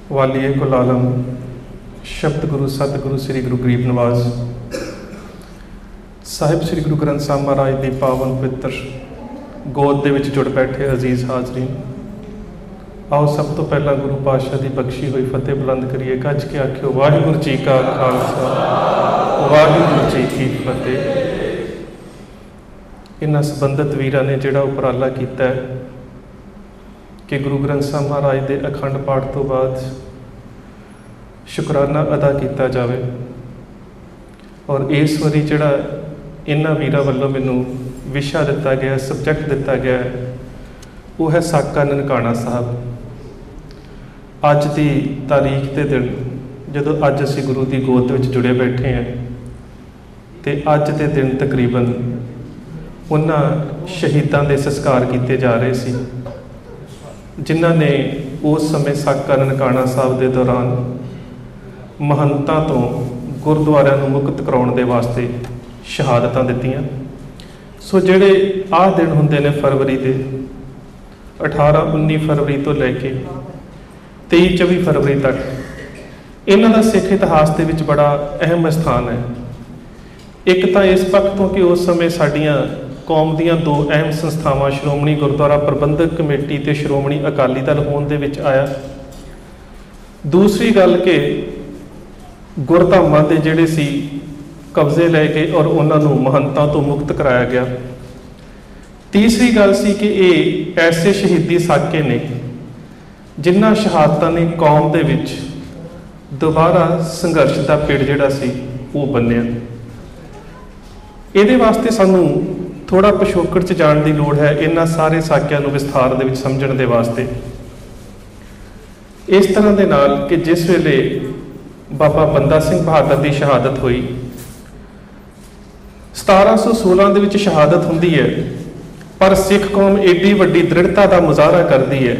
वालिए कुल आलम शब्द गुरु सतगुरु श्री गुरु गरीब नवाज साहिब श्री गुरु ग्रंथ साहिब महाराज की पावन पवित्र गोद दे विच जुड़ बैठे अजीज हाजरीन, आओ सब तो पहला गुरु पातशाह की बख्शी हुई फतेह बुलंद करिए। गज के आखियो वाहिगुरू जी का खालसा वाहिगुरू जी की फतेह। इन्हां संबंधित वीरां ने जिहड़ा उपराला कीता है कि गुरु ग्रंथ साहिब महाराज के अखंड पाठ तो बाद शुकराना अदा किया जाए, और इस वारी जिहड़ा इन्हां वीरां वल्लों मैनूं विशा दिता गया, सबजैक्ट दिता गया है, वो है साका ननकाना साहब। अज की तारीख के दिन जदों अज असीं गुरु की गोद में जुड़े बैठे हैं, तो अज के दिन तकरीबन उन्हां शहीदां दे संस्कार किए जा रहे सी जिन्हां ने उस समय साका ननकाना साहब के दौरान महंतां तो गुरुद्वारिਆਂ ਨੂੰ मुक्त कराउण दे वास्ते शहादतां दित्तियां। सो ਜਿਹੜੇ आ दिन हुंदे ने फरवरी के 18-19 फरवरी तो लैके 23-24 फरवरी तक, इन्हां दा सिख इतिहास के विच बड़ा अहम स्थान है। एक तो इस पक्ष तो कि उस समय साडियां कौम दीयां दो अहम संस्थावां श्रोमणी गुरुद्वारा प्रबंधक कमेटी ते श्रोमणी अकाली दल होण दे विच आया। दूसरी गल कि गुरधामां दे जिहड़े सी कब्जे लै गए और उन्होंने महंतां तो मुक्त कराया गया। तीसरी गल सी कि ये ऐसे शहीदी साके ने जिन्हां शहादतां ने कौम दे विच दोबारा संघर्ष का पिड़ जिहड़ा सी वो बन्निया। इहदे वास्ते सानूं थोड़ा पिछोकड़ च जाण दी लोड़ है, इन्हां सारे साकिਆਂ नूं विस्तार दे विच समझण दे वास्ते। इस तरह दे नाल कि जिस वेले बाबा बंदा सिंह बहादुर की शहादत हुई, 1716 दे विच शहादत हुंदी है, पर सिख कौम एडी वड्डी दृढ़ता का मुजाहरा करती है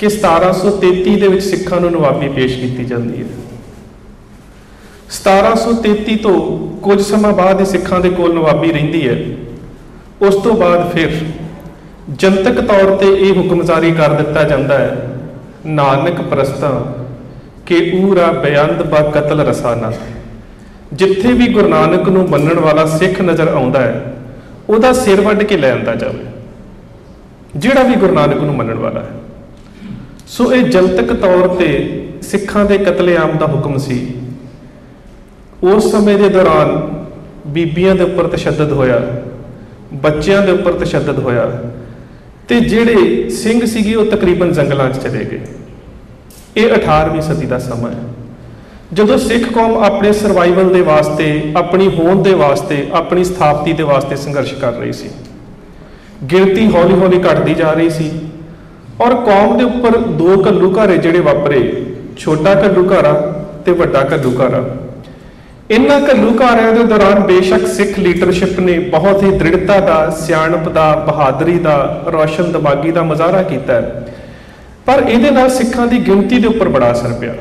कि 1733 दे विच सिखां नूं नवाबी पेश की जाती है। 1733 तो कुछ समय बाद ही सिखां दे कोल नवाबी रहिंदी है। उस तो बाद फिर जनतक तौर पर यह हुक्म जारी कर दिता जाता है, नानक प्रस्तां के ऊरा बेअंत बा कतल रसाना। जिथे भी गुरु नानक नूं मनण वाला सिख नज़र आउंदा है, उहदा सिर वड्ड के लै आंदा जावे, जिहड़ा भी गुरु नानक नूं मनण वाला है। सो ये जनतक तौर पर सिखां दे कतलेआम का हुक्म सी। उस समय के दौरान बीबियां दे उपर तशद्दद होया, बच्चों के उपर तशद्दद होया, ते जिहड़े सिंह सीगे वो तकरीबन जंगलों च चले गए। ये 18वीं सदी का समा है, जदों सिख कौम अपने सर्वाइवल के वास्ते, अपनी होंद के वास्ते, अपनी स्थापति के वास्ते संघर्ष कर रही सी। गिनती हौली हौली घटती जा रही सी, और कौम के उपर दो घल्लूघारे जिहड़े वापरे, छोटा घल्लूघारा ते वड्डा घल्लूघारा। इन्हां घल्लूघारिਆਂ के दौरान बेशक सिख लीडरशिप ने बहुत ही दृढ़ता का, सियाणप का, बहादरी का, रोशन दिमागी का मुजाहरा किया है, पर इहदे नाल सिखां की गिनती के उपर बड़ा असर पिया।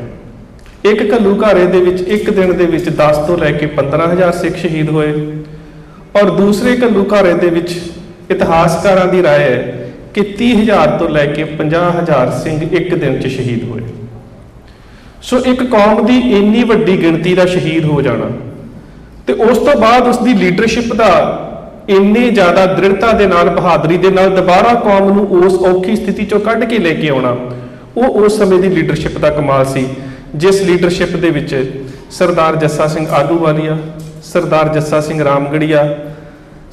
एक घल्लूघारे दे विच एक दिन दे विच 10 तो लैके 15,000 सिख शहीद होए, और दूसरे घल्लूघारे दे विच इतिहासकारां की राय है कि 30,000 तो लैके 50,000 सिंह एक दिन च शहीद होए। सो एक कौम की इन्नी वड्डी गिनती का शहीद हो जाना, तो उस तो बाद उसकी लीडरशिप का इन्नी ज़्यादा दृढ़ता के नाल, बहादरी के नाल दोबारा कौम नूं उस औखी स्थिति चों कढ के लेके आउणा, वो उस समय की लीडरशिप का कमाल सी, जिस लीडरशिप दे विच सरदार जस्सा सिंह आलूवालिया, सरदार जस्सा सिंह रामगढ़िया,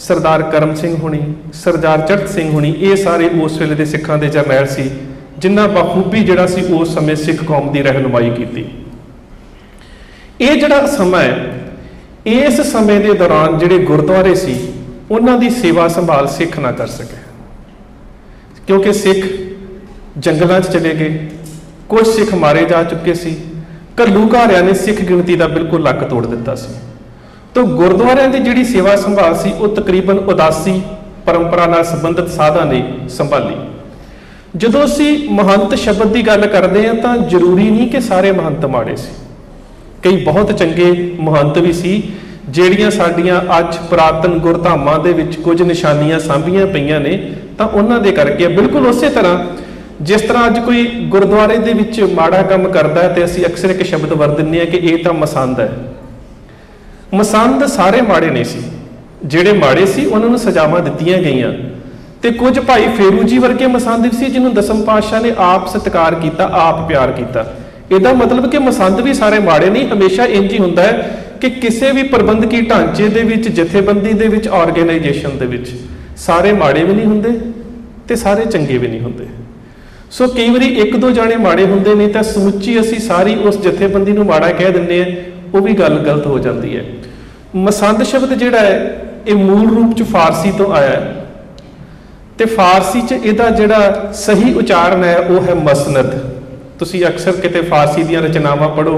सरदार करम सिंह हुणी, सरदार चढ़त सिंह हुणी, ये सारे उस वेले दे सिखां दे जरनैल सी, जिन्हां बखूबी जिहड़ा सी उस समय सिख कौम की रहनुमाई की। ये जिहड़ा समा है, इस समय के दौरान जिहड़े गुरुद्वारे सी उन्हां दी सेवा संभाल सिख ना कर सके, क्योंकि सिख जंगलों च चले गए, कुछ सिख मारे जा चुके सी, घल्लूघारिਆਂ ने सिख गिनती का बिल्कुल लक तोड़ दिता सी। तो गुरुद्वारिਆਂ की जिहड़ी सेवा संभाल सी वो तकरीबन उदासी परंपरा नाल संबंधित साधा ने संभाली। जदों असीं महंत शब्द की गल करते हैं तो जरूरी नहीं कि सारे महंत माड़े सी, कई बहुत चंगे महंत भी सी, ਜਿਹੜੀਆਂ ਸਾਡੀਆਂ ਅੱਜ ਪੁਰਾਤਨ ਗੁਰਧਾਮਾਂ ਦੇ ਵਿੱਚ ਕੁਝ ਨਿਸ਼ਾਨੀਆਂ ਸਾਂਭੀਆਂ ਪਈਆਂ ਨੇ, ਤਾਂ ਉਹਨਾਂ ਦੇ ਕਰਕੇ ਬਿਲਕੁਲ ਉਸੇ ਤਰ੍ਹਾਂ जिस तरह अज कोई गुरुद्वारे दे विच माड़ा काम करता है तो असीं अक्सर एक शब्द वरत दिंदे कि ये तो मसंद है। मसंद सारे माड़े नहीं सी, ਜਿਹੜੇ माड़े सी उन्होंने सजावां दित्तियां गईयां ते कुछ भाई फेरू जी वर्गे मसंद सी जिन्होंने दसम पातशाह ने आप सत्कार किया, आप प्यार किया। ਇਹਦਾ मतलब कि मसंद भी सारे माड़े नहीं। हमेशा इंज ही हुंदा है कि किसी भी प्रबंधकी ढांचे दे विच, जथेबंदी दे विच, ऑर्गेनाइजेशन दे विच सारे माड़े भी नहीं हुंदे ते सारे चंगे भी नहीं हुंदे। सो कई बारी एक दो जाने माड़े हुंदे नहीं तो समुची असी सारी उस जथेबंदी नूं माड़ा कह दिंदे हैं, वो भी गल गलत हो जाती है। मसंद शब्द जिहड़ा है ये मूल रूप च फारसी तो आया है ते फारसी च इहदा जिहड़ा सही उचारण है वो है मसनद। तुसीं अक्सर किते फारसी दीयां रचनावां पढ़ो,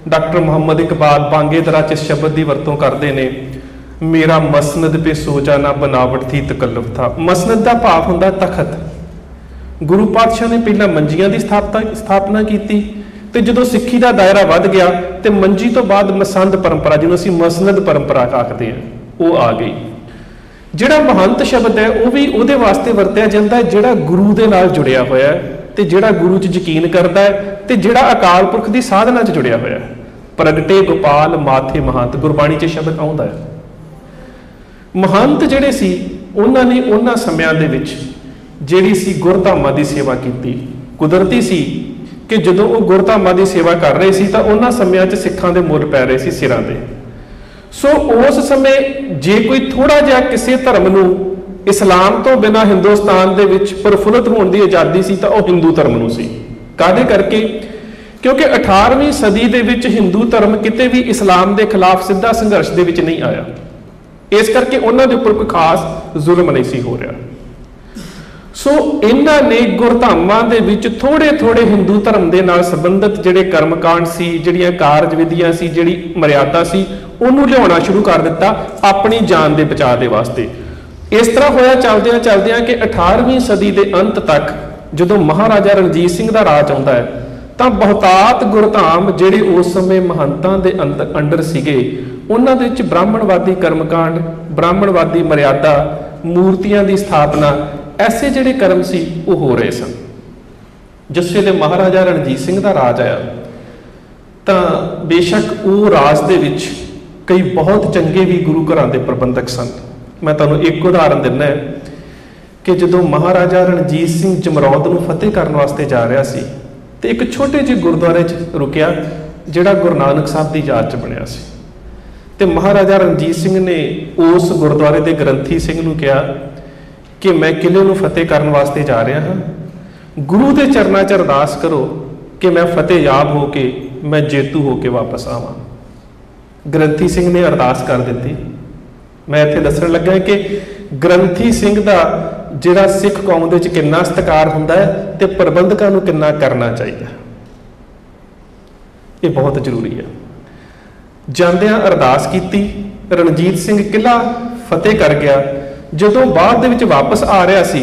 डॉक्टर मुहम्मद इकबाल बांगेदरा च इस शब्द की वरतों करते हैं, मेरा मसनद पे सो जाना बनावट थी तकल्लुफ था। मसनद का भाव हुंदा तखत। गुरु पातशाह ने पहला मंजियां की स्थापना की तो जो सिक्खी का दायरा वध गया तो मंजी तो बाद मसंद परंपरा जिन्होंने असीं मसनद परंपरा आखते हैं वो आ गई। जिहड़ा महंत शब्द है वो भी उहदे वास्ते वरत्या जाता है जिहड़ा गुरु दे नाल जुड़िया होया है ते जिहड़ा गुरु च यकीन करता है ते जिहड़ा अकाल पुरख की साधना च जुड़िया होया है। प्रगटे गोपाल माथे महंत गुरबाणी च शब्द आउंदा है। महंत जिहड़े सी उन्हां ने उन्हां समयां दे विच जिहड़ी सी गुरधामां दी सेवा की। कुदरती सी कि जदों वो गुरधामां दी सेवा कर रहे सी तां उन्हां समयां च सिखां दे मुल पै रहे सी सिरां दे। सो उस समय जे कोई थोड़ा जिहा किसी धर्म नूं इस्लाम तो बिना हिंदुस्तान दे विच प्रफुल्लित होने की आज़ादी सी तां ओह हिंदू धर्म नूं सी। काहदे करके? क्योंकि 18वीं सदी दे विच हिंदू धर्म किते भी इस्लाम के खिलाफ सीधा संघर्ष दे विच नहीं आया, इस करके उन्हां दे उपर कोई खास जुल्म नहीं सी हो रहा। सो इन्हां ने गुरधामां दे विच थोड़े थोड़े हिंदू धर्म के नाल संबंधित जिहड़े कर्मकांड सी, जिहड़ियां कारज विधियां सी, जिहड़ी मर्यादा सी, उहनूं लियाउणा शुरू कर दिता अपनी जान के बचाव के वास्ते। इस तरह होया चलदियां चलदियां कि 18वीं सदी के अंत तक जदों महाराजा रणजीत सिंह का राज आउंदा है तां बहुतात गुरधाम जिहड़े उस समय महंतां दे अंडर सीगे उन्हां दे विच ब्राह्मणवादी कर्मकांड, ब्राह्मणवादी मर्यादा, मूर्तियां की स्थापना, ऐसे जिहड़े कर्म सी वो हो रहे सन। जिस वेले महाराजा रणजीत सिंह का राज आया तां बेशक वो राज दे विच कई बहुत चंगे भी गुरु घरां दे प्रबंधक सन। मैं तुहानूं एक उदाहरण दिना है कि जदों महाराजा रणजीत सिंह जमरौद नूं फतेह करने वास्ते जा रहा सी तो एक छोटे ਜਿਹੇ गुरुद्वारे च रुकिया जिहड़ा गुरु नानक साहब की याद च बनिया सी। ते महाराजा रणजीत सिंह ने उस गुरुद्वारे के ग्रंथी सिंह नूं कहा कि मैं किले नूं फतेह करने वास्ते जा रहा हाँ, गुरु के चरणों च अरदास करो कि मैं फतेह याब होके मैं जेतू होके वापस आवां। ग्रंथी सिंह ने अरदास कर दी। मैं इत्थे दस्सण लगा कि ग्रंथी सिंह का जिहड़ा सिख कौम दे विच कितना सत्कार हुंदा है ते प्रबंधकां नूं कितना करना चाहिए, ये बहुत जरूरी है। जांदियां अरदास की, रणजीत सिंह किला फतेह कर गया। जदों बाद दे विच वापस आ रहा सी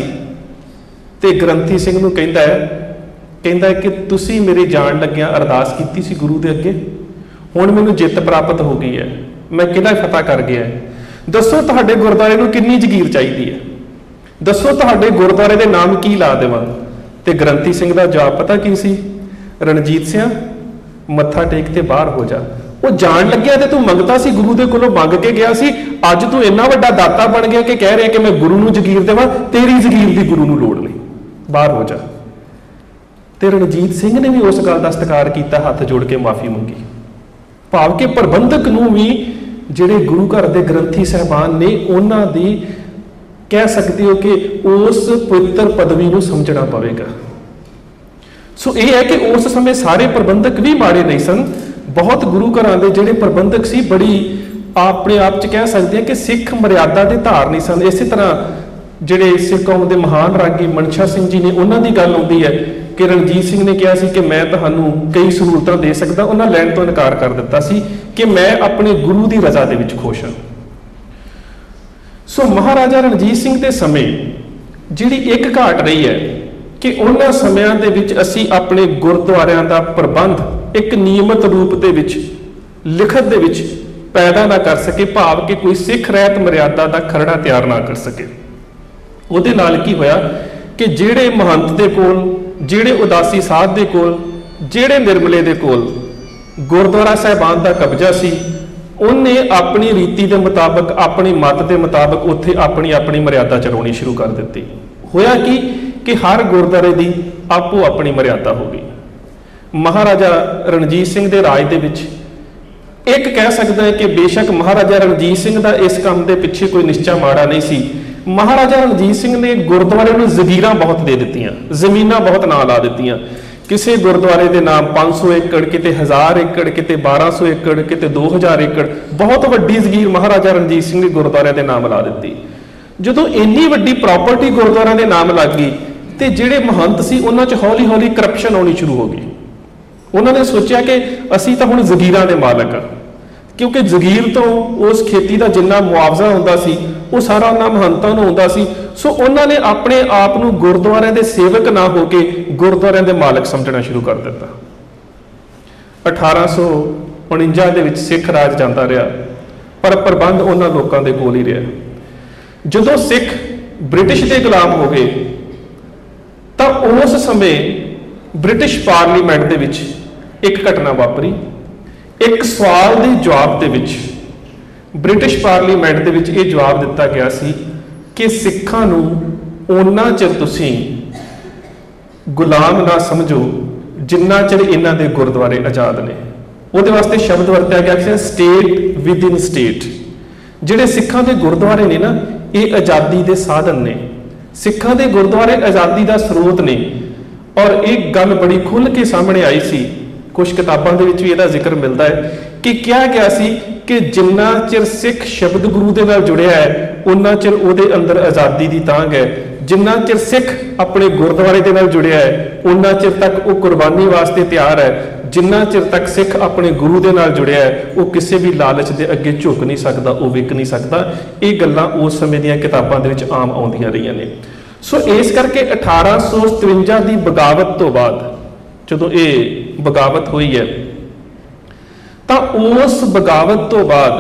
ते ग्रंथी सिंह नूं कहंदा है कि तुसीं मेरी जान लग्गियां अरदास कीती सी गुरु दे अगे, हुण मैनूं जिੱਤ प्राप्त हो गई है, मैं किला फतह कर गया है। दसो तुहाडे गुरुद्वारे नूं किन्नी जगीर चाहिदी है, दसो तुहाडे गुरुद्वारे दे नाम की ला देवां। ते ग्रंथी सिंह दा जवाब पता की सी? रणजीत सिंह मत्था टेक ते बाहर हो जा। वो जान लग्या ते तू मंगता सी, गुरु दे कोलों मंग के गया सी, अज तू इन्ना वड्डा दाता बन गया कि कह रहे कि मैं गुरु नूं जगीर देवां, तेरी जगीर दी गुरु नूं लोड़ नहीं, बाहर हो जा। ते रणजीत सिंह ने भी उस गल दा सत्कार कीता, हाथ जोड़ के माफी मंगी। भाव के प्रबंधक नूं भी जिहड़े गुरु घर के ग्रंथी साहबान ने उन्हां दी कह सकते हो कि उस पवित्र पदवी नूं समझना पवेगा। सो यह है कि उस समय सारे प्रबंधक भी माड़े नहीं सन। बहुत गुरु घरां दे जिहड़े प्रबंधक सी बड़ी अपने आप च कह सकते हैं कि सिख मर्यादा के धार नहीं सन। इस तरह जिहड़े सिख कौम के महान रागी मनशा सिंह जी ने उन्हां दी गल आउंदी है कि रणजीत सिंह ने कहा सी कि मैं तुहानूं कई सहूलतां दे सकदा, उन्हां लैण तो इनकार कर दिता सी कि मैं अपने गुरु की रजा दे विच खुश हाँ। सो महाराजा रणजीत सिंह के समय जिहड़ी एक घाट रही है कि उन्हां समयां दे विच असीं अपने गुरुद्वारियां दा प्रबंध एक नियमित रूप दे विच लिखत दे विच पैदा ना कर सके, भाव कि कोई सिख रहत मर्यादा का खरड़ा तैयार ना कर सके। उहदे नाल की होया कि जिहड़े महंत दे कोल ਜਿਹੜੇ ਉਦਾਸੀ ਸਾਧ ਦੇ ਕੋਲ, ਜਿਹੜੇ ਨਿਰਮਲੇ ਦੇ ਕੋਲ ਗੁਰਦੁਆਰਾ ਸਾਹਿਬਾਨ ਦਾ ਕਬਜ਼ਾ ਸੀ, ਉਹਨੇ ਆਪਣੀ ਰੀਤੀ ਦੇ ਮੁਤਾਬਕ, ਆਪਣੀ ਮੱਤ ਦੇ ਮੁਤਾਬਕ ਉੱਥੇ ਆਪਣੀ ਆਪਣੀ ਮਰਿਆਦਾ ਚਲਾਉਣੀ ਸ਼ੁਰੂ ਕਰ ਦਿੱਤੀ। ਹੋਇਆ ਕਿ ਹਰ ਗੁਰਦੁਆਰੇ ਦੀ ਆਪੋ ਆਪਣੀ ਮਰਿਆਦਾ ਹੋ ਗਈ। ਮਹਾਰਾਜਾ ਰਣਜੀਤ ਸਿੰਘ ਦੇ ਰਾਜ ਦੇ ਵਿੱਚ ਇੱਕ ਕਹਿ ਸਕਦਾ ਹੈ ਕਿ ਬੇਸ਼ੱਕ ਮਹਾਰਾਜਾ ਰਣਜੀਤ ਸਿੰਘ ਦਾ ਇਸ ਕੰਮ ਦੇ ਪਿੱਛੇ ਕੋਈ ਨਿਸ਼ਚਾ ਮਾੜਾ ਨਹੀਂ ਸੀ। ਮਹਾਰਾਜਾ ਰਣਜੀਤ ਸਿੰਘ ਨੇ ਗੁਰਦੁਆਰੇ ਨੂੰ ਜ਼ਗੀਰਾਂ ਬਹੁਤ ਦੇ ਦਿੱਤੀਆਂ, ਜ਼ਮੀਨਾਂ ਬਹੁਤ ਨਾਂ ਲਾ ਦਿੱਤੀਆਂ। ਕਿਸੇ ਗੁਰਦੁਆਰੇ ਦੇ ਨਾਮ 500 ਏਕੜ, ਕਿਤੇ 1000 ਏਕੜ, ਕਿਤੇ 1200 ਏਕੜ, ਕਿਤੇ 2000 ਏਕੜ, ਬਹੁਤ ਵੱਡੀ ਜ਼ਗੀਰ ਮਹਾਰਾਜਾ ਰਣਜੀਤ ਸਿੰਘ ਨੇ ਗੁਰਦੁਆਰਿਆਂ ਦੇ ਨਾਮ ਲਾ ਦਿੱਤੀ। ਜਦੋਂ ਇੰਨੀ ਵੱਡੀ ਪ੍ਰਾਪਰਟੀ ਗੁਰਦੁਆਰਿਆਂ ਦੇ ਨਾਮ ਲੱਗ ਗਈ ਤੇ ਜਿਹੜੇ ਮਹੰਤ ਸੀ ਉਹਨਾਂ 'ਚ ਹੌਲੀ ਹੌਲੀ ਕਰਪਸ਼ਨ ਆਉਣੀ ਸ਼ੁਰੂ ਹੋ ਗਈ। ਉਹਨਾਂ ਨੇ ਸੋਚਿਆ ਕਿ ਅਸੀਂ ਤਾਂ ਹੁਣ ਜ਼ਗੀਰਾਂ ਦੇ ਮਾਲਕ ਹਾਂ, ਕਿਉਂਕਿ ਜ਼ਗੀਰ ਤੋਂ ਉਸ ਖੇਤੀ ਦਾ ਜਿੰਨਾ ਮੁਆਵਜ਼ਾ ਹੁੰਦਾ ਸੀ ਉਹ ਸਾਰਾ ਉਹਨਾਂ ਮਹੰਤਾਂ ਨੂੰ ਹੁੰਦਾ ਸੀ। ਸੋ ਉਹਨਾਂ ਨੇ ਆਪਣੇ ਆਪ ਨੂੰ ਗੁਰਦੁਆਰਿਆਂ ਦੇ ਸੇਵਕ ਨਾ ਹੋ ਕੇ ਗੁਰਦੁਆਰਿਆਂ ਦੇ ਮਾਲਕ ਸਮਝਣਾ ਸ਼ੁਰੂ ਕਰ ਦਿੱਤਾ। 1849 ਦੇ ਵਿੱਚ ਸਿੱਖ ਰਾਜ ਜਾਂਦਾ ਰਿਹਾ, ਪਰ ਪ੍ਰਬੰਧ ਉਹਨਾਂ ਲੋਕਾਂ ਦੇ ਕੋਲ ਹੀ ਰਿਹਾ। ਜਦੋਂ ਸਿੱਖ ਬ੍ਰਿਟਿਸ਼ ਦੇ ਗੁਲਾਮ ਹੋ ਗਏ ਤਾਂ ਉਸ ਸਮੇਂ ਬ੍ਰਿਟਿਸ਼ ਪਾਰਲੀਮੈਂਟ ਦੇ ਵਿੱਚ ਇੱਕ ਘਟਨਾ ਵਾਪਰੀ। ਇੱਕ ਸਵਾਲ ਦੇ ਜਵਾਬ ਦੇ ਵਿੱਚ ਬ੍ਰਿਟਿਸ਼ ਪਾਰਲੀਮੈਂਟ ਦੇ ਵਿੱਚ ਇਹ ਜਵਾਬ ਦਿੱਤਾ ਗਿਆ ਸੀ ਕਿ ਸਿੱਖਾਂ ਨੂੰ ਓਨਾ ਚਿਰ ਤੁਸੀਂ ਗੁਲਾਮ ਨਾ ਸਮਝੋ ਜਿੰਨਾ ਚਿਰ ਇਹਨਾਂ ਦੇ ਗੁਰਦੁਆਰੇ ਆਜ਼ਾਦ ਨੇ। ਉਹਦੇ ਵਾਸਤੇ ਸ਼ਬਦ ਵਰਤਿਆ ਗਿਆ ਕਿ ਸਟੇਟ ਵਿਦਿਨ ਸਟੇਟ। ਜਿਹੜੇ ਸਿੱਖਾਂ ਦੇ ਗੁਰਦੁਆਰੇ ਨੇ ਨਾ, ਇਹ ਆਜ਼ਾਦੀ ਦੇ ਸਾਧਨ ਨੇ। ਸਿੱਖਾਂ ਦੇ ਗੁਰਦੁਆਰੇ ਆਜ਼ਾਦੀ ਦਾ ਸਰੋਤ ਨੇ। ਔਰ ਇਹ ਗੱਲ ਬੜੀ ਖੁੱਲ੍ਹ ਕੇ ਸਾਹਮਣੇ ਆਈ ਸੀ, ਕੁਝ ਕਿਤਾਬਾਂ ਦੇ ਵਿੱਚ ਵੀ ਇਹਦਾ ਜ਼ਿਕਰ ਮਿਲਦਾ ਹੈ ਕਿ ਕਿਹਾ ਗਿਆ ਸੀ ਕਿ ਜਿੰਨਾ ਚਿਰ ਸਿੱਖ ਸ਼ਬਦ ਗੁਰੂ ਦੇ ਨਾਲ ਜੁੜਿਆ ਹੈ ਉਨਾ ਚਿਰ ਉਹਦੇ ਅੰਦਰ ਆਜ਼ਾਦੀ ਦੀ ਤਾਂਘ ਹੈ। ਜਿੰਨਾ ਚਿਰ ਸਿੱਖ ਆਪਣੇ ਗੁਰਦੁਆਰੇ ਦੇ ਨਾਲ ਜੁੜਿਆ ਹੈ ਉਨਾ ਚਿਰ ਤੱਕ ਉਹ ਕੁਰਬਾਨੀ ਵਾਸਤੇ ਤਿਆਰ ਹੈ। ਜਿੰਨਾ ਚਿਰ ਤੱਕ ਸਿੱਖ ਆਪਣੇ ਗੁਰੂ ਦੇ ਨਾਲ ਜੁੜਿਆ ਹੈ ਉਹ ਕਿਸੇ ਵੀ ਲਾਲਚ ਦੇ ਅੱਗੇ ਝੁਕ ਨਹੀਂ ਸਕਦਾ, ਉਹ ਵਿਕ ਨਹੀਂ ਸਕਦਾ। ਇਹ ਗੱਲਾਂ ਉਸ ਸਮੇਂ ਦੀਆਂ ਕਿਤਾਬਾਂ ਦੇ ਵਿੱਚ ਆਮ ਆਉਂਦੀਆਂ ਰਹੀਆਂ ਨੇ। ਸੋ ਇਸ ਕਰਕੇ 1857 ਦੀ ਬਗਾਵਤ ਤੋਂ ਬਾਅਦ ਜਦੋਂ ਇਹ ਬਗਾਵਤ ਹੋਈ ਹੈ ਤਾਂ ਉਸ ਬਗਾਵਤ ਤੋਂ ਬਾਅਦ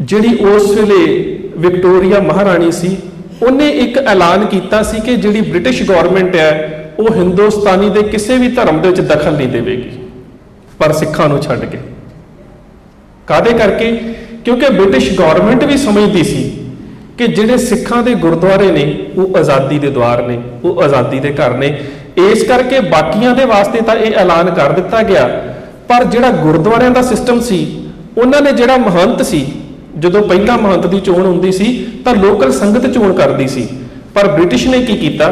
ਜਿਹੜੀ ਉਸ ਵੇਲੇ ਵਿਕਟੋਰੀਆ ਮਹਾਰਾਣੀ ਸੀ, ਉਹਨੇ ਇੱਕ ਐਲਾਨ ਕੀਤਾ ਸੀ ਕਿ ਜਿਹੜੀ ਬ੍ਰਿਟਿਸ਼ ਗਵਰਨਮੈਂਟ ਹੈ ਉਹ ਹਿੰਦੁਸਤਾਨੀ ਦੇ ਕਿਸੇ ਵੀ ਧਰਮ ਦੇ ਵਿੱਚ ਦਖਲ ਨਹੀਂ ਦੇਵੇਗੀ, ਪਰ ਸਿੱਖਾਂ ਨੂੰ ਛੱਡ ਕੇ। ਕਾਹਦੇ ਕਰਕੇ? ਕਿਉਂਕਿ ਬ੍ਰਿਟਿਸ਼ ਗਵਰਨਮੈਂਟ ਵੀ ਸਮਝਦੀ ਸੀ ਕਿ ਜਿਹੜੇ ਸਿੱਖਾਂ ਦੇ ਗੁਰਦੁਆਰੇ ਨੇ ਉਹ ਆਜ਼ਾਦੀ ਦੇ ਦੁਆਰ ਨੇ, ਉਹ ਆਜ਼ਾਦੀ ਦੇ ਘਰ ਨੇ। ਇਸ ਕਰਕੇ ਬਾਕੀਆਂ ਦੇ ਵਾਸਤੇ ਤਾਂ ਇਹ ਐਲਾਨ ਕਰ ਦਿੱਤਾ ਗਿਆ, ਪਰ ਜਿਹੜਾ ਗੁਰਦੁਆਰਿਆਂ ਦਾ ਸਿਸਟਮ ਸੀ, ਉਹਨਾਂ ਨੇ ਜਿਹੜਾ ਮਹੰਤ ਸੀ, ਜਦੋਂ ਪਹਿਲਾਂ ਮਹੰਤ ਦੀ ਚੋਣ ਹੁੰਦੀ ਸੀ ਤਾਂ ਲੋਕਲ ਸੰਗਤ ਚੋਣ ਕਰਦੀ ਸੀ। ਪਰ ਬ੍ਰਿਟਿਸ਼ ਨੇ ਕੀ ਕੀਤਾ?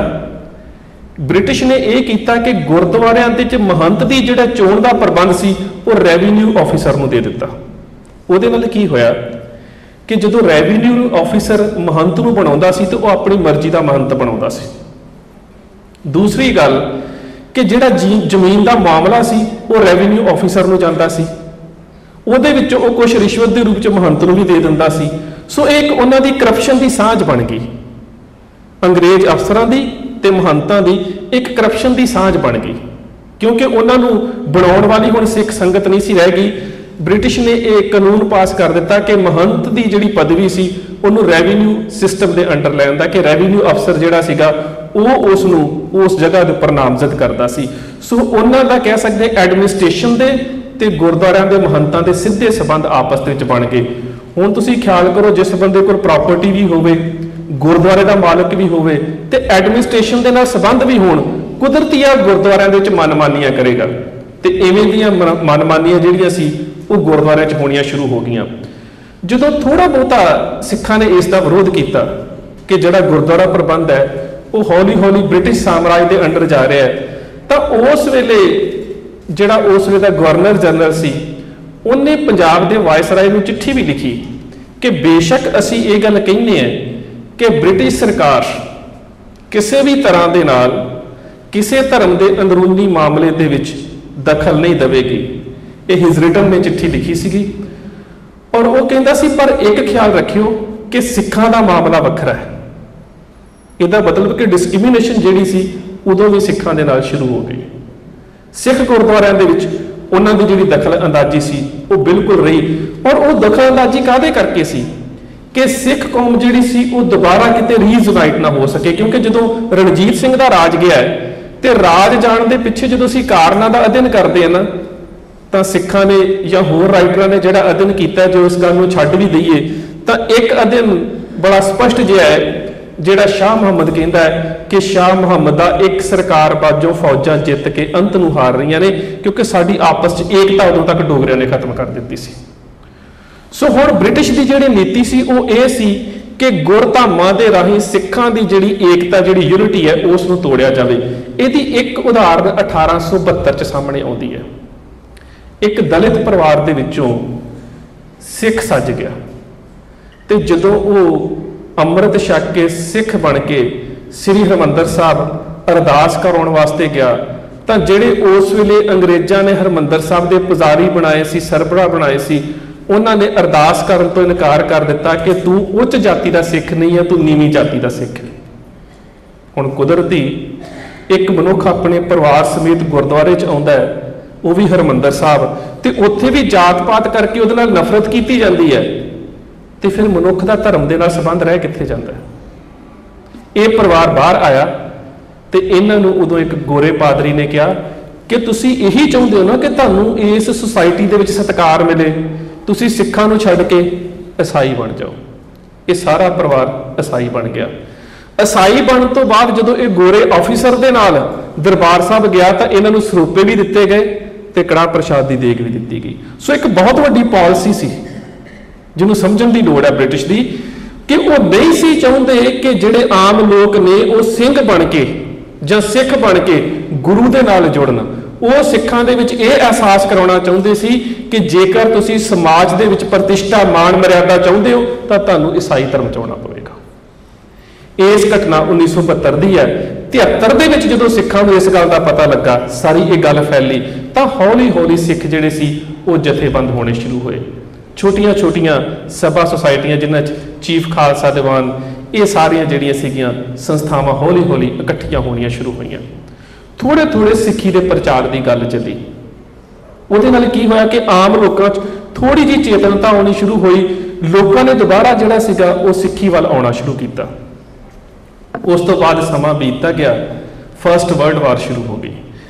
ਬ੍ਰਿਟਿਸ਼ ਨੇ ਇਹ ਕੀਤਾ ਕਿ ਗੁਰਦੁਆਰਿਆਂ ਦੇ ਵਿੱਚ ਮਹੰਤ ਦੀ ਜਿਹੜਾ ਚੋਣ ਦਾ ਪ੍ਰਬੰਧ ਸੀ ਉਹ ਰੈਵਨਿਊ ਆਫੀਸਰ ਨੂੰ ਦੇ ਦਿੱਤਾ। ਉਹਦੇ ਨਾਲ ਕੀ ਹੋਇਆ ਕਿ ਜਦੋਂ ਰੈਵਨਿਊ ਆਫੀਸਰ ਮਹੰਤ ਨੂੰ ਬਣਾਉਂਦਾ ਸੀ ਤੇ ਉਹ ਆਪਣੀ ਮਰਜ਼ੀ ਦਾ ਮਹੰਤ ਬਣਾਉਂਦਾ ਸੀ। ਦੂਸਰੀ ਗੱਲ ਕਿ ਜਿਹੜਾ ਜ਼ਮੀਨ ਦਾ ਮਾਮਲਾ ਸੀ ਉਹ ਰੈਵਨਿਊ ਆਫੀਸਰ ਨੂੰ ਜਾਂਦਾ ਸੀ, ਉਹਦੇ ਵਿੱਚ ਉਹ ਕੁਝ ਰਿਸ਼ਵਤ ਦੇ ਰੂਪ ਚ ਮਹੰਤ ਨੂੰ ਵੀ ਦੇ ਦਿੰਦਾ ਸੀ। ਸੋ ਇਹ ਇੱਕ ਉਹਨਾਂ ਦੀ ਕਰਪਸ਼ਨ ਦੀ ਸਾਂਝ ਬਣ ਗਈ। ਅੰਗਰੇਜ਼ ਅਫਸਰਾਂ ਦੀ ਤੇ ਮਹੰਤਾਂ ਦੀ ਇੱਕ ਕਰਪਸ਼ਨ ਦੀ ਸਾਂਝ ਬਣ ਗਈ, ਕਿਉਂਕਿ ਉਹਨਾਂ ਨੂੰ ਬਣਾਉਣ ਵਾਲੀ ਹੁਣ ਸਿੱਖ ਸੰਗਤ ਨਹੀਂ ਸੀ ਰਹਿ ਗਈ। ਬ੍ਰਿਟਿਸ਼ ਨੇ ਇਹ ਕਾਨੂੰਨ ਪਾਸ ਕਰ ਦਿੱਤਾ ਕਿ ਮਹੰਤ ਦੀ ਜਿਹੜੀ ਪਦਵੀ ਸੀ ਉਹਨੂੰ ਰੈਵਨਿਊ ਸਿਸਟਮ ਦੇ ਅੰਡਰ ਲੈਣ ਦਾ, ਕਿ ਰੈਵਨਿਊ ਅਫਸਰ ਜਿਹੜਾ ਸੀਗਾ ਉਹ ਉਸ ਨੂੰ ਉਸ ਜਗ੍ਹਾ ਦੇ ਉੱਪਰ ਨਾਮਜ਼ਦ ਕਰਦਾ ਸੀ। ਸੋ ਉਹਨਾਂ ਦਾ ਕਹਿ ਸਕਦੇ ਐਡਮਿਨਿਸਟ੍ਰੇਸ਼ਨ ਦੇ ਤੇ ਗੁਰਦੁਆਰਿਆਂ ਦੇ ਮਹੰਤਾਂ ਦੇ ਸਿੱਧੇ ਸੰਬੰਧ ਆਪਸ ਦੇ ਵਿੱਚ ਬਣ ਗਏ। ਹੁਣ ਤੁਸੀਂ ਖਿਆਲ ਕਰੋ, ਜਿਸ ਬੰਦੇ ਕੋਲ ਪ੍ਰਾਪਰਟੀ ਵੀ ਹੋਵੇ, ਗੁਰਦੁਆਰੇ ਦਾ ਮਾਲਕ ਵੀ ਹੋਵੇ ਤੇ ਐਡਮਿਨਿਸਟ੍ਰੇਸ਼ਨ ਦੇ ਨਾਲ ਸੰਬੰਧ ਵੀ ਹੋਣ, ਕੁਦਰਤੀ ਆ ਗੁਰਦੁਆਰਿਆਂ ਦੇ ਵਿੱਚ ਮਨਮਾਨੀਆਂ ਕਰੇਗਾ। ਤੇ ਇਵੇਂ ਦੀਆਂ ਮਨਮਾਨੀਆਂ ਜਿਹੜੀਆਂ ਸੀ ਉਹ ਗੁਰਦੁਆਰਿਆਂ 'ਚ ਹੋਣੀਆਂ ਸ਼ੁਰੂ ਹੋ ਗਈਆਂ। ਜਦੋਂ ਥੋੜਾ ਬਹੁਤਾ ਸਿੱਖਾਂ ਨੇ ਇਸ ਦਾ ਵਿਰੋਧ ਕੀਤਾ ਕਿ ਜਿਹੜਾ ਗੁਰਦੁਆਰਾ ਪ੍ਰਬੰਧ ਹੈ ਉਹ ਹੌਲੀ ਹੌਲੀ ਬ੍ਰਿਟਿਸ਼ ਸਾਮਰਾਜ ਦੇ ਅੰਡਰ ਜਾ ਰਿਹਾ ਹੈ, ਤਾਂ ਉਸ ਵੇਲੇ ਜਿਹੜਾ ਉਸ ਵੇਲੇ ਦਾ ਗਵਰਨਰ ਜਨਰਲ ਸੀ ਉਹਨੇ ਪੰਜਾਬ ਦੇ ਵਾਇਸਰਾਏ ਨੂੰ ਚਿੱਠੀ ਵੀ ਲਿਖੀ ਕਿ ਬੇਸ਼ੱਕ ਅਸੀਂ ਇਹ ਗੱਲ ਕਹਿੰਦੇ ਹਾਂ ਕਿ ਬ੍ਰਿਟਿਸ਼ ਸਰਕਾਰ ਕਿਸੇ ਵੀ ਤਰ੍ਹਾਂ ਦੇ ਨਾਲ ਕਿਸੇ ਧਰਮ ਦੇ ਅੰਦਰੂਨੀ ਮਾਮਲੇ ਦੇ ਵਿੱਚ ਦਖਲ ਨਹੀਂ ਦੇਵੇਗੀ। ਇਹ ਹਿਜ਼ ਰਿਟਨ ਨੇ ਚਿੱਠੀ ਲਿਖੀ ਸੀਗੀ। ਔਰ ਉਹ ਕਹਿੰਦਾ ਸੀ ਪਰ ਇੱਕ ਖਿਆਲ ਰੱਖਿਓ ਕਿ ਸਿੱਖਾਂ ਦਾ ਮਾਮਲਾ ਵੱਖਰਾ ਹੈ। ਇਹਦਾ ਮਤਲਬ ਕਿ ਡਿਸਕ੍ਰਿਮੀਨੇਸ਼ਨ ਜਿਹੜੀ ਸੀ ਉਦੋਂ ਵੀ ਸਿੱਖਾਂ ਦੇ ਨਾਲ ਸ਼ੁਰੂ ਹੋ ਗਈ। ਸਿੱਖ ਗੁਰਦੁਆਰਿਆਂ ਦੇ ਵਿੱਚ ਉਹਨਾਂ ਦੀ ਜਿਹੜੀ ਦਖਲ ਅੰਦਾਜ਼ੀ ਸੀ ਉਹ ਬਿਲਕੁਲ ਰਹੀ। ਔਰ ਉਹ ਦਖਲ ਅੰਦਾਜ਼ੀ ਕਾਹਦੇ ਕਰਕੇ ਸੀ ਕਿ ਸਿੱਖ ਕੌਮ ਜਿਹੜੀ ਸੀ ਉਹ ਦੁਬਾਰਾ ਕਿਤੇ ਰੀਯੂਨਾਈਟ ਨਾ ਹੋ ਸਕੇ, ਕਿਉਂਕਿ ਜਦੋਂ ਰਣਜੀਤ ਸਿੰਘ ਦਾ ਰਾਜ ਗਿਆ ਤੇ ਰਾਜ ਜਾਣ ਦੇ ਪਿੱਛੇ ਜਦੋਂ ਅਸੀਂ ਕਾਰਨਾਂ ਦਾ ਅਧਿਐਨ ਕਰਦੇ ਆ ਨਾ, ਤਾਂ ਸਿੱਖਾਂ ਨੇ ਜਾਂ ਹੋਰ ਰਾਈਟਰਾਂ ਨੇ ਜਿਹੜਾ ਅਧਿਐਨ ਕੀਤਾ, ਜੋ ਇਸ ਗੱਲ ਨੂੰ ਛੱਡ ਵੀ ਦਈਏ ਤਾਂ ਇੱਕ ਅਧਿਐਨ ਬੜਾ ਸਪਸ਼ਟ ਜਿਹਾ ਹੈ, ਜਿਹੜਾ ਸ਼ਾਹ ਮੁਹੰਮਦ ਕਹਿੰਦਾ ਹੈ ਕਿ ਸ਼ਾਹ ਮੁਹੰਮਦ ਦਾ ਇੱਕ ਸਰਕਾਰ ਬਾਝੋਂ ਫੌਜਾਂ ਜਿੱਤ ਕੇ ਅੰਤ ਨੂੰ ਹਾਰ ਰਹੀਆਂ ਨੇ, ਕਿਉਂਕਿ ਸਾਡੀ ਆਪਸ 'ਚ ਏਕਤਾ ਉਦੋਂ ਤੱਕ ਡੋਗਰਿਆਂ ਨੇ ਖਤਮ ਕਰ ਦਿੱਤੀ ਸੀ। ਸੋ ਹੁਣ ਬ੍ਰਿਟਿਸ਼ ਦੀ ਜਿਹੜੀ ਨੀਤੀ ਸੀ ਉਹ ਇਹ ਸੀ ਕਿ ਗੁਰਧਾਮਾਂ ਦੇ ਰਾਹੀਂ ਸਿੱਖਾਂ ਦੀ ਜਿਹੜੀ ਏਕਤਾ, ਜਿਹੜੀ ਯੂਨਿਟੀ ਹੈ, ਉਸ ਨੂੰ ਤੋੜਿਆ ਜਾਵੇ। ਇਹਦੀ ਇੱਕ ਉਦਾਹਰਨ 1872 'ਚ ਸਾਹਮਣੇ ਆਉਂਦੀ ਹੈ। ਇੱਕ ਦਲਿਤ ਪਰਿਵਾਰ ਦੇ ਵਿੱਚੋਂ ਸਿੱਖ ਸੱਜ ਗਿਆ ਤੇ ਜਦੋਂ ਉਹ ਅੰਮ੍ਰਿਤ ਛਕ ਕੇ ਸਿੱਖ ਬਣ ਕੇ ਸ੍ਰੀ ਹਰਿਮੰਦਰ ਸਾਹਿਬ ਅਰਦਾਸ ਕਰਾਉਣ ਵਾਸਤੇ ਗਿਆ, ਤਾਂ ਜਿਹੜੇ ਉਸ ਵੇਲੇ ਅੰਗਰੇਜ਼ਾਂ ਨੇ ਹਰਿਮੰਦਰ ਸਾਹਿਬ ਦੇ ਪੁਜਾਰੀ ਬਣਾਏ ਸੀ, ਸਰਬਰਾਹ ਬਣਾਏ ਸੀ, ਉਹਨਾਂ ਨੇ ਅਰਦਾਸ ਕਰਨ ਤੋਂ ਇਨਕਾਰ ਕਰ ਦਿੱਤਾ ਕਿ ਤੂੰ ਉੱਚ ਜਾਤੀ ਦਾ ਸਿੱਖ ਨਹੀਂ ਹੈ, ਤੂੰ ਨੀਵੀਂ ਜਾਤੀ ਦਾ ਸਿੱਖ ਹੈ। ਹੁਣ ਕੁਦਰਤੀ ਇੱਕ ਮਨੁੱਖ ਆਪਣੇ ਪਰਿਵਾਰ ਸਮੇਤ ਗੁਰਦੁਆਰੇ 'ਚ ਆਉਂਦਾ ਹੈ, ਉਹ ਵੀ ਹਰਿਮੰਦਰ ਸਾਹਿਬ, ਤੇ ਉੱਥੇ ਵੀ ਜਾਤ ਪਾਤ ਕਰਕੇ ਉਹਦੇ ਨਾਲ ਨਫ਼ਰਤ ਕੀਤੀ ਜਾਂਦੀ ਹੈ, ਤੇ ਫਿਰ ਮਨੁੱਖ ਦਾ ਧਰਮ ਦੇ ਨਾਲ ਸੰਬੰਧ ਰਹਿ ਕਿੱਥੇ ਜਾਂਦਾ ਹੈ? ਇਹ ਪਰਿਵਾਰ ਬਾਹਰ ਆਇਆ ਤੇ ਇਹਨਾਂ ਨੂੰ ਉਦੋਂ ਇੱਕ ਗੋਰੇ ਪਾਦਰੀ ਨੇ ਕਿਹਾ ਕਿ ਤੁਸੀਂ ਇਹੀ ਚਾਹੁੰਦੇ ਹੋ ਨਾ ਕਿ ਤੁਹਾਨੂੰ ਇਸ ਸੁਸਾਇਟੀ ਦੇ ਵਿੱਚ ਸਤਿਕਾਰ ਮਿਲੇ, ਤੁਸੀਂ ਸਿੱਖਾਂ ਨੂੰ ਛੱਡ ਕੇ ਈਸਾਈ ਬਣ ਜਾਓ। ਇਹ ਸਾਰਾ ਪਰਿਵਾਰ ਈਸਾਈ ਬਣ ਗਿਆ। ਈਸਾਈ ਬਣਨ ਤੋਂ ਬਾਅਦ ਜਦੋਂ ਇਹ ਗੋਰੇ ਆਫੀਸਰ ਦੇ ਨਾਲ ਦਰਬਾਰ ਸਾਹਿਬ ਗਿਆ ਤਾਂ ਇਹਨਾਂ ਨੂੰ ਸਰੂਪੇ ਵੀ ਦਿੱਤੇ ਗਏ ਤੇ ਕੜਾਹ ਪ੍ਰਸ਼ਾਦ ਦੀ ਦੇਗ ਵੀ ਦਿੱਤੀ ਗਈ। ਸੋ ਇੱਕ ਬਹੁਤ ਵੱਡੀ ਪਾਲਿਸੀ ਸੀ ਜਿਹਨੂੰ ਸਮਝਣ ਦੀ ਲੋੜ ਹੈ ਬ੍ਰਿਟਿਸ਼ ਦੀ, ਕਿ ਉਹ ਨਹੀਂ ਸੀ ਚਾਹੁੰਦੇ ਕਿ ਜਿਹੜੇ ਆਮ ਲੋਕ ਨੇ ਉਹ ਸਿੰਘ ਬਣ ਕੇ ਜਾਂ ਸਿੱਖ ਬਣ ਕੇ ਗੁਰੂ ਦੇ ਨਾਲ ਜੁੜਨ। ਉਹ ਸਿੱਖਾਂ ਦੇ ਵਿੱਚ ਇਹ ਅਹਿਸਾਸ ਕਰਾਉਣਾ ਚਾਹੁੰਦੇ ਸੀ ਕਿ ਜੇਕਰ ਤੁਸੀਂ ਸਮਾਜ ਦੇ ਵਿੱਚ ਪ੍ਰਤਿਸ਼ਠਾ, ਮਾਣ ਮਰਿਆਦਾ ਚਾਹੁੰਦੇ ਹੋ ਤਾਂ ਤੁਹਾਨੂੰ ਈਸਾਈ ਧਰਮ ਚ ਆਉਣਾ ਪਵੇਗਾ। ਇਸ ਘਟਨਾ 1972 ਦੀ ਹੈ। 73 ਦੇ ਵਿੱਚ ਜਦੋਂ ਸਿੱਖਾਂ ਨੂੰ ਇਸ ਗੱਲ ਦਾ ਪਤਾ ਲੱਗਾ, ਸਾਰੀ ਇਹ ਗੱਲ ਫੈਲੀ, ਤਾਂ ਹੌਲੀ ਹੌਲੀ ਸਿੱਖ ਜਿਹੜੇ ਸੀ ਉਹ ਜਥੇਬੰਦ ਹੋਣੇ ਸ਼ੁਰੂ ਹੋਏ। ਛੋਟੀਆਂ-ਛੋਟੀਆਂ ਸਭਾ ਸੁਸਾਇਟੀਆਂ ਜਿਨ੍ਹਾਂ 'ਚ ਚੀਫ ਖਾਲਸਾ ਦੀਵਾਨ, ਇਹ ਸਾਰੀਆਂ ਜਿਹੜੀਆਂ ਸੀਗੀਆਂ ਸੰਸਥਾਵਾਂ ਹੌਲੀ ਹੌਲੀ ਇਕੱਠੀਆਂ ਹੋਣੀਆਂ ਸ਼ੁਰੂ ਹੋਈਆਂ। ਥੋੜੇ ਸਿੱਖੀ ਦੇ ਪ੍ਰਚਾਰ ਦੀ ਗੱਲ ਚੱਲੀ। ਉਹਦੇ ਨਾਲ ਕੀ ਹੋਇਆ ਕਿ ਆਮ ਲੋਕਾਂ 'ਚ ਥੋੜੀ ਜਿਹੀ ਚੇਤਨਤਾ ਆਉਣੀ ਸ਼ੁਰੂ ਹੋਈ। ਲੋਕਾਂ ਨੇ ਦੁਬਾਰਾ ਜਿਹੜਾ ਸੀਗਾ ਉਹ ਸਿੱਖੀ ਵੱਲ ਆਉਣਾ ਸ਼ੁਰੂ ਕੀਤਾ। ਉਸ ਤੋਂ ਬਾਅਦ ਸਮਾਂ ਬੀਤਦਾ ਗਿਆ, ਫਸਟ ਵਰਲਡ ਵਾਰ ਸ਼ੁਰੂ ਹੋ ਗਈ।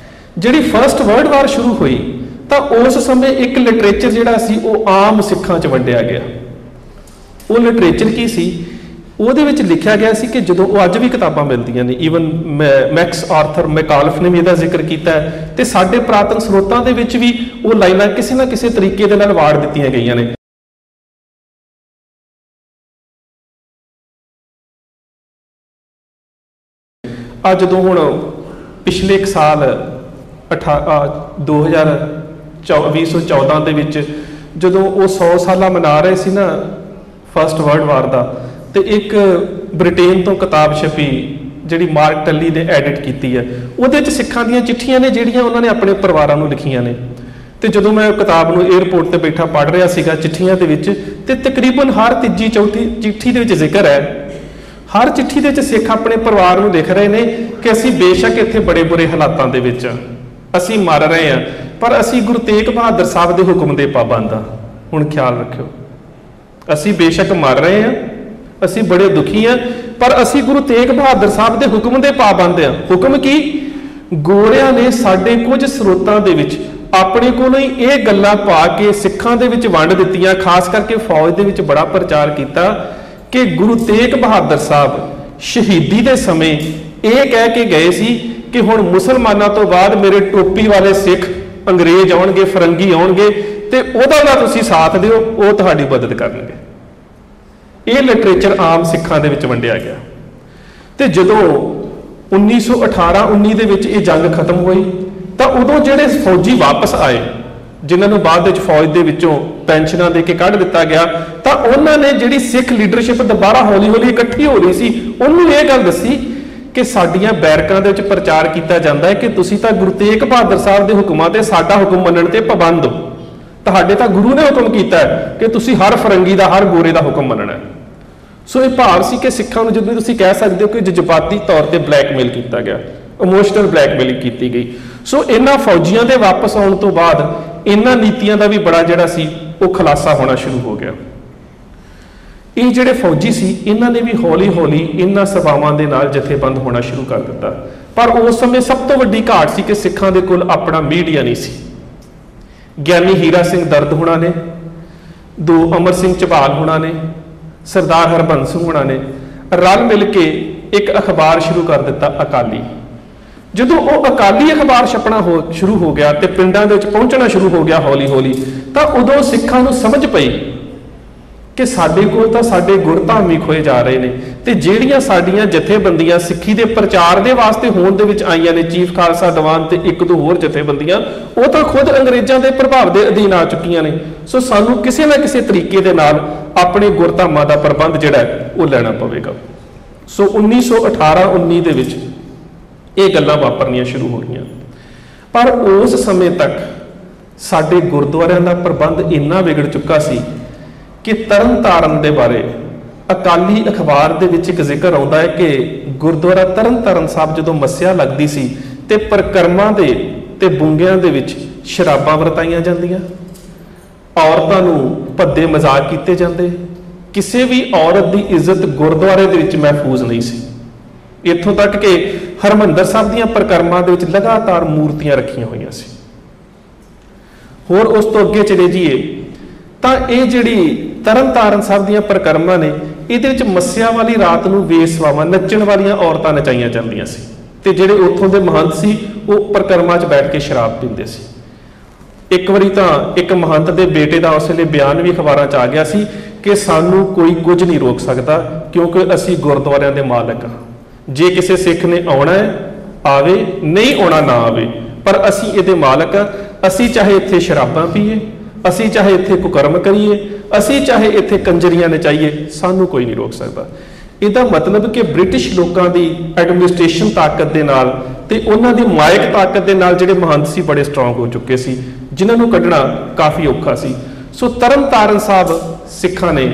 ਜਿਹੜੀ ਫਸਟ ਵਰਲਡ ਵਾਰ ਸ਼ੁਰੂ ਹੋਈ ਤਾਂ ਉਸ ਸਮੇਂ ਇੱਕ ਲਿਟਰੇਚਰ ਜਿਹੜਾ ਸੀ ਉਹ ਆਮ ਸਿੱਖਾਂ 'ਚ ਵੰਡਿਆ ਗਿਆ। ਉਹ ਲਿਟਰੇਚਰ ਕੀ ਸੀ? ਉਹਦੇ ਵਿੱਚ ਲਿਖਿਆ ਗਿਆ ਸੀ ਕਿ ਜਦੋਂ ਉਹ ਅੱਜ ਵੀ ਕਿਤਾਬਾਂ ਮਿਲਦੀਆਂ ਨੇ, ਈਵਨ ਮੈਕਸ ਆਰਥਰ ਮੈਕਾਲਫ ਨੇ ਵੀ ਇਹਦਾ ਜ਼ਿਕਰ ਕੀਤਾ ਹੈ, ਤੇ ਸਾਡੇ ਪੁਰਾਤਨ ਸਰੋਤਾਂ ਦੇ ਵਿੱਚ ਵੀ ਉਹ ਲਾਈਨਾਂ ਕਿਸੇ ਨਾ ਕਿਸੇ ਤਰੀਕੇ ਦੇ ਨਾਲ ਵਾੜ ਦਿੱਤੀਆਂ ਗਈਆਂ ਨੇ। ਅੱਜ ਜਦੋਂ ਹੁਣ ਪਿਛਲੇ ਇੱਕ ਸਾਲ 2014 ਦੇ ਵਿੱਚ ਜਦੋਂ ਉਹ 100 ਸਾਲਾ ਮਨਾ ਰਹੇ ਸੀ ਨਾ ਫਸਟ ਵਰਲਡ ਵਾਰ ਦਾ, ਤੇ ਇੱਕ ਬ੍ਰਿਟੇਨ ਤੋਂ ਕਿਤਾਬ ਛਪੀ ਜਿਹੜੀ ਮਾਰਕ ਟੱਲੀ ਨੇ ਐਡਿਟ ਕੀਤੀ ਹੈ। ਉਹਦੇ 'ਚ ਸਿੱਖਾਂ ਦੀਆਂ ਚਿੱਠੀਆਂ ਨੇ ਜਿਹੜੀਆਂ ਉਹਨਾਂ ਨੇ ਆਪਣੇ ਪਰਿਵਾਰਾਂ ਨੂੰ ਲਿਖੀਆਂ ਨੇ। ਤੇ ਜਦੋਂ ਮੈਂ ਕਿਤਾਬ ਨੂੰ 에ਅਰਪੋਰਟ ਤੇ ਬੈਠਾ ਪੜ੍ਹ ਰਿਹਾ ਸੀਗਾ ਚਿੱਠੀਆਂ ਦੇ ਵਿੱਚ, ਤੇ ਤਕਰੀਬਨ ਹਰ ਤੀਜੀ ਚੌਥੀ ਚਿੱਠੀ ਦੇ ਵਿੱਚ ਜ਼ਿਕਰ ਹੈ, ਹਰ ਚਿੱਠੀ ਦੇ ਵਿੱਚ ਸਿੱਖ ਆਪਣੇ ਪਰਿਵਾਰ ਨੂੰ ਲਿਖ ਰਹੇ ਨੇ ਕਿ ਅਸੀਂ ਬੇਸ਼ੱਕ ਇੱਥੇ ਬੜੇ ਬੁਰੇ ਹਾਲਾਤਾਂ ਦੇ ਵਿੱਚ ਅਸੀਂ ਮਰ ਰਹੇ ਹਾਂ, ਪਰ ਅਸੀਂ ਗੁਰੂ ਤੇਗ ਬਹਾਦਰ ਸਾਹਿਬ ਦੇ ਹੁਕਮ ਦੇ ਪਾਬੰਦ ਹਾਂ। ਹੁਣ ਖਿਆਲ ਰੱਖਿਓ, ਅਸੀਂ ਬੇਸ਼ੱਕ ਮਰ ਰਹੇ ਹਾਂ, ਅਸੀਂ ਬੜੇ ਦੁਖੀ ਹਾਂ, ਪਰ ਅਸੀਂ ਗੁਰੂ ਤੇਗ ਬਹਾਦਰ ਸਾਹਿਬ ਦੇ ਹੁਕਮ ਦੇ ਪਾਬੰਦ ਹਾਂ। ਹੁਕਮ ਕੀ? ਗੋਰਿਆਂ ਨੇ ਸਾਡੇ ਕੁਝ ਸਰੋਤਾਂ ਦੇ ਵਿੱਚ ਆਪਣੇ ਕੋਲੋਂ ਹੀ ਇਹ ਗੱਲਾਂ ਪਾ ਕੇ ਸਿੱਖਾਂ ਦੇ ਵਿੱਚ ਵੰਡ ਦਿੱਤੀਆਂ। ਖਾਸ ਕਰਕੇ ਫੌਜ ਦੇ ਵਿੱਚ ਬੜਾ ਪ੍ਰਚਾਰ ਕੀਤਾ ਕਿ ਗੁਰੂ ਤੇਗ ਬਹਾਦਰ ਸਾਹਿਬ ਸ਼ਹੀਦੀ ਦੇ ਸਮੇਂ ਇਹ ਕਹਿ ਕੇ ਗਏ ਸੀ ਕਿ ਹੁਣ ਮੁਸਲਮਾਨਾਂ ਤੋਂ ਬਾਅਦ ਮੇਰੇ ਟੋਪੀ ਵਾਲੇ ਸਿੱਖ ਅੰਗਰੇਜ਼ ਆਉਣਗੇ, ਫਰੰਗੀ ਆਉਣਗੇ, ਤੇ ਉਹਦਾ ਨਾ ਤੁਸੀਂ ਸਾਥ ਦਿਓ, ਉਹ ਤੁਹਾਡੀ ਮਦਦ ਕਰਨਗੇ। ਇਹ ਲਿਟਰੇਚਰ ਆਮ ਸਿੱਖਾਂ ਦੇ ਵਿੱਚ ਵੰਡਿਆ ਗਿਆ। ਤੇ ਜਦੋਂ 1918-19 ਦੇ ਵਿੱਚ ਇਹ ਜੰਗ ਖਤਮ ਹੋਈ ਤਾਂ ਉਦੋਂ ਜਿਹੜੇ ਫੌਜੀ ਵਾਪਸ ਆਏ, ਜਿਨ੍ਹਾਂ ਨੂੰ ਬਾਅਦ ਵਿੱਚ ਫੌਜ ਦੇ ਵਿੱਚੋਂ ਪੈਨਸ਼ਨਾਂ ਦੇ ਕੇ ਕੱਢ ਦਿੱਤਾ ਗਿਆ, ਤਾਂ ਉਹਨਾਂ ਨੇ ਜਿਹੜੀ ਸਿੱਖ ਲੀਡਰਸ਼ਿਪ ਦੁਬਾਰਾ ਹੌਲੀ ਹੌਲੀ ਇਕੱਠੀ ਹੋ ਰਹੀ ਸੀ, ਉਹਨੂੰ ਇਹ ਗੱਲ ਦੱਸੀ ਕਿ ਸਾਡੀਆਂ ਬੈਰਕਾਂ ਦੇ ਵਿੱਚ ਪ੍ਰਚਾਰ ਕੀਤਾ ਜਾਂਦਾ ਹੈ ਕਿ ਤੁਸੀਂ ਤਾਂ ਗੁਰੂ ਤੇਗ ਬਹਾਦਰ ਸਾਹਿਬ ਦੇ ਹੁਕਮਾਂ ਤੇ ਸਾਡਾ ਹੁਕਮ ਮੰਨਣ ਤੇ ਪਾਬੰਦ ਹੋ। ਤੁਹਾਡੇ ਤਾਂ ਗੁਰੂ ਨੇ ਹੁਕਮ ਕੀਤਾ ਹੈ ਕਿ ਤੁਸੀਂ ਹਰ ਫਰੰਗੀ ਦਾ, ਹਰ ਗੋਰੇ ਦਾ ਹੁਕਮ ਮੰਨਣਾ ਹੈ। ਸੋ ਇਹ ਭਾਵ ਸੀ ਕਿ ਸਿੱਖਾਂ ਨੂੰ ਜਦੋਂ ਤੁਸੀਂ ਕਹਿ ਸਕਦੇ ਹੋ ਕਿ ਜਜ਼ਬਾਤੀ ਤੌਰ ਤੇ ਬਲੈਕਮੇਲ ਕੀਤਾ ਗਿਆ, ਇਮੋਸ਼ਨਲ ਬਲੈਕਮੇਲਿੰਗ ਕੀਤੀ ਗਈ। ਸੋ ਇਹਨਾਂ ਫੌਜੀਆਂ ਦੇ ਵਾਪਸ ਆਉਣ ਤੋਂ ਬਾਅਦ ਇਹਨਾਂ ਨੀਤੀਆਂ ਦਾ ਵੀ ਬੜਾ ਜਿਹੜਾ ਸੀ ਉਹ ਖੁਲਾਸਾ ਹੋਣਾ ਸ਼ੁਰੂ ਹੋ ਗਿਆ। ਇਹ ਜਿਹੜੇ ਫੌਜੀ ਸੀ ਇਹਨਾਂ ਨੇ ਵੀ ਹੌਲੀ ਹੌਲੀ ਇਹਨਾਂ ਸਭਾਵਾਂ ਦੇ ਨਾਲ ਜਥੇਬੰਦ ਹੋਣਾ ਸ਼ੁਰੂ ਕਰ ਦਿੱਤਾ। पर उस समय सब तो वड्डी घाट सी कि सिखां दे कोल अपना मीडिया नहीं सी। ਗਿਆਨੀ ਹੀਰਾ ਸਿੰਘ दर्द होना ने, दो अमर सिंह ਝਬਾਲ होना ने, सरदार हरबंस होना ने रल मिल के एक अखबार शुरू कर दिता अकाली। ਜਦੋਂ ਉਹ ਅਕਾਲੀ ਅਖਬਾਰ ਛਪਣਾ ਸ਼ੁਰੂ ਹੋ ਗਿਆ ਤੇ ਪਿੰਡਾਂ ਦੇ ਵਿੱਚ ਪਹੁੰਚਣਾ ਸ਼ੁਰੂ ਹੋ ਗਿਆ ਹੌਲੀ ਹੌਲੀ, ਤਾਂ ਉਦੋਂ ਸਿੱਖਾਂ ਨੂੰ ਸਮਝ ਪਈ ਕਿ ਸਾਡੇ ਕੋਲ ਤਾਂ ਸਾਡੇ ਗੁਰ ਧਾਰਮਿਕ ਹੋਏ ਜਾ ਰਹੇ ਨੇ, ਤੇ ਜਿਹੜੀਆਂ ਸਾਡੀਆਂ ਜਥੇਬੰਦੀਆਂ ਸਿੱਖੀ ਦੇ ਪ੍ਰਚਾਰ ਦੇ ਵਾਸਤੇ ਹੋਣ ਦੇ ਵਿੱਚ ਆਈਆਂ ਨੇ, ਚੀਫ ਖਾਲਸਾ ਦੀਵਾਨ ਤੇ ਇੱਕ ਦੋ ਹੋਰ ਜਥੇਬੰਦੀਆਂ, ਉਹ ਤਾਂ ਖੁਦ ਅੰਗਰੇਜ਼ਾਂ ਦੇ ਪ੍ਰਭਾਵ ਦੇ ਅਧੀਨ ਆ ਚੁੱਕੀਆਂ ਨੇ। ਸੋ ਸਾਨੂੰ ਕਿਸੇ ਨਾ ਕਿਸੇ ਤਰੀਕੇ ਦੇ ਨਾਲ ਆਪਣੇ ਗੁਰਧਾਮਾਂ ਦਾ ਪ੍ਰਬੰਧ ਜਿਹੜਾ ਉਹ ਲੈਣਾ ਪਵੇਗਾ। ਸੋ 1918-19 ਦੇ ਵਿੱਚ ਇਹ ਗੱਲਾਂ ਵਾਪਰਨੀਆਂ ਸ਼ੁਰੂ ਹੋ ਗਈਆਂ। ਪਰ ਉਸ ਸਮੇਂ ਤੱਕ ਸਾਡੇ ਗੁਰਦੁਆਰਿਆਂ ਦਾ ਪ੍ਰਬੰਧ ਇੰਨਾ ਵਿਗੜ ਚੁੱਕਾ ਸੀ ਕਿ ਤਰਨ ਤਾਰਨ ਦੇ ਬਾਰੇ ਅਕਾਲੀ ਅਖਬਾਰ ਦੇ ਵਿੱਚ ਇੱਕ ਜ਼ਿਕਰ ਆਉਂਦਾ ਹੈ ਕਿ ਗੁਰਦੁਆਰਾ ਤਰਨ ਤਾਰਨ ਸਾਹਿਬ ਜਦੋਂ ਮੱਸਿਆ ਲੱਗਦੀ ਸੀ ਤੇ ਪਰਿਕਰਮਾ ਦੇ ਤੇ ਬੁੰਗਿਆਂ ਦੇ ਵਿੱਚ ਸ਼ਰਾਬਾਂ ਵਰਤਾਈਆਂ ਜਾਂਦੀਆਂ, ਔਰਤਾਂ ਨੂੰ ਭੱਦੇ ਮਜ਼ਾਕ ਕੀਤੇ ਜਾਂਦੇ, ਕਿਸੇ ਵੀ ਔਰਤ ਦੀ ਇੱਜ਼ਤ ਗੁਰਦੁਆਰੇ ਦੇ ਵਿੱਚ ਮਹਿਫੂਜ਼ ਨਹੀਂ ਸੀ। ਇੱਥੋਂ ਤੱਕ ਕਿ ਹਰਮੰਦਰ ਸਾਹਿਬ ਦੀਆਂ ਪਰਿਕਰਮਾ ਦੇ ਵਿੱਚ ਲਗਾਤਾਰ ਮੂਰਤੀਆਂ ਰੱਖੀਆਂ ਹੋਈਆਂ ਸੀ। ਹੋਰ ਉਸ ਤੋਂ ਅੱਗੇ ਚਲੇ ਜਾਈਏ ਤਾਂ ਇਹ ਜਿਹੜੀ ਤਰਨ ਤਾਰਨ ਸਾਹਿਬ ਦੀਆਂ ਪਰਿਕਰਮਾ ਨੇ, ਇਹਦੇ ਵਿੱਚ ਮੱਸਿਆ ਵਾਲੀ ਰਾਤ ਨੂੰ ਵੇਸਵਾਵਾਂ, ਨੱਚਣ ਵਾਲੀਆਂ ਔਰਤਾਂ ਨਚਾਈਆਂ ਜਾਂਦੀਆਂ ਸੀ, ਤੇ ਜਿਹੜੇ ਉੱਥੋਂ ਦੇ ਮਹੰਤ ਸੀ ਉਹ ਪਰਿਕਰਮਾ 'ਚ ਬੈਠ ਕੇ ਸ਼ਰਾਬ ਪੀਂਦੇ ਸੀ। ਇੱਕ ਵਾਰੀ ਤਾਂ ਇੱਕ ਮਹੰਤ ਦੇ ਬੇਟੇ ਦਾ ਉਸ ਵੇਲੇ ਬਿਆਨ ਵੀ ਅਖਬਾਰਾਂ 'ਚ ਆ ਗਿਆ ਸੀ ਕਿ ਸਾਨੂੰ ਕੋਈ ਕੁਝ ਨਹੀਂ ਰੋਕ ਸਕਦਾ ਕਿਉਂਕਿ ਅਸੀਂ ਗੁਰਦੁਆਰਿਆਂ ਦੇ ਮਾਲਕ ਹਾਂ। ਜੇ ਕਿਸੇ ਸਿੱਖ ਨੇ ਆਉਣਾ ਹੈ ਆਵੇ, ਨਹੀਂ ਆਉਣਾ ਨਾ ਆਵੇ, ਪਰ ਅਸੀਂ ਇਹਦੇ ਮਾਲਕ ਹਾਂ। ਅਸੀਂ ਚਾਹੇ ਇੱਥੇ ਸ਼ਰਾਬਾਂ ਪੀਏ, ਅਸੀਂ ਚਾਹੇ ਇੱਥੇ ਕੁਕਰਮ ਕਰੀਏ, ਅਸੀਂ ਚਾਹੇ ਇੱਥੇ ਕੰਜਰੀਆਂ ਨਚਾਈਏ, ਸਾਨੂੰ ਕੋਈ ਨਹੀਂ ਰੋਕ ਸਕਦਾ। ਇਹਦਾ ਮਤਲਬ ਕਿ ਬ੍ਰਿਟਿਸ਼ ਲੋਕਾਂ ਦੀ ਐਡਮਿਨਿਸਟ੍ਰੇਸ਼ਨ ਤਾਕਤ ਦੇ ਨਾਲ ਤੇ ਉਹਨਾਂ ਦੀ ਮਾਇਕ ਤਾਕਤ ਦੇ ਨਾਲ ਜਿਹੜੇ ਮਹੰਤ ਸੀ ਬੜੇ ਸਟਰੋਂਗ ਹੋ ਚੁੱਕੇ ਸੀ, ਜਿਨ੍ਹਾਂ ਨੂੰ ਕੱਢਣਾ ਕਾਫੀ ਔਖਾ ਸੀ। ਸੋ ਤਰਨ ਤਾਰਨ ਸਾਹਿਬ ਸਿੱਖਾਂ ਨੇ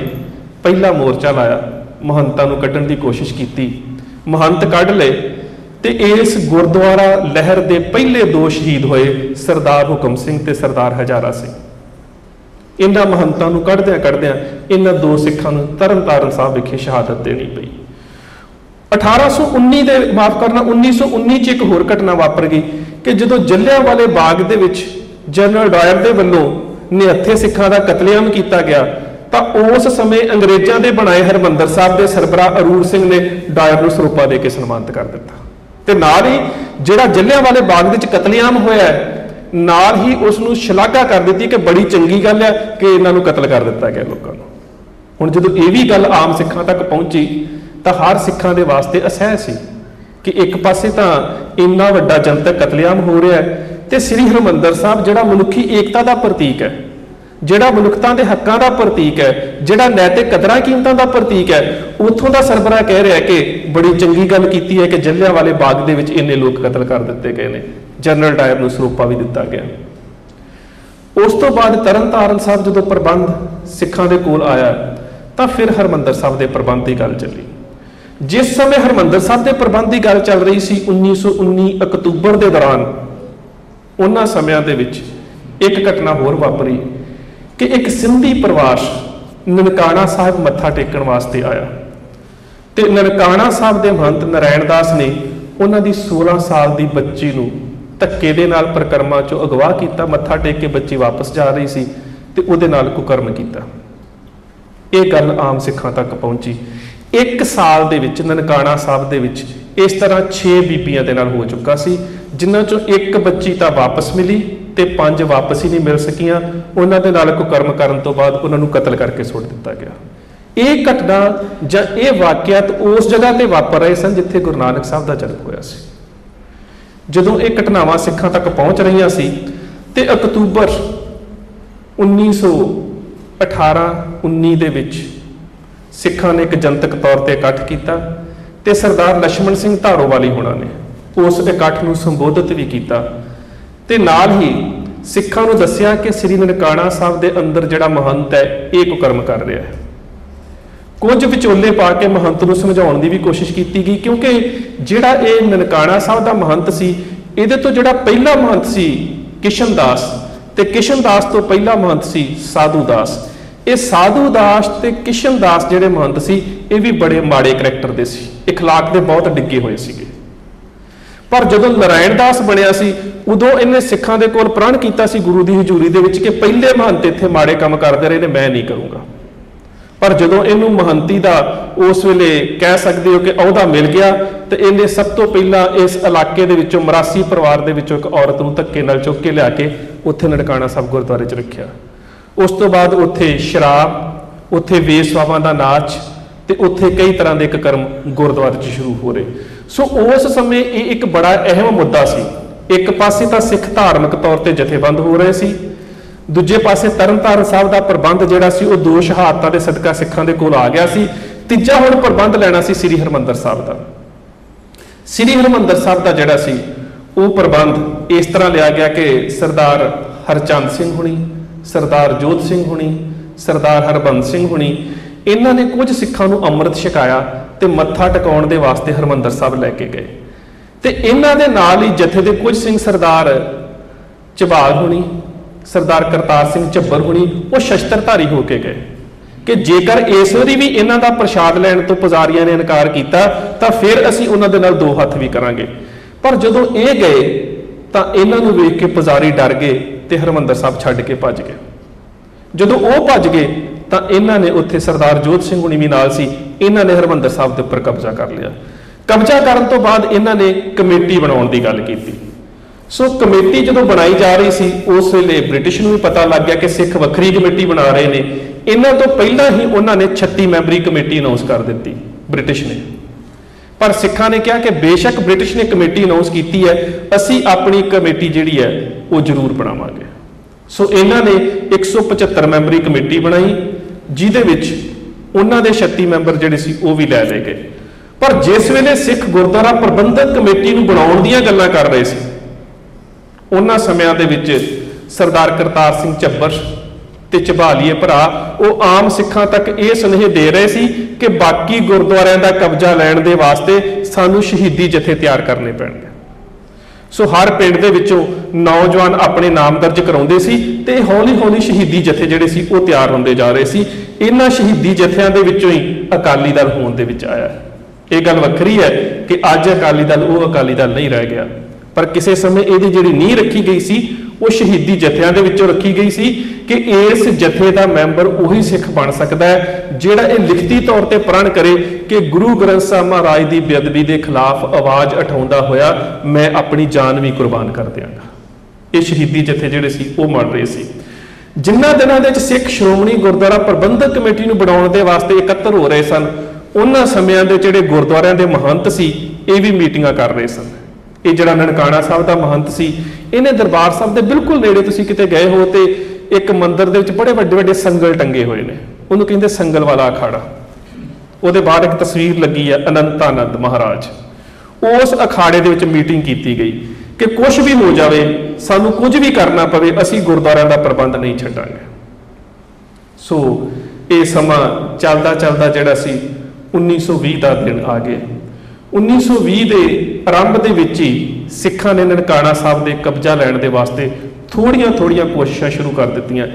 ਪਹਿਲਾ ਮੋਰਚਾ ਲਾਇਆ, ਮਹੰਤਾਂ ਨੂੰ ਕੱਢਣ ਦੀ ਕੋਸ਼ਿਸ਼ ਕੀਤੀ, ਮਹੰਤ ਕੱਢ ਲਏ, ਤੇ ਇਸ ਗੁਰਦੁਆਰਾ ਲਹਿਰ ਦੇ ਪਹਿਲੇ ਦੋ ਸ਼ਹੀਦ ਹੋਏ ਸਰਦਾਰ ਹੁਕਮ ਸਿੰਘ ਤੇ ਸਰਦਾਰ ਹਜ਼ਾਰਾ ਸਿੰਘ। ਇਹਨਾਂ ਮਹੰਤਾਂ ਨੂੰ ਕੱਢਦਿਆਂ ਕੱਢਦਿਆਂ ਇਹਨਾਂ ਦੋ ਸਿੱਖਾਂ ਨੂੰ ਤਰਨ ਤਾਰਨ ਸਾਹਿਬ ਵਿਖੇ ਸ਼ਹਾਦਤ ਦੇਣੀ ਪਈ। 1819 ਦੇ ਮਾਫ ਕਰਨਾ 1919 ਚ ਇੱਕ ਹੋਰ ਘਟਨਾ ਵਾਪਰ ਗਈ ਕਿ ਜਦੋਂ ਜਲਿਆਂਵਾਲੇ ਬਾਗ ਦੇ ਵਿੱਚ ਜਨਰਲ ਡਾਇਰ ਦੇ ਵੱਲੋਂ ਨਿਹੱਥੇ ਸਿੱਖਾਂ ਦਾ ਕਤਲੇਆਮ ਕੀਤਾ ਗਿਆ, ਤਾਂ ਉਸ ਸਮੇਂ ਅੰਗਰੇਜ਼ਾਂ ਦੇ ਬਣਾਏ ਹਰਮੰਦਰ ਸਾਹਿਬ ਦੇ ਸਰਬਰਾਹ ਅਰੂਰ ਸਿੰਘ ਨੇ ਡਾਇਰ ਨੂੰ ਸਰੂਪਾ ਦੇ ਕੇ ਸਨਮਾਨਿਤ ਕਰ ਦਿੱਤਾ, ਤੇ ਨਾਲ ਹੀ ਜਿਹੜਾ ਜਲਿਆਂਵਾਲੇ ਬਾਗ ਦੇ ਵਿੱਚ ਕਤਲੇਆਮ ਹੋਇਆ ਨਾਲ ਹੀ ਉਸ ਨੂੰ ਸ਼ਲਾਘਾ ਕਰ ਦਿੱਤੀ ਕਿ ਬੜੀ ਚੰਗੀ ਗੱਲ ਹੈ ਕਿ ਇਹਨਾਂ ਨੂੰ ਕਤਲ ਕਰ ਦਿੱਤਾ ਗਿਆ ਲੋਕਾਂ ਨੂੰ। ਹੁਣ ਜਦੋਂ ਇਹ ਵੀ ਗੱਲ ਆਮ ਸਿੱਖਾਂ ਤੱਕ ਪਹੁੰਚੀ ਤਾਂ ਹਰ ਸਿੱਖਾਂ ਦੇ ਵਾਸਤੇ ਅਸਹਿ ਸੀ ਕਿ ਇੱਕ ਪਾਸੇ ਤਾਂ ਇੰਨਾ ਵੱਡਾ ਜਨਤਕ ਕਤਲੇਆਮ ਹੋ ਰਿਹਾ ਹੈ ਤੇ ਸ੍ਰੀ ਹਰਿਮੰਦਰ ਸਾਹਿਬ ਜਿਹੜਾ ਮਨੁੱਖੀ ਏਕਤਾ ਦਾ ਪ੍ਰਤੀਕ ਹੈ, ਜਿਹੜਾ ਮਨੁੱਖਤਾ ਦੇ ਹੱਕਾਂ ਦਾ ਪ੍ਰਤੀਕ ਹੈ, ਜਿਹੜਾ ਨੈਤਿਕ ਕਦਰਾਂ ਕੀਮਤਾਂ ਦਾ ਪ੍ਰਤੀਕ ਹੈ, ਉੱਥੋਂ ਦਾ ਸਰਬਰਾਹ ਕਹਿ ਰਿਹਾ ਕਿ ਬੜੀ ਚੰਗੀ ਗੱਲ ਕੀਤੀ ਹੈ ਕਿ ਜਲਿਆਂਵਾਲੇ ਬਾਗ ਦੇ ਵਿੱਚ ਇੰਨੇ ਲੋਕ ਕਤਲ ਕਰ ਦਿੱਤੇ ਗਏ ਨੇ, ਜਨਰਲ ਡਾਇਰ ਨੂੰ ਸਰੂਪਾ ਵੀ ਦਿੱਤਾ ਗਿਆ। ਉਸ ਤੋਂ ਬਾਅਦ ਤਰਨ ਤਾਰਨ ਸਾਹਿਬ ਜਦੋਂ ਪ੍ਰਬੰਧ ਸਿੱਖਾਂ ਦੇ ਕੋਲ ਆਇਆ ਤਾਂ ਫਿਰ ਹਰਮੰਦਰ ਸਾਹਿਬ ਦੇ ਪ੍ਰਬੰਧ ਦੀ ਗੱਲ ਚੱਲੀ। ਜਿਸ ਸਮੇਂ ਹਰਮੰਦਰ ਸਾਹਿਬ ਦੇ ਪ੍ਰਬੰਧ ਦੀ ਗੱਲ ਚੱਲ ਰਹੀ ਸੀ 1919 ਅਕਤੂਬਰ ਦੇ ਦੌਰਾਨ, ਉਹਨਾਂ ਸਮਿਆਂ ਦੇ ਵਿੱਚ ਇੱਕ ਘਟਨਾ ਹੋਰ ਵਾਪਰੀ ਕਿ ਇੱਕ ਸਿੰਧੀ ਪਰਿਵਾਰ ਨਨਕਾਣਾ ਸਾਹਿਬ ਮੱਥਾ ਟੇਕਣ ਵਾਸਤੇ ਆਇਆ, ਤੇ ਨਨਕਾਣਾ ਸਾਹਿਬ ਦੇ ਮਹੰਤ ਨਾਰਾਇਣ ਦਾਸ ਨੇ ਉਹਨਾਂ ਦੀ 16 ਸਾਲ ਦੀ ਬੱਚੀ ਨੂੰ ਧੱਕੇ ਦੇ ਨਾਲ ਪ੍ਰਕਰਮਾਂ ਚੋਂ ਅਗਵਾ ਕੀਤਾ। ਮੱਥਾ ਟੇਕ ਕੇ ਬੱਚੀ ਵਾਪਸ ਜਾ ਰਹੀ ਸੀ ਤੇ ਉਹਦੇ ਨਾਲ ਕੁਕਰਮ ਕੀਤਾ। ਇਹ ਗੱਲ ਆਮ ਸਿੱਖਾਂ ਤੱਕ ਪਹੁੰਚੀ। 1 ਸਾਲ ਦੇ ਵਿੱਚ ਨਨਕਾਣਾ ਸਾਹਿਬ ਦੇ ਵਿੱਚ ਇਸ ਤਰ੍ਹਾਂ 6 ਬੀਬੀਆਂ ਦੇ ਨਾਲ ਹੋ ਚੁੱਕਾ ਸੀ, ਜਿਨ੍ਹਾਂ ਚੋਂ ਇੱਕ ਬੱਚੀ ਤਾਂ ਵਾਪਸ ਮਿਲੀ ਤੇ 5 ਵਾਪਸ ਹੀ ਨਹੀਂ ਮਿਲ ਸਕੀਆਂ। ਉਹਨਾਂ ਦੇ ਨਾਲ ਕੁਕਰਮ ਕਰਨ ਤੋਂ ਬਾਅਦ ਉਹਨਾਂ ਨੂੰ ਕਤਲ ਕਰਕੇ ਸੁੱਟ ਦਿੱਤਾ ਗਿਆ। ਇਹ ਘਟਨਾ ਜਾਂ ਇਹ ਵਾਕਿਆਤ ਉਸ ਜਗ੍ਹਾ ਤੇ ਵਾਪਰ ਰਹੇ ਸਨ ਜਿੱਥੇ ਗੁਰੂ ਨਾਨਕ ਸਾਹਿਬ ਦਾ ਜਨਮ ਹੋਇਆ ਸੀ। ਜਦੋਂ ਇਹ ਘਟਨਾਵਾਂ ਸਿੱਖਾਂ ਤੱਕ ਪਹੁੰਚ ਰਹੀਆਂ ਸੀ ਤੇ ਅਕਤੂਬਰ 1918-19 ਦੇ ਵਿੱਚ ਸਿੱਖਾਂ ਨੇ ਇੱਕ ਜਨਤਕ ਤੌਰ ਤੇ ਇਕੱਠ ਕੀਤਾ ਤੇ ਸਰਦਾਰ ਲਛਮਣ ਸਿੰਘ ਧਾਰੋਵਾਲੀ ਹੋਣਾ ਨੇ ਉਸ ਇਕੱਠ ਨੂੰ ਸੰਬੋਧਿਤ ਵੀ ਕੀਤਾ, ਤੇ ਨਾਲ ਹੀ ਸਿੱਖਾਂ ਨੂੰ ਦੱਸਿਆ ਕਿ ਸ੍ਰੀ ਨਨਕਾਣਾ ਸਾਹਿਬ ਦੇ ਅੰਦਰ ਜਿਹੜਾ ਮਹੰਤ ਹੈ ਇਹ ਕੁਕਰਮ ਕਰ ਰਿਹਾ ਹੈ। ਕੁਝ ਵਿਚੋਲੇ ਪਾ ਕੇ ਮਹੰਤ ਨੂੰ ਸਮਝਾਉਣ ਦੀ ਵੀ ਕੋਸ਼ਿਸ਼ ਕੀਤੀ ਗਈ, ਕਿਉਂਕਿ ਜਿਹੜਾ ਇਹ ਨਨਕਾਣਾ ਸਾਹਿਬ ਦਾ ਮਹੰਤ ਸੀ, ਇਹਦੇ ਤੋਂ ਜਿਹੜਾ ਪਹਿਲਾ ਮਹੰਤ ਸੀ ਕਿਸ਼ਨ ਦਾਸ, ਤੇ ਕਿਸ਼ਨ ਦਾਸ ਤੋਂ ਪਹਿਲਾ ਮਹੰਤ ਸੀ ਸਾਧੂ ਦਾਸ। ਇਹ ਸਾਧੂ ਦਾਸ ਤੇ ਕਿਸ਼ਨ ਦਾਸ ਜਿਹੜੇ ਮਹੰਤ ਸੀ ਇਹ ਵੀ ਬੜੇ ਮਾੜੇ ਕਰੈਕਟਰ ਦੇ ਸੀ, ਇਖਲਾਕ ਦੇ ਬਹੁਤ ਡਿੱਗੇ ਹੋਏ ਸੀਗੇ। पर जदों नारायण दास बनिया सी उदों इन्हें सिखां दे कोल प्रण कीता सी गुरु की हजूरी दे विच कि पहले महंत इत्थे माड़े काम करते रहे ने, मैं नहीं करूँगा। पर जदों इनू महंती का उस वेले कह सकते हो कि अहुदा मिल गया तो इन्हें सब तो पहला इस इलाके दे विचों मरासी परिवार दे विचों एक औरत नूं धक्के नाल चुक के लिया के उत्थे ननकाणा साहब गुरुद्वारे च रखिया। उस तो बाद उत्थे शराब, उत्थे वेसवावां दा नाच ते उत्थे कई तरह के एक कर्म गुरुद्वारे च शुरू हो रहे। सो उस समय ये एक बड़ा अहम मुद्दा सी। एक पासे तो सिख धार्मिक तौर पर जथेबंद हो रहे सी, दूजे पासे तरनताਰਨ साहब का प्रबंध जिहड़ा सी वो 2 शहादतां दे सदका सिखां दे कोल आ गया सी। तीजा हुण प्रबंध लेना सी श्री हरमंदर साहब का। श्री हरमंदर साहब का जिहड़ा सी वो प्रबंध इस तरह लिया गया कि सरदार हरचंद सिंह हुणी, सरदार जोध सिंह हुणी, सरदार हरबंस सिंह हुणी, इन्हां ने कुछ सिखां नूं अमृत छकाया ते मत्था टकाउण दे वास्ते हरमंदर साहब लैके गए। ते इन्हां दे नाल ही जथे दे कुछ सिंह सरदार झबाग हुणी, सरदार करतार सिंह झब्बर हुणी वो शस्त्रधारी होके गए कि जेकर इस वारी भी इन्हां दा प्रसाद लैण तो पुजारियां ने इनकार किया तो फिर असीं उन्हां दे नाल 2 हत्थ भी करांगे। पर जदों ये गए तो इन्हां नूं वेख के पुजारी डर गए ते हरमंदर साहब छड्ड के भज गए। जदों वो भज गए तो इन्हां ने उत्थे सरदार जोध सिंह हुणी भी नाल सी, इन्हां ने हरमंदर साहब के उपर कब्जा कर लिया। कब्जा करन तो बाद इन्हां ने कमेटी बनाउण दी गल कीती। सो कमेटी जदों बनाई जा रही सी उस वेले ब्रिटिश नूं भी पता लग गया कि सिख वक्री कमेटी बना रहे ने। इन्हां तो पहला ही उन्होंने 36 मैंबरी कमेटी अनाउंस कर दी ब्रिटिश ने। पर सिखां ने कहा कि बेशक ब्रिटिश ने कमेटी अनाउंस की है, असी अपनी कमेटी जिहड़ी है वो जरूर बनावांगे। सो इन्हां ने 175 मैंबरी कमेटी बनाई जिहदे विच उन्हां दे 36 मैंबर जिहड़े सी वो भी लै लए गए। पर जिस वेले सिख गुरुद्वारा प्रबंधक कमेटी नूं बनाउण दीयां गल्लां कर रहे सी उन्हां समयां दे विच सरदार करतार सिंह झब्बर ते झबालीए भरा वो आम सिखां तक ये सुनेहे दे रहे सी कि बाकी गुरुद्वारियां दा कब्जा लैण दे वास्ते सानूं शहीदी जथे तैयार करने पैणगे। सो हर पिंड दे विचों नौजवान अपने नाम दर्ज कराउंदे सी ते हौली हौली शहीदी जथे जिहड़े सी वो तैयार होंदे जा रहे सी। इन्हां शहीदी जथियां दे विचों ही अकाली दल होण दे विच आया। ये गल वक्री है कि अज अकाली दल वो अकाली दल नहीं रह गया, पर किसी समय ये जिहड़ी नींह रखी गई सी वो शहीदी जथियां दे विचों रखी गई सी कि इस जथे का मैंबर उही सिख बन सकता है जिहड़ा ये लिखती तौर पर प्रण करे कि गुरु ग्रंथ साहब महाराज की बेअदबी के खिलाफ आवाज़ उठाउंदा होया मैं अपनी जान भी कुर्बान कर दियांगा। ये शहीदी जथे जिहड़े सी वो मर रहे सी। जिन्हां दिनां दे विच सिख श्रोमणी गुरुद्वारा प्रबंधक कमेटी नूं बनाउण दे वास्ते इकत्तर हो रहे सन, उन्हां समयां दे जिहड़े गुरुद्वारियां दे महंत सी ये भी मीटिंगां कर रहे सन। ये जिहड़ा ननकाणा साहब का महंत सी इन्हें दरबार साहब के बिल्कुल नेड़े तुसीं किते गए हो तो एक मंदिर दे विच बड़े वड्डे वड्डे संगल टंगे हुए ने, उन्होंने कहते संगल वाला अखाड़ा। उहदे बाद एक तस्वीर लगी है अनंतानंद महाराज। उस अखाड़े दे विच मीटिंग की गई कि कुछ भी हो जाए सानू कुछ भी करना पवे असी गुरुद्वारियां दा प्रबंध नहीं छड्डांगे। सो ये समा चलदा चलदा जिहड़ा सी 1920 का दिन आ गए। 1920 के आरंभ के विच ही सिखां ने ननकाणा साहब के कब्जा लैण दे वास्ते थोड़ियां थोड़ियां कोशिशां शुरू कर दित्तियां।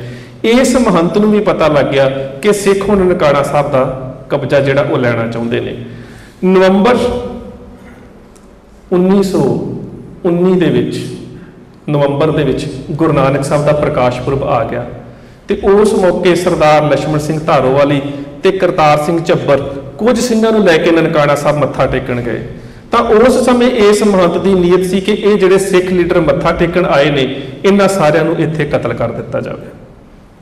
इस महंत नूं भी पता लग गया कि सिख हुण ननकाणा साहब का कब्जा जिहड़ा वो लैणा चाहुंदे ने। नवंबर 1919 दे विच नवंबर दे विच गुरु नानक साहब का प्रकाश पुरब आ गया ते उस मौके सरदार लक्ष्मण सिंह धारोवाली ते करतार सिंह झब्बर कुछ सिंघां नूं लैके ननकाणा साहब मत्था टेकण गए। तो उस समय इस महंत की नीयत सी कि ये जिहड़े सिख लीडर मत्था टेकण आए ने इन्हां सारिआं नूं इत्थे कतल कर दिता जाए।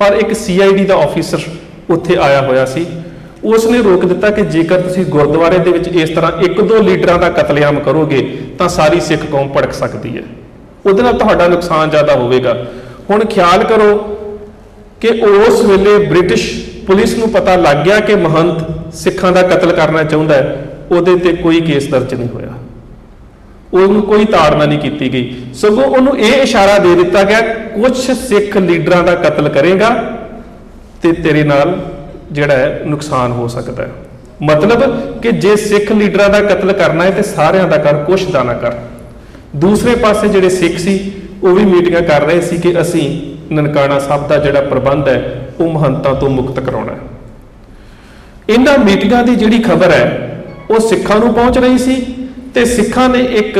पर एक CID का ऑफिसर उत्थे आया होया सी, उसने रोक दिता कि जेकर तुसीं गुरुद्वारे दे विच इस तरह 1-2 लीडरां का कतलेआम करोगे तो सारी सिख कौम भड़क सकती है, उहदे नाल तुहाडा नुकसान ज़्यादा होवेगा। हुण ख्याल करो कि उस वेले ब्रिटिश पुलिस नूं पता लग गया कि महंत सिखां दा कतल करना चाहुंदा है, उहदे ते कोई केस दर्ज नहीं होया, उहनूं कोई ताड़ना नहीं की गई। सगों उहनूं ये इशारा दे दिता गया कुछ सिख लीडरां दा कतल करेगा ते तेरे नाल जिहड़ा है नुकसान हो सकता है। मतलब कि जे सिख लीडरां दा कतल करना है तो सारिआं दा कर, कुछ दा ना कर। दूसरे पासे जिहड़े सिख सी वो भी मीटिंगां कर रहे सी कि असीं ननकाणा साहब का जिहड़ा प्रबंध है वो महंतां तो मुक्त कराउणा है। इन्हां मीटिंगां दी जिहड़ी खबर है वो सिखां नूं पहुंच रही सी ਤੇ ਸਿੱਖਾਂ ਨੇ ਇੱਕ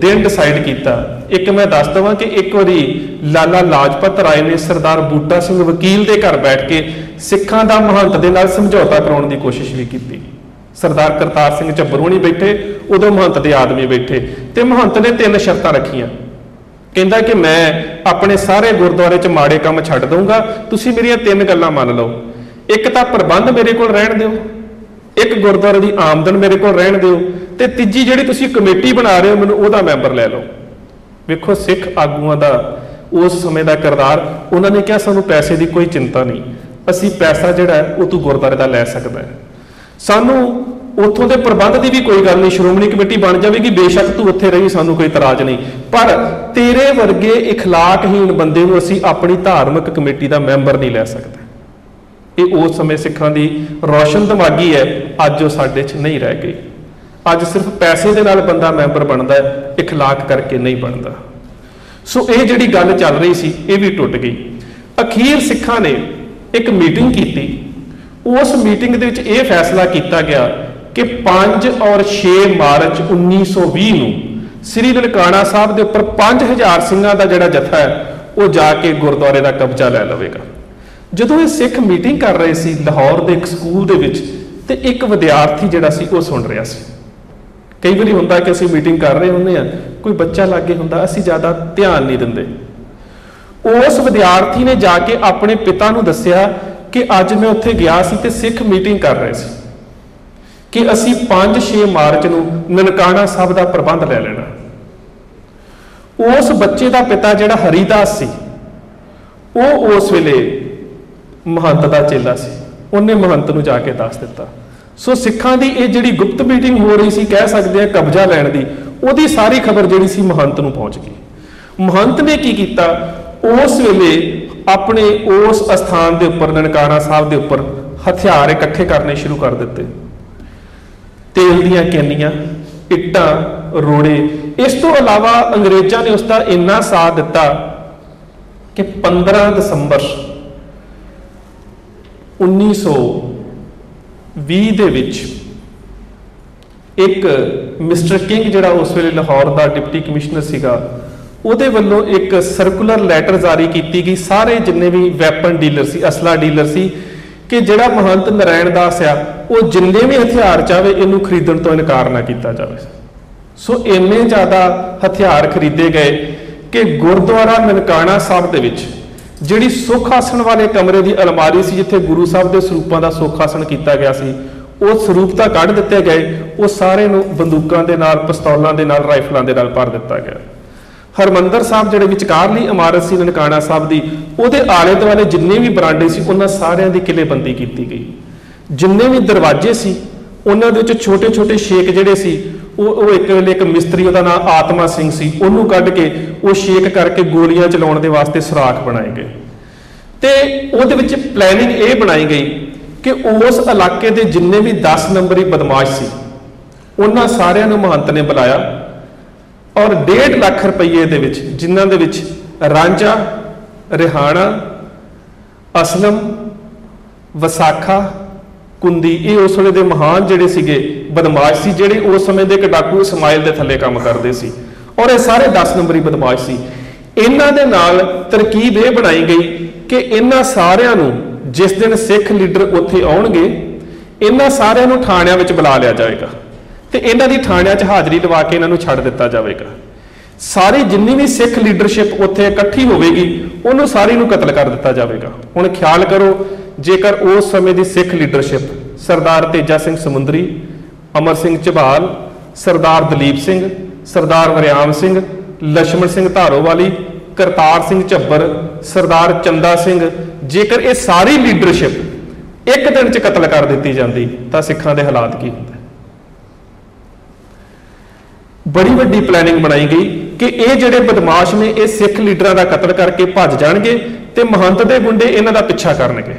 ਦਿਨ ਡਿਸਾਈਡ ਕੀਤਾ। ਇੱਕ ਮੈਂ ਦੱਸ ਦਵਾਂ ਕਿ ਇੱਕ ਵਾਰੀ ਲਾਲਾ ਲਾਜਪਤ ਰਾਏ ਨੇ ਸਰਦਾਰ ਬੂਟਾ ਸਿੰਘ ਵਕੀਲ ਦੇ ਘਰ ਬੈਠ ਕੇ ਸਿੱਖਾਂ ਦਾ ਮਹੰਤ ਦੇ ਨਾਲ ਸਮਝੌਤਾ ਕਰਾਉਣ ਦੀ ਕੋਸ਼ਿਸ਼ ਵੀ ਕੀਤੀ। ਸਰਦਾਰ ਕਰਤਾਰ ਸਿੰਘ ਝੱਬਰੂ ਨਹੀਂ ਬੈਠੇ, ਉਦੋਂ ਮਹੰਤ ਦੇ ਆਦਮੀ ਬੈਠੇ, ਤੇ ਮਹੰਤ ਨੇ 3 ਸ਼ਰਤਾਂ ਰੱਖੀਆਂ। ਕਹਿੰਦਾ ਕਿ ਮੈਂ ਆਪਣੇ ਸਾਰੇ ਗੁਰਦੁਆਰੇ 'ਚ ਮਾੜੇ ਕੰਮ ਛੱਡ ਦਊਂਗਾ, ਤੁਸੀਂ ਮੇਰੀਆਂ 3 ਗੱਲਾਂ ਮੰਨ ਲਓ। ਇੱਕ ਤਾਂ ਪ੍ਰਬੰਧ ਮੇਰੇ ਕੋਲ ਰਹਿਣ ਦਿਓ, ਇੱਕ ਗੁਰਦੁਆਰੇ ਦੀ ਆਮਦਨ ਮੇਰੇ ਕੋਲ ਰਹਿਣ ਦਿਓ, ਤੇ ਤੀਜੀ ਜਿਹੜੀ ਤੁਸੀਂ ਕਮੇਟੀ ਬਣਾ ਰਹੇ ਹੋ ਮੈਨੂੰ ਉਹਦਾ ਮੈਂਬਰ ਲੈ ਲਓ। ਵੇਖੋ ਸਿੱਖ ਆਗੂਆਂ ਦਾ ਉਸ ਸਮੇਂ ਦਾ ਕਿਰਦਾਰ। ਉਹਨਾਂ ਨੇ ਕਿਹਾ ਸਾਨੂੰ ਪੈਸੇ ਦੀ ਕੋਈ ਚਿੰਤਾ ਨਹੀਂ, ਅਸੀਂ ਪੈਸਾ ਜਿਹੜਾ ਉਹ ਤੂੰ ਗੁਰਦੁਆਰੇ ਦਾ ਲੈ ਸਕਦਾ ਹੈ, ਸਾਨੂੰ ਉੱਥੋਂ ਦੇ ਪ੍ਰਬੰਧ ਦੀ ਵੀ ਕੋਈ ਗੱਲ ਨਹੀਂ, ਸ਼੍ਰੋਮਣੀ ਕਮੇਟੀ ਬਣ ਜਾਵੇਗੀ, ਬੇਸ਼ੱਕ ਤੂੰ ਉੱਥੇ ਰਹੀ, ਸਾਨੂੰ ਕੋਈ ਇਤਰਾਜ਼ ਨਹੀਂ, ਪਰ ਤੇਰੇ ਵਰਗੇ ਇਖਲਾਕਹੀਣ ਬੰਦੇ ਨੂੰ ਅਸੀਂ ਆਪਣੀ ਧਾਰਮਿਕ ਕਮੇਟੀ ਦਾ ਮੈਂਬਰ ਨਹੀਂ ਲੈ ਸਕਦੇ। ਇਹ ਉਸ ਸਮੇਂ ਸਿੱਖਾਂ ਦੀ ਰੌਸ਼ਨ ਦਿਮਾਗੀ ਹੈ, ਅੱਜ ਉਹ ਸਾਡੇ 'ਚ ਨਹੀਂ ਰਹਿ ਗਈ। ਅੱਜ ਸਿਰਫ ਪੈਸੇ ਦੇ ਨਾਲ ਬੰਦਾ ਮੈਂਬਰ ਬਣਦਾ ਹੈ, ਇਖਲਾਕ ਕਰਕੇ ਨਹੀਂ ਬਣਦਾ। ਸੋ ਇਹ ਜਿਹੜੀ ਗੱਲ ਚੱਲ ਰਹੀ ਸੀ ਇਹ ਵੀ ਟੁੱਟ ਗਈ। ਅਖੀਰ ਸਿੱਖਾਂ ਨੇ ਇੱਕ ਮੀਟਿੰਗ ਕੀਤੀ। ਉਸ ਮੀਟਿੰਗ ਦੇ ਵਿੱਚ ਇਹ ਫੈਸਲਾ ਕੀਤਾ ਗਿਆ ਕਿ 5 ਔਰ 6 ਮਾਰਚ 1920 ਨੂੰ ਸ੍ਰੀ ਨਨਕਾਣਾ ਸਾਹਿਬ ਦੇ ਉੱਪਰ 5000 ਸਿੰਘਾਂ ਦਾ ਜਿਹੜਾ ਜਥਾ ਹੈ ਉਹ ਜਾ ਕੇ ਗੁਰਦੁਆਰੇ ਦਾ ਕਬਜ਼ਾ ਲੈ ਲਵੇਗਾ। ਜਦੋਂ ਇਹ ਸਿੱਖ ਮੀਟਿੰਗ ਕਰ ਰਹੇ ਸੀ ਲਾਹੌਰ ਦੇ ਇੱਕ ਸਕੂਲ ਦੇ ਵਿੱਚ, ਤੇ ਇੱਕ ਵਿਦਿਆਰਥੀ ਜਿਹੜਾ ਸੀ ਉਹ ਸੁਣ ਰਿਹਾ ਸੀ। ਕਈ ਵਾਰੀ ਹੁੰਦਾ ਕਿ ਅਸੀਂ ਮੀਟਿੰਗ ਕਰ ਰਹੇ ਹੁੰਦੇ ਆ, ਕੋਈ ਬੱਚਾ ਲਾਗੇ ਹੁੰਦਾ, ਅਸੀਂ ਜ਼ਿਆਦਾ ਧਿਆਨ ਨਹੀਂ ਦਿੰਦੇ। ਉਸ ਵਿਦਿਆਰਥੀ ਨੇ ਜਾ ਕੇ ਆਪਣੇ ਪਿਤਾ ਨੂੰ ਦੱਸਿਆ ਕਿ ਅੱਜ ਮੈਂ ਉੱਥੇ ਗਿਆ ਸੀ ਤੇ ਸਿੱਖ ਮੀਟਿੰਗ ਕਰ ਰਹੇ ਸੀ ਕਿ ਅਸੀਂ 5-6 ਮਾਰਚ ਨੂੰ ਨਨਕਾਣਾ ਸਾਹਿਬ ਦਾ ਪ੍ਰਬੰਧ ਲੈ ਲੈਣਾ। ਉਸ ਬੱਚੇ ਦਾ ਪਿਤਾ ਜਿਹੜਾ ਹਰੀਦਾਸ ਸੀ, ਉਹ ਉਸ ਵੇਲੇ ਮਹੰਤ ਦਾ ਚੇਲਾ ਸੀ, ਉਹਨੇ ਮਹੰਤ ਨੂੰ ਜਾ ਕੇ ਦੱਸ ਦਿੱਤਾ। ਸੋ ਸਿੱਖਾਂ ਦੀ ਇਹ ਜਿਹੜੀ ਗੁਪਤ ਮੀਟਿੰਗ ਹੋ ਰਹੀ ਸੀ, ਕਹਿ ਸਕਦੇ ਆ ਕਬਜ਼ਾ ਲੈਣ ਦੀ, ਉਹਦੀ ਸਾਰੀ ਖਬਰ ਜਿਹੜੀ ਸੀ ਮਹੰਤ ਨੂੰ ਪਹੁੰਚ ਗਈ। ਮਹੰਤ ਨੇ ਕੀ ਕੀਤਾ, ਉਸ ਵੇਲੇ ਆਪਣੇ ਉਸ ਅਸਥਾਨ ਦੇ ਉੱਪਰ ਨਨਕਾਣਾ ਸਾਹਿਬ ਦੇ ਉੱਪਰ ਹਥਿਆਰ ਇਕੱਠੇ ਕਰਨੇ ਸ਼ੁਰੂ ਕਰ ਦਿੱਤੇ। ਤੇਲ ਦੀਆਂ ਕੈਨੀਆਂ, ਇੱਟਾਂ, ਰੋੜੇ। ਇਸ ਤੋਂ ਇਲਾਵਾ ਅੰਗਰੇਜ਼ਾਂ ਨੇ ਉਸ ਦਾ ਇੰਨਾ ਸਾਥ ਦਿੱਤਾ ਕਿ 15 ਦਸੰਬਰ 1920 ਦੇ ਵਿੱਚ ਇੱਕ ਮਿਸਟਰ ਕਿੰਗ ਜਿਹੜਾ ਉਸ ਵੇਲੇ ਲਾਹੌਰ ਦਾ ਡਿਪਟੀ ਕਮਿਸ਼ਨਰ ਸੀਗਾ, ਉਹਦੇ ਵੱਲੋਂ ਇੱਕ ਸਰਕੂਲਰ ਲੈਟਰ ਜਾਰੀ ਕੀਤੀ ਗਈ ਸਾਰੇ ਜਿੰਨੇ ਵੀ ਵੈਪਨ ਡੀਲਰ ਸੀ, ਅਸਲਾ ਡੀਲਰ ਸੀ, ਕਿ ਜਿਹੜਾ ਮਹੰਤ ਨਰਾਇਣ ਦਾਸ ਆ ਉਹ ਜਿੰਨੇ ਵੀ ਹਥਿਆਰ ਚਾਹੇ ਇਹਨੂੰ ਖਰੀਦਣ ਤੋਂ ਇਨਕਾਰ ਨਾ ਕੀਤਾ ਜਾਵੇ। ਸੋ ਇੰਨੇ ਜ਼ਿਆਦਾ ਹਥਿਆਰ ਖਰੀਦੇ ਗਏ ਕਿ ਗੁਰਦੁਆਰਾ ਨਨਕਾਣਾ ਸਾਹਿਬ ਦੇ ਵਿੱਚ ਜਿਹੜੀ ਸੁੱਖ ਆਸਣ ਵਾਲੇ ਕਮਰੇ ਦੀ ਅਲਮਾਰੀ ਸੀ, ਜਿੱਥੇ ਗੁਰੂ ਸਾਹਿਬ ਦੇ ਸਰੂਪਾਂ ਦਾ ਸੁੱਖ ਆਸਣ ਕੀਤਾ ਗਿਆ ਸੀ, ਉਹ ਸਰੂਪ ਤਾਂ ਕੱਢ ਦਿੱਤੇ ਗਏ, ਉਹ ਸਾਰੇ ਨੂੰ ਬੰਦੂਕਾਂ ਦੇ ਨਾਲ, ਪਿਸਤੌਲਾਂ ਦੇ ਨਾਲ, ਰਾਈਫਲਾਂ ਦੇ ਨਾਲ ਭਰ ਦਿੱਤਾ ਗਿਆ। ਹਰਮੰਦਰ ਸਾਹਿਬ ਜਿਹੜੇ ਵਿਚਕਾਰਲੀ ਇਮਾਰਤ ਸੀ ਨਨਕਾਣਾ ਸਾਹਿਬ ਦੀ, ਉਹਦੇ ਆਲੇ ਦੁਆਲੇ ਜਿੰਨੇ ਵੀ ਬਰਾਂਡੇ ਸੀ ਉਹਨਾਂ ਸਾਰਿਆਂ ਦੀ ਕਿਲ੍ਹੇਬੰਦੀ ਕੀਤੀ ਗਈ। ਜਿੰਨੇ ਵੀ ਦਰਵਾਜ਼ੇ ਸੀ ਉਹਨਾਂ ਦੇ ਵਿੱਚ ਛੋਟੇ ਛੋਟੇ ਛੇਕ ਜਿਹੜੇ ਸੀ, ਉਹ ਇੱਕ ਵੇਲੇ ਇੱਕ ਮਿਸਤਰੀ, ਉਹਦਾ ਨਾਮ ਆਤਮਾ ਸਿੰਘ ਸੀ, ਉਹਨੂੰ ਕੱਢ ਕੇ ਉਹ ਛੇਕ ਕਰਕੇ ਗੋਲੀਆਂ ਚਲਾਉਣ ਦੇ ਵਾਸਤੇ ਸੁਰਾਖ ਬਣਾਏ ਗਏ। ਤੇ ਉਹਦੇ ਵਿੱਚ ਪਲੈਨਿੰਗ ਇਹ ਬਣਾਈ ਗਈ ਕਿ ਉਸ ਇਲਾਕੇ ਦੇ ਜਿੰਨੇ ਵੀ 10 ਨੰਬਰੀ ਬਦਮਾਸ਼ ਸੀ ਉਹਨਾਂ ਸਾਰਿਆਂ ਨੂੰ ਮਹੰਤ ਨੇ ਬੁਲਾਇਆ, ਔਰ 1.5 ਲੱਖ ਰੁਪਏ ਦੇ ਵਿੱਚ, ਜਿਨ੍ਹਾਂ ਦੇ ਵਿੱਚ ਰਾਂਝਾ, ਰਿਹਾਣਾ, ਅਸਲਮ, ਵਿਸਾਖਾ, ਕੁੰਦੀ, ਇਹ ਉਸ ਵੇਲੇ ਦੇ ਮਹਾਨ ਜਿਹੜੇ ਸੀਗੇ ਬਦਮਾਸ਼ ਸੀ, ਜਿਹੜੇ ਉਸ ਸਮੇਂ ਦੇ ਇੱਕ ਡਾਕੂ ਇਸਮਾਇਲ ਦੇ ਥੱਲੇ ਕੰਮ ਕਰਦੇ ਸੀ, ਔਰ ਇਹ ਸਾਰੇ 10 ਨੰਬਰੀ ਬਦਮਾਸ਼ ਸੀ। ਇਹਨਾਂ ਦੇ ਨਾਲ ਤਰਕੀਬ ਇਹ ਬਣਾਈ ਗਈ ਕਿ ਇਹਨਾਂ ਸਾਰਿਆਂ ਨੂੰ ਜਿਸ ਦਿਨ ਸਿੱਖ ਲੀਡਰ ਉੱਥੇ ਆਉਣਗੇ, ਇਹਨਾਂ ਸਾਰਿਆਂ ਨੂੰ ਥਾਣਿਆਂ ਵਿੱਚ ਬੁਲਾ ਲਿਆ ਜਾਏਗਾ ਤੇ ਇਹਨਾਂ ਦੀ ਥਾਣਿਆਂ 'ਚ ਹਾਜ਼ਰੀ ਲਵਾ ਕੇ ਇਹਨਾਂ ਨੂੰ ਛੱਡ ਦਿੱਤਾ ਜਾਵੇਗਾ। ਸਾਰੀ ਜਿੰਨੀ ਵੀ ਸਿੱਖ ਲੀਡਰਸ਼ਿਪ ਉੱਥੇ ਇਕੱਠੀ ਹੋਵੇਗੀ ਉਹਨੂੰ ਸਾਰੀ ਨੂੰ ਕਤਲ ਕਰ ਦਿੱਤਾ ਜਾਵੇਗਾ। ਹੁਣ ਖਿਆਲ ਕਰੋ, ਜੇਕਰ ਉਸ ਸਮੇਂ ਦੀ ਸਿੱਖ ਲੀਡਰਸ਼ਿਪ ਸਰਦਾਰ ਤੇਜਾ ਸਿੰਘ ਸਮੁੰਦਰੀ, ਅਮਰ ਸਿੰਘ ਝਬਾਲ, ਸਰਦਾਰ ਦਲੀਪ ਸਿੰਘ, ਸਰਦਾਰ ਵਰਿਆਮ ਸਿੰਘ, ਲਛਮਣ ਸਿੰਘ ਧਾਰੋਵਾਲੀ, ਕਰਤਾਰ ਸਿੰਘ ਝੱਬਰ, ਸਰਦਾਰ ਚੰਦਾ ਸਿੰਘ, ਜੇਕਰ ਇਹ ਸਾਰੀ ਲੀਡਰਸ਼ਿਪ ਇੱਕ ਦਿਨ 'ਚ ਕਤਲ ਕਰ ਦਿੱਤੀ ਜਾਂਦੀ ਤਾਂ ਸਿੱਖਾਂ ਦੇ ਹਾਲਾਤ ਕੀ ਹੁੰਦੇ। ਬੜੀ ਵੱਡੀ ਪਲੈਨਿੰਗ ਬਣਾਈ ਗਈ ਕਿ ਇਹ ਜਿਹੜੇ ਬਦਮਾਸ਼ ਨੇ ਇਹ ਸਿੱਖ ਲੀਡਰਾਂ ਦਾ ਕਤਲ ਕਰਕੇ ਭੱਜ ਜਾਣਗੇ ਤੇ ਮਹੰਤ ਦੇ ਗੁੰਡੇ ਇਹਨਾਂ ਦਾ ਪਿੱਛਾ ਕਰਨਗੇ।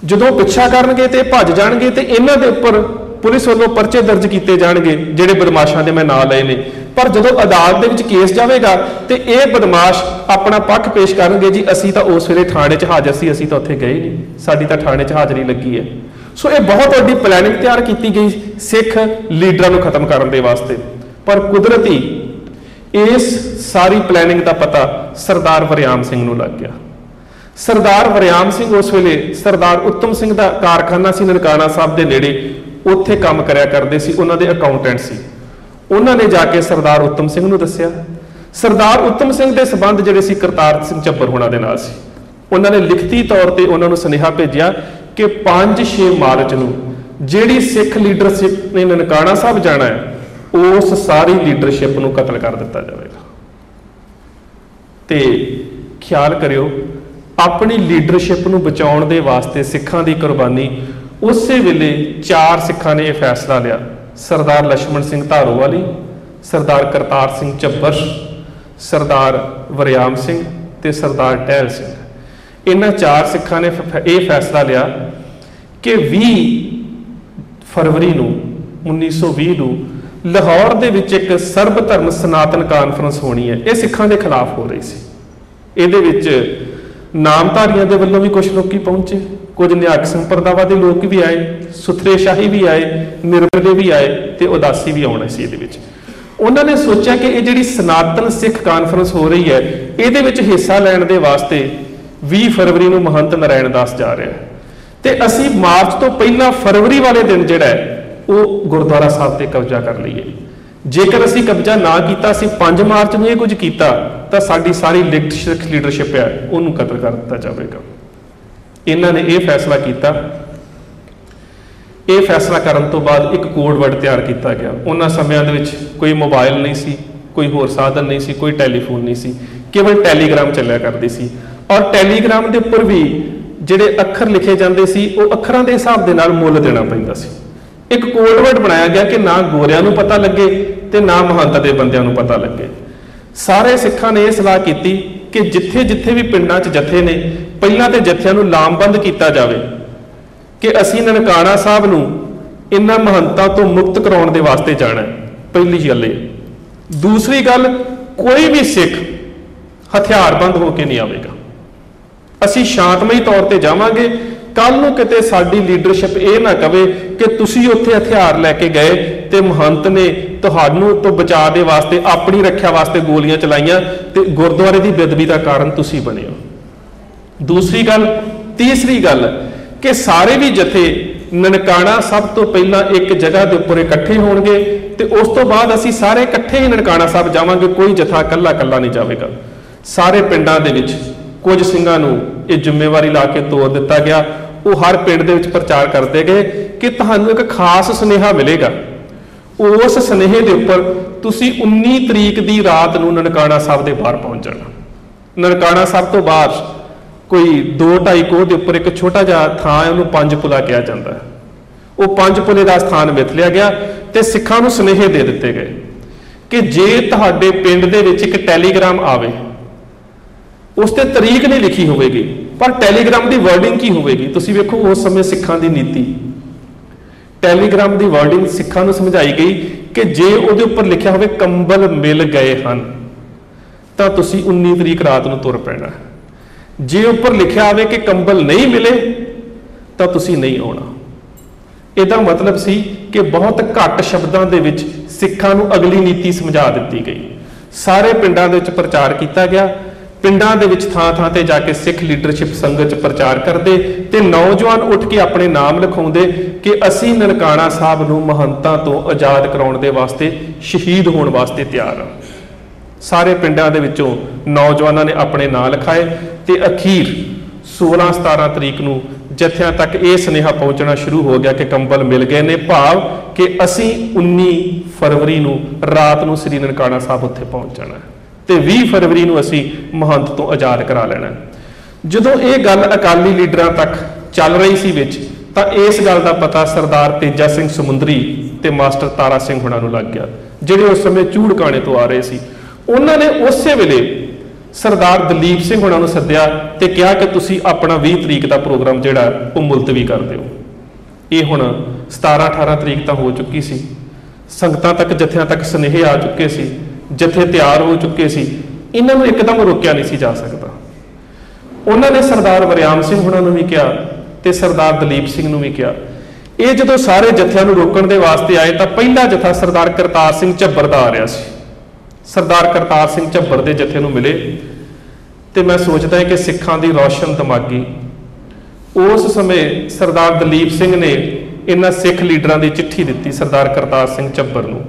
ਜਦੋਂ ਪਿੱਛਾ ਕਰਨਗੇ ਤੇ ਭੱਜ ਜਾਣਗੇ ਤੇ ਇਹਨਾਂ ਦੇ ਉੱਪਰ ਪੁਲਿਸ ਵੱਲੋਂ ਪਰਚੇ ਦਰਜ ਕੀਤੇ ਜਾਣਗੇ, ਜਿਹੜੇ ਬਦਮਾਸ਼ਾਂ ਦੇ ਮੈਂ ਨਾਂ ਲਏ ਨੇ। ਪਰ ਜਦੋਂ ਅਦਾਲਤ ਦੇ ਵਿੱਚ ਕੇਸ ਜਾਵੇਗਾ ਤੇ ਇਹ ਬਦਮਾਸ਼ ਆਪਣਾ ਪੱਖ ਪੇਸ਼ ਕਰਨਗੇ, ਜੀ ਅਸੀਂ ਤਾਂ ਉਸ ਵੇਲੇ ਥਾਣੇ 'ਚ ਹਾਜ਼ਰ ਸੀ, ਅਸੀਂ ਤਾਂ ਉੱਥੇ ਗਏ ਨਹੀਂ, ਸਾਡੀ ਤਾਂ ਥਾਣੇ 'ਚ ਹਾਜ਼ਰੀ ਲੱਗੀ ਹੈ। सो ये बहुत वड्डी प्लैनिंग तैयार की गई सिख लीडरां नूं खत्म करने दे वास्ते। पर कुदरती इस सारी प्लैनिंग का पता सरदार वरियाम सिंह नूं लग गया। सरदार वरियाम सिंह उस वेले सरदार उत्तम सिंह का कारखाना सी ननकाना साहब के नेड़े, उत्थे काम करया करदे सी, उन्हां दे अकाउंटेंट सी। उन्होंने जाके सरदार उत्तम सिंह नूं दस्सिया। सरदार उत्तम सिंह के संबंध जिहड़े सी करतार सिंह झब्बर होना दे नाल सी। उन्होंने लिखती तौर पर उन्होंने सुनेहा भेजिया कि 5-6 मार्च नूं जिहड़ी सिख लीडरशिप ने ननकाना साहब जाना है, उस सारी लीडरशिप नूं कतल कर दिता जाएगा। ते ख्याल करियो, अपनी लीडरशिप नूं बचाउण दे वास्ते सिखां दी कुर्बानी, उस वेले 4 सिखां ने यह फैसला लिया। सरदार लक्ष्मण सिंह धारोवाली, सरदार करतार सिंह झब्बर, सरदार वरियाम सिंह ते सरदार टहल सिंह। इन्हां 4 सिखां ने यह फैसला लिया कि 20 फरवरी नूं 1920 नूं लाहौर दे विच एक सर्ब धर्म सनातन कानफ्रेंस होनी है। यह सिखां दे खिलाफ हो रही सी। इहदे विच नामधारियों के वलों भी कुछ लोग पहुंचे, कुछ निहक संप्रदावां के लोग भी आए, सुथरे शाही भी आए, निर्मले भी आए, तो उदासी भी आना सी। उन्होंने सोचा कि ये जी सनातन सिख कानफ्रेंस हो रही है, ये हिस्सा लैण के वास्ते 20 फरवरी को महंत नारायण दास जा रहा है, तो असी मार्च तो पहला फरवरी वाले दिन जोड़ा है वो गुरुद्वारा साहब से कब्जा कर लीए। जेकर असी कब्जा ना किया, 5 मार्च में कुछ किया, तो साड़ी सारी सिख लीडरशिप है उन्होंने कतल कर दिता जाएगा। इन्होंने ये फैसला किया। ये फैसला करने तो बाद एक कोड वर्ड तैयार किया गया। उन्होंने समय कोई मोबाइल नहीं सी, कोई होर साधन नहीं सी, कोई टैलीफोन नहीं सी, केवल टैलीग्राम चलिया करती सी। और टैलीग्राम के उपर भी जिहड़े अखर लिखे जाते सी, वो अखरां दे हिसाब दे नाल मुल देना पैंदा सी। एक कोड वर्ड बनाया गया कि ना गोरियां नूं पता लगे ते ना महंत दे बंदियां नूं पता लगे। सारे सिखां ने यह सलाह की कि जिथे जिथे भी पिंडां च जथे ने, पहलां ते जथियां नूं लामबंद किया जाए कि असीं ननकाना साहब नूं इन्हां महंतां तो मुक्त कराउण दे वास्ते जाना है। पहली गल। दूसरी गल, कोई भी सिख हथियारबंद होकर नहीं आवेगा। असीं शांतमई तौर पर जावांगे। कल नूं किते साडी लीडरशिप ये ना कहे कि तुसीं उत्थे हथियार लैके गए तो महंत ने तुहानूं तो बचाव के वास्ते, अपनी रक्षा वास्ते गोलियां चलाइयां ते गुरुद्वारे की बेदबी का कारण तुसीं बने हो। दूसरी गल। तीसरी गल कि सारे भी जथे ननकाना सब तो पहला एक जगह के उपर इकट्ठे होणगे ते उस तो बाद असीं सारे इकट्ठे ही ननकाना साहब जावांगे। कोई जथा कल्ला कल्ला नहीं जाएगा। सारे पिंडां दे विच कुछ सिंघां नूं ये जिम्मेवारी ला के तोड़ दिता गया। वो हर पिंड दे विच प्रचार करते गए कि तुहानूं एक खास सुनेहा मिलेगा। उस सुनेहे के उपर तुसीं 19 तरीक की रात नूं ननकाना साहब के बाहर पहुंच जाना। ननकाना साहब तो बाहर कोई 2-2.5 कोह के उपर एक छोटा जिहा थां है, उन्होंने 5 पुला कहा जाता है। वो 5 पुले का स्थान मिथ लिया गया तो सिखां नूं सुनेहे दे दिते गए कि जे तुहाडे पिंड दे विच एक टैलीग्राम आवे, उस ते तरीक नहीं लिखी होगी, पर टैलीग्राम की वर्डिंग की होगी। तुसीं वेखो उस समय सिखां की नीति, टैलीग्राम की वर्डिंग सिखां नूं समझाई गई कि जे उहदे उपर लिखिया होवे कंबल मिल गए हैं तो तुसीं 19 तरीक रात नूं तुर पैना। जे उपर लिखिया आवे कि कंबल नहीं मिले तो तुसीं नहीं आउणा। इहदा मतलब सी कि बहुत घट शब्दों के विच सिखां नूं अगली नीति समझा दी गई। सारे पिंडां दे विच प्रचार किया गया। पिंडां दे विच थां थां ते जाके सिख लीडरशिप संगत च प्रचार करते ते नौजवान उठ के अपने नाम लिखाउंदे कि असीं ननकाना साहब नूं महंतां तो आज़ाद कराउण दे वास्ते शहीद होण वास्ते तैयार हां। सारे पिंडां दे विचों नौजवानों ने अपने नाम लिखाए ते अखीर 16-17 तरीक नूं जत्थियां तक ये सुनेहा पहुंचना शुरू हो गया कि कंबल मिल गए ने, भाव कि असीं 19 फरवरी नूं रात नूं श्री ननकाना साहब उत्थे पहुंच जाना ते 20 फरवरी नूं असीं महंत तो आज़ाद करा लेना। जदों ये गल अकाली लीडरां तक चल रही सी विच तां इस गल का पता सरदार तेजा सिंह समुंदरी ते मास्टर तारा सिंह हुणां नूं लग गया, जिहड़े उस समय चूड़काणे तो आ रहे सी। उन्होंने उस वेले सरदार दलीप सिंह हुणां नूं सद्दिया ते कहा कि तुसीं अपना 20 तरीक का प्रोग्राम जिहड़ा वो मुलतवी कर दिओ। ये हुण 17-18 तरीक तां हो चुकी सी। संगतां तक जत्थियां तक सुनेहे आ चुके सी, जत्थे तैयार हो चुके सी। इन्हां नूं एकदम रोकिया नहीं सी जा सकता। उन्होंने सरदार वरियाम सिंह हुणां नूं भी कहा ते सरदार दलीप सिंह नूं भी कहा ਇਹ ਜਦੋਂ ਸਾਰੇ ਜਥਿਆਂ ਨੂੰ ਰੋਕਣ ਦੇ ਵਾਸਤੇ ਆਏ ਤਾਂ ਪਹਿਲਾ ਜਥਾ ਸਰਦਾਰ ਕਰਤਾਰ ਸਿੰਘ ਝੱਬਰ ਦਾ ਆ ਰਿਹਾ ਸੀ। ਸਰਦਾਰ ਕਰਤਾਰ ਸਿੰਘ ਝੱਬਰ ਦੇ ਜਥੇ ਨੂੰ ਮਿਲੇ ਤੇ ਮੈਂ ਸੋਚਦਾ ਕਿ ਸਿੱਖਾਂ ਦੀ ਰੌਸ਼ਨ ਦਿਮਾਗੀ ਉਸ ਸਮੇਂ ਸਰਦਾਰ ਦਲੀਪ ਸਿੰਘ ਨੇ ਇਹਨਾਂ ਸਿੱਖ ਲੀਡਰਾਂ ਦੀ ਚਿੱਠੀ ਦਿੱਤੀ ਸਰਦਾਰ ਕਰਤਾਰ ਸਿੰਘ ਝੱਬਰ ਨੂੰ,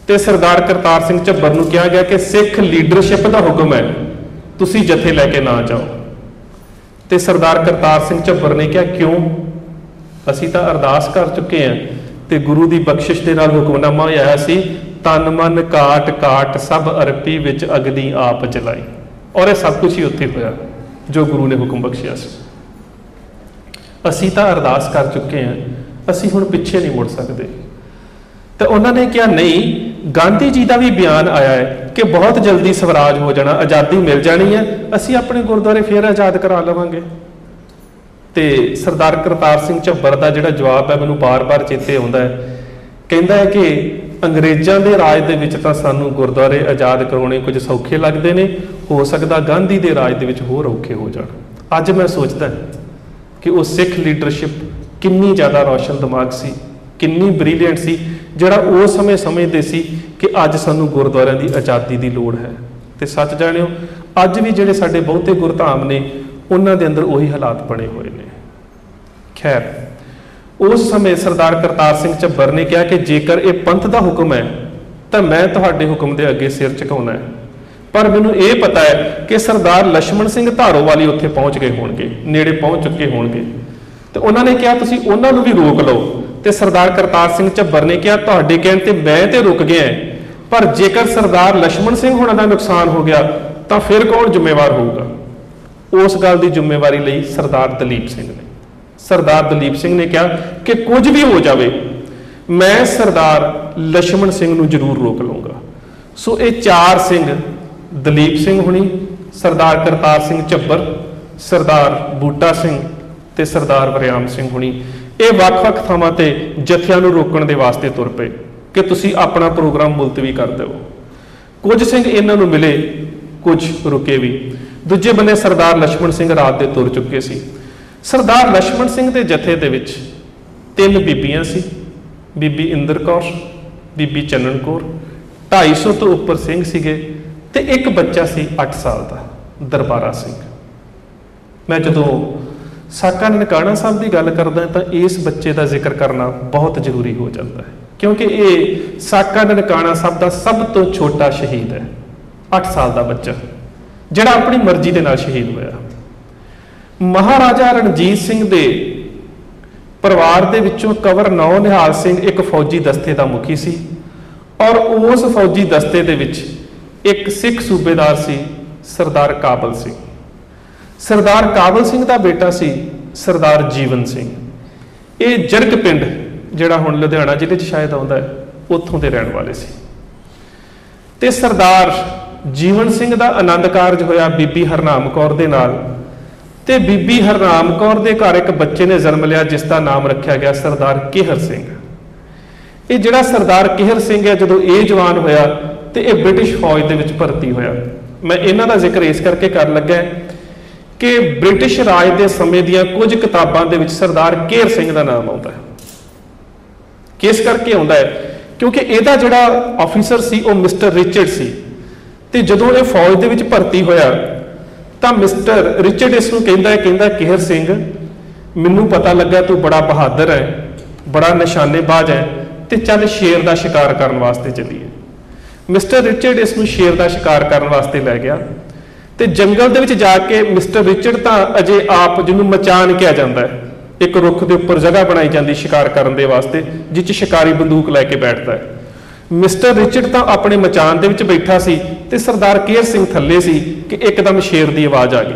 ਤੇ ਸਰਦਾਰ ਕਰਤਾਰ ਸਿੰਘ ਝੱਬਰ ਨੂੰ ਕਿਹਾ ਗਿਆ ਕਿ ਸਿੱਖ ਲੀਡਰਸ਼ਿਪ ਦਾ ਹੁਕਮ ਹੈ, ਤੁਸੀਂ ਜਥੇ ਲੈ ਕੇ ਨਾ ਜਾਓ। ਤੇ ਸਰਦਾਰ ਕਰਤਾਰ ਸਿੰਘ ਝੱਬਰ ਨੇ ਕਿਹਾ ਕਿਉਂ? ਅਸੀਂ ਤਾਂ ਅਰਦਾਸ ਕਰ ਚੁੱਕੇ ਹਾਂ ਤੇ ਗੁਰੂ ਦੀ ਬਖਸ਼ਿਸ਼ ਦੇ ਨਾਲ ਹੁਕਮਨਾਮਾ ਆਇਆ ਸੀ, ਤਨ ਮਨ ਕਾਟ ਕਾਟ ਸਭ ਅਰਪੀ ਵਿੱਚ ਅਗਨੀ ਆਪ ਜਲਾਈ। ਔਰ ਇਹ ਸਭ ਕੁਝ ਹੀ ਉੱਥੇ ਹੋਇਆ ਜੋ ਗੁਰੂ ਨੇ ਹੁਕਮ ਬਖਸ਼ਿਆ ਸੀ। ਅਸੀਂ ਤਾਂ ਅਰਦਾਸ ਕਰ ਚੁੱਕੇ ਹਾਂ, ਅਸੀਂ ਹੁਣ ਪਿੱਛੇ ਨਹੀਂ ਮੁੜ ਸਕਦੇ। ਤੇ ਉਹਨਾਂ ਨੇ ਕਿਹਾ ਨਹੀਂ, ਗਾਂਧੀ ਜੀ ਦਾ ਵੀ ਬਿਆਨ ਆਇਆ ਹੈ ਕਿ ਬਹੁਤ ਜਲਦੀ ਸਵਰਾਜ ਹੋ ਜਾਣਾ, ਆਜ਼ਾਦੀ ਮਿਲ ਜਾਣੀ ਹੈ, ਅਸੀਂ ਆਪਣੇ ਗੁਰਦੁਆਰੇ ਫੇਰ ਆਜ਼ਾਦ ਕਰਾ ਲਵਾਂਗੇ। ਤੇ ਸਰਦਾਰ ਕਰਤਾਰ ਸਿੰਘ ਝੱਬਰ ਦਾ ਜਿਹੜਾ ਜਵਾਬ ਹੈ ਮੈਨੂੰ ਬਾਰ-ਬਾਰ ਚੇਤੇ ਆਉਂਦਾ ਹੈ। ਕਹਿੰਦਾ ਹੈ ਕਿ ਅੰਗਰੇਜ਼ਾਂ ਦੇ ਰਾਜ ਦੇ ਵਿੱਚ ਤਾਂ ਸਾਨੂੰ ਗੁਰਦੁਆਰੇ ਆਜ਼ਾਦ ਕਰਾਉਣੇ ਕੁਝ ਸੌਖੇ ਲੱਗਦੇ ਨੇ, ਹੋ ਸਕਦਾ ਗਾਂਧੀ ਦੇ ਰਾਜ ਦੇ ਵਿੱਚ ਹੋਰ ਔਖੇ ਹੋ ਜਾਣ। ਅੱਜ ਮੈਂ ਸੋਚਦਾ ਕਿ ਉਹ ਸਿੱਖ ਲੀਡਰਸ਼ਿਪ ਕਿੰਨੀ ਜ਼ਿਆਦਾ ਰੌਸ਼ਨ ਦਿਮਾਗ ਸੀ, ਕਿੰਨੀ ਬ੍ਰਿਲੀਅੰਟ ਸੀ, ਜਿਹੜਾ ਉਸ ਸਮੇਂ ਸਮਝਦੇ ਸੀ ਕਿ ਅੱਜ ਸਾਨੂੰ ਗੁਰਦੁਆਰਿਆਂ ਦੀ ਆਜ਼ਾਦੀ ਦੀ ਲੋੜ ਹੈ। ਤੇ ਸੱਚ ਜਾਣਿਓ, ਅੱਜ ਵੀ ਜਿਹੜੇ ਸਾਡੇ ਬਹੁਤੇ ਗੁਰਧਾਮ ਨੇ ਉਹਨਾਂ ਦੇ ਅੰਦਰ ਉਹੀ ਹਾਲਾਤ ਬਣੇ ਹੋਏ ਨੇ। ਖੈਰ, ਉਸ ਸਮੇਂ ਸਰਦਾਰ ਕਰਤਾਰ ਸਿੰਘ ਝੱਬਰ ਨੇ ਕਿਹਾ ਕਿ ਜੇਕਰ ਇਹ ਪੰਥ ਦਾ ਹੁਕਮ ਹੈ ਤਾਂ ਮੈਂ ਤੁਹਾਡੇ ਹੁਕਮ ਦੇ ਅੱਗੇ ਸਿਰ ਝੁਕਾਉਣਾ ਹੈ, ਪਰ ਮੈਨੂੰ ਇਹ ਪਤਾ ਹੈ ਕਿ ਸਰਦਾਰ ਲਛਮਣ ਸਿੰਘ ਧਾਰੋਵਾਲੀ ਉੱਥੇ ਪਹੁੰਚ ਗਏ ਹੋਣਗੇ, ਨੇੜੇ ਪਹੁੰਚ ਚੁੱਕੇ ਹੋਣਗੇ। ਤੇ ਉਹਨਾਂ ਨੇ ਕਿਹਾ ਤੁਸੀਂ ਉਹਨਾਂ ਨੂੰ ਵੀ ਰੋਕ ਲਓ। ਤੇ ਸਰਦਾਰ ਕਰਤਾਰ ਸਿੰਘ ਝੱਬਰ ਨੇ ਕਿਹਾ ਤੁਹਾਡੇ ਕਹਿਣ ਤੇ ਮੈਂ ਤੇ ਰੁਕ ਗਿਆ, ਪਰ ਜੇਕਰ ਸਰਦਾਰ ਲਛਮਣ ਸਿੰਘ ਹੋਣਾ ਦਾ ਨੁਕਸਾਨ ਹੋ ਗਿਆ ਤਾਂ ਫਿਰ ਕੌਣ ਜ਼ਿੰਮੇਵਾਰ ਹੋਊਗਾ? ਉਸ ਗੱਲ ਦੀ ਜ਼ਿੰਮੇਵਾਰੀ ਲਈ ਸਰਦਾਰ ਦਲੀਪ ਸਿੰਘ ਨੇ। ਸਰਦਾਰ ਦਲੀਪ ਸਿੰਘ ਨੇ ਕਿਹਾ ਕਿ ਕੁਝ ਵੀ ਹੋ ਜਾਵੇ ਮੈਂ ਸਰਦਾਰ ਲਛਮਣ ਸਿੰਘ ਨੂੰ ਜ਼ਰੂਰ ਰੋਕ ਲਵਾਂਗਾ। ਸੋ ਇਹ ਚਾਰ ਸਿੰਘ, ਦਲੀਪ ਸਿੰਘ ਹੁਣੀ, ਸਰਦਾਰ ਕਰਤਾਰ ਸਿੰਘ ਝੱਬਰ, ਸਰਦਾਰ ਬੂਟਾ ਸਿੰਘ ਤੇ ਸਰਦਾਰ ਵਰਿਆਮ ਸਿੰਘ ਹੁਣੀ, ਇਹ ਵੱਖ-ਵੱਖ ਥਾਵਾਂ ਤੇ ਜਥਿਆਂ ਨੂੰ ਰੋਕਣ ਦੇ ਵਾਸਤੇ ਤੁਰ ਪਏ ਕਿ ਤੁਸੀਂ ਆਪਣਾ ਪ੍ਰੋਗਰਾਮ ਮੁਲਤਵੀ ਕਰ ਦਿਓ। ਕੁਝ ਸਿੰਘ ਇਹਨਾਂ ਨੂੰ ਮਿਲੇ, ਕੁਝ ਰੁਕੇ ਵੀ। ਦੂਜੇ ਬੰਨੇ ਸਰਦਾਰ ਲਛਮਣ ਸਿੰਘ ਰਾਤ ਦੇ ਤੁਰ ਚੁੱਕੇ ਸੀ। ਸਰਦਾਰ ਲਛਮਣ ਸਿੰਘ ਦੇ ਜਥੇ ਦੇ ਵਿੱਚ 3 ਬੀਬੀਆਂ ਸੀ, ਬੀਬੀ ਇੰਦਰ ਕੌਰ, ਬੀਬੀ ਚੰਨਣ ਕੌਰ, 250 ਤੋਂ ਉੱਪਰ ਸਿੰਘ ਸੀਗੇ ਤੇ ਇੱਕ ਬੱਚਾ ਸੀ 8 ਸਾਲ ਦਾ, ਦਰਬਾਰਾ ਸਿੰਘ। ਮੈਂ ਜਦੋਂ ਸਾਕਾ ਨਨਕਾਣਾ ਸਾਹਿਬ ਦੀ ਗੱਲ ਕਰਦਾ ਤਾਂ ਇਸ ਬੱਚੇ ਦਾ ਜ਼ਿਕਰ ਕਰਨਾ ਬਹੁਤ ਜ਼ਰੂਰੀ ਹੋ ਜਾਂਦਾ ਹੈ, ਕਿਉਂਕਿ ਇਹ ਸਾਕਾ ਨਨਕਾਣਾ ਸਾਹਿਬ ਦਾ ਸਭ ਤੋਂ ਛੋਟਾ ਸ਼ਹੀਦ ਹੈ। 8 ਸਾਲ ਦਾ ਬੱਚਾ ਜਿਹੜਾ ਆਪਣੀ ਮਰਜ਼ੀ ਦੇ ਨਾਲ ਸ਼ਹੀਦ ਹੋਇਆ। ਮਹਾਰਾਜਾ ਰਣਜੀਤ ਸਿੰਘ ਦੇ ਪਰਿਵਾਰ ਦੇ ਵਿੱਚੋਂ ਕੰਵਰ ਨੌ ਨਿਹਾਲ ਸਿੰਘ ਇੱਕ ਫੌਜੀ ਦਸਤੇ ਦਾ ਮੁਖੀ ਸੀ, ਔਰ ਉਸ ਫੌਜੀ ਦਸਤੇ ਦੇ ਵਿੱਚ ਇੱਕ ਸਿੱਖ ਸੂਬੇਦਾਰ ਸੀ, ਸਰਦਾਰ ਕਾਬਲ ਸਿੰਘ। ਸਰਦਾਰ ਕਾਬਲ ਸਿੰਘ ਦਾ ਬੇਟਾ ਸੀ ਸਰਦਾਰ ਜੀਵਨ ਸਿੰਘ। ਇਹ ਜਰਗ ਪਿੰਡ ਜਿਹੜਾ ਹੁਣ ਲੁਧਿਆਣਾ ਜ਼ਿਲ੍ਹੇ 'ਚ ਸ਼ਾਇਦ ਆਉਂਦਾ ਹੈ, ਉੱਥੋਂ ਦੇ ਰਹਿਣ ਵਾਲੇ ਸੀ। ਤੇ ਸਰਦਾਰ ਜੀਵਨ ਸਿੰਘ ਦਾ ਆਨੰਦ ਕਾਰਜ ਹੋਇਆ ਬੀਬੀ ਹਰਨਾਮ ਕੌਰ ਦੇ ਨਾਲ, ਤੇ ਬੀਬੀ ਹਰਨਾਮ ਕੌਰ ਦੇ ਘਰ ਇੱਕ ਬੱਚੇ ਨੇ ਜਨਮ ਲਿਆ ਜਿਸ ਦਾ ਨਾਮ ਰੱਖਿਆ ਗਿਆ ਸਰਦਾਰ ਕਿਹਰ ਸਿੰਘ। ਇਹ ਜਿਹੜਾ ਸਰਦਾਰ ਕਿਹਰ ਸਿੰਘ ਹੈ, ਜਦੋਂ ਇਹ ਜਵਾਨ ਹੋਇਆ ਤੇ ਇਹ ਬ੍ਰਿਟਿਸ਼ ਫੌਜ ਦੇ ਵਿੱਚ ਭਰਤੀ ਹੋਇਆ। ਮੈਂ ਇਹਨਾਂ ਦਾ ਜ਼ਿਕਰ ਇਸ ਕਰਕੇ ਕਰਨ ਲੱਗਾ ਕਿ ਬ੍ਰਿਟਿਸ਼ ਰਾਜ ਦੇ ਸਮੇਂ ਦੀਆਂ ਕੁਝ ਕਿਤਾਬਾਂ ਦੇ ਵਿੱਚ ਸਰਦਾਰ ਕਿਹਰ ਸਿੰਘ ਦਾ ਨਾਮ ਆਉਂਦਾ ਹੈ। ਕਿਸ ਕਰਕੇ ਆਉਂਦਾ ਹੈ? ਕਿਉਂਕਿ ਇਹਦਾ ਜਿਹੜਾ ਆਫੀਸਰ ਸੀ ਉਹ ਮਿਸਟਰ ਰਿਚਰਡ ਸੀ, ਤੇ ਜਦੋਂ ਇਹ ਫੌਜ ਦੇ ਵਿੱਚ ਭਰਤੀ ਹੋਇਆ ਤਾਂ ਮਿਸਟਰ ਰਿਚਰਡ ਇਸ ਨੂੰ ਕਹਿੰਦਾ ਕਿਹਰ ਸਿੰਘ, ਮੈਨੂੰ ਪਤਾ ਲੱਗਾ ਤੂੰ ਬੜਾ ਬਹਾਦਰ ਹੈ, ਬੜਾ ਨਿਸ਼ਾਨੇਬਾਜ਼ ਹੈ, ਤੇ ਚੱਲ ਸ਼ੇਰ ਦਾ ਸ਼ਿਕਾਰ ਕਰਨ ਵਾਸਤੇ ਚੱਲੀਏ। ਮਿਸਟਰ ਰਿਚਰਡ ਇਸ ਨੂੰ ਸ਼ੇਰ ਦਾ ਸ਼ਿਕਾਰ ਕਰਨ ਵਾਸਤੇ ਲੈ ਗਿਆ, ਤੇ ਜੰਗਲ ਦੇ ਵਿੱਚ ਜਾ ਕੇ ਮਿਸਟਰ ਰਿਚਰਡ ਤਾਂ ਅਜੇ ਆਪ, ਜਿਹਨੂੰ ਮਚਾਨ ਕਿਹਾ ਜਾਂਦਾ ਹੈ, ਇੱਕ ਰੁੱਖ ਦੇ ਉੱਪਰ ਜਗ੍ਹਾ ਬਣਾਈ ਜਾਂਦੀ ਸ਼ਿਕਾਰ ਕਰਨ ਦੇ ਵਾਸਤੇ, ਜਿਸ 'ਚ ਸ਼ਿਕਾਰੀ ਬੰਦੂਕ ਲੈ ਕੇ ਬੈਠਦਾ ਹੈ। ਮਿਸਟਰ ਰਿਚਰਡ ਤਾਂ ਆਪਣੇ ਮਚਾਨ ਦੇ ਵਿੱਚ ਬੈਠਾ ਸੀ ਤੇ ਸਰਦਾਰ ਕਿਹਰ ਸਿੰਘ ਥੱਲੇ ਸੀ ਕਿ ਇੱਕਦਮ ਸ਼ੇਰ ਦੀ ਆਵਾਜ਼ ਆ ਗਈ।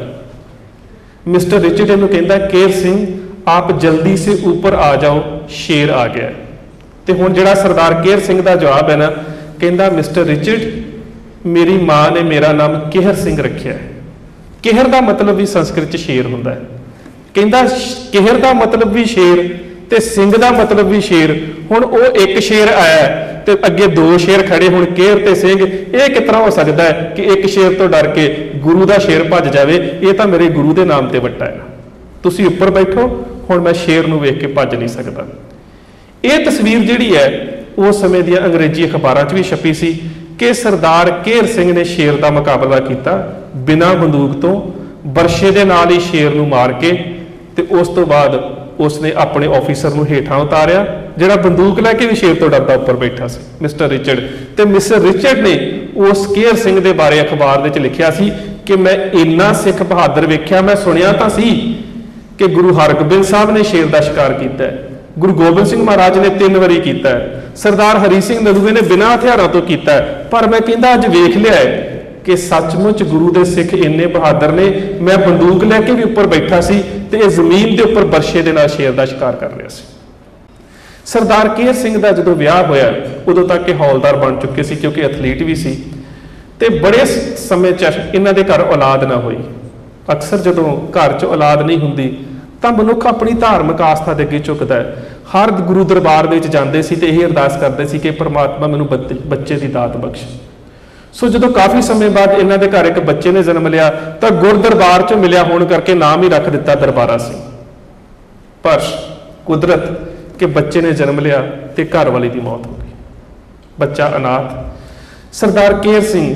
ਮਿਸਟਰ ਰਿਚਰਡ ਇਹਨੂੰ ਕਹਿੰਦਾ, ਕਿਹਰ ਸਿੰਘ ਆਪ ਜਲਦੀ ਸੇ ਉੱਪਰ ਆ ਜਾਓ, ਸ਼ੇਰ ਆ ਗਿਆ। ਤੇ ਹੁਣ ਜਿਹੜਾ ਸਰਦਾਰ ਕਿਹਰ ਸਿੰਘ ਦਾ ਜਵਾਬ ਹੈ ਨਾ, ਕਹਿੰਦਾ ਮਿਸਟਰ ਰਿਚਰਡ, ਮੇਰੀ ਮਾਂ ਨੇ ਮੇਰਾ ਨਾਮ ਕਿਹਰ ਸਿੰਘ ਰੱਖਿਆ ਹੈ। ਕਿਹਰ ਦਾ ਮਤਲਬ ਵੀ ਸੰਸਕ੍ਰਿਤ 'ਚ ਸ਼ੇਰ ਹੁੰਦਾ ਹੈ। ਕਹਿੰਦਾ ਕਿਹਰ ਦਾ ਮਤਲਬ ਵੀ ਸ਼ੇਰ ਤੇ ਸਿੰਘ ਦਾ ਮਤਲਬ ਵੀ ਸ਼ੇਰ। ਹੁਣ ਉਹ ਇੱਕ ਸ਼ੇਰ ਆਇਆ ਤੇ ਅੱਗੇ 2 ਸ਼ੇਰ ਖੜੇ, ਹੁਣ ਕਿਹਰ ਤੇ ਸਿੰਘ। ਇਹ ਕਿਸ ਤਰ੍ਹਾਂ ਹੋ ਸਕਦਾ ਹੈ ਕਿ ਇੱਕ ਸ਼ੇਰ ਤੋਂ ਡਰ ਕੇ ਗੁਰੂ ਦਾ ਸ਼ੇਰ ਭੱਜ ਜਾਵੇ? ਇਹ ਤਾਂ ਮੇਰੇ ਗੁਰੂ ਦੇ ਨਾਮ ਤੇ ਵੱਟਾ ਹੈ। ਤੁਸੀਂ ਉੱਪਰ ਬੈਠੋ, हुण मैं शेर नूं वेख के भज नहीं सकता। ये तस्वीर जिहड़ी है उस समय दी अंग्रेजी अखबारां 'च भी छपी सी कि सरदार केहर सिंह ने शेर का मुकाबला किया बिना बंदूक तो, बरछे दे नाल ही शेर नूं मार के, ते उस तो बाद उसने अपने ऑफिसर नूं हेठां उतारिया जिहड़ा बंदूक लैके भी शेर तो डरदा उपर बैठा सी, मिस्टर रिचर्ड। ते मिस्टर रिचर्ड ने उस केहर सिंह दे बारे अखबार दे च लिखिया सी कि मैं इन्ना सिख बहादुर वेख्या, मैं सुनिया तां सी कि गुरु हरगोबिंद साहब ने शेर का शिकार किया है, गुरु गोबिंद सिंह महाराज ने 3 वारी किया है, सरदार हरी सिंह नलूए ने बिना हथियारों तो किया है, पर मैं कहता अज वेख लिया है कि सचमुच गुरु दे सिख इन्ने बहादुर ने। मैं बंदूक लैके भी उपर बैठा सी ते इस जमीन के उपर बरछे दे नाल शेर का शिकार कर रहा सी। सरदार केहर सिंह का जो विआह होया उदों तक ये हौलदार बन चुके सी क्योंकि एथलीट भी सी, ते बड़े समय च इन्हां दे घर औलाद ना होई। अक्सर जदों घर च औलाद नहीं हुंदी तां मनुख अपनी धार्मिक आस्था दे अगे झुकदा है। हर गुरु दरबार दे विच जांदे सी ते यही अरदास करदे सी कि परमात्मा मैनूं बच्चे की दात बख्श। सो जदों काफ़ी समय बाद इन्हां दे घर एक बच्चे ने जन्म लिया तो गुर दरबार चों मिलिया होण करके नाम ही रख दिता दरबारा सिंह। पर कुदरत के बच्चे ने जन्म लिया तो घर वाली की मौत हो गई, बच्चा अनाथ। सरदार केहर सिंह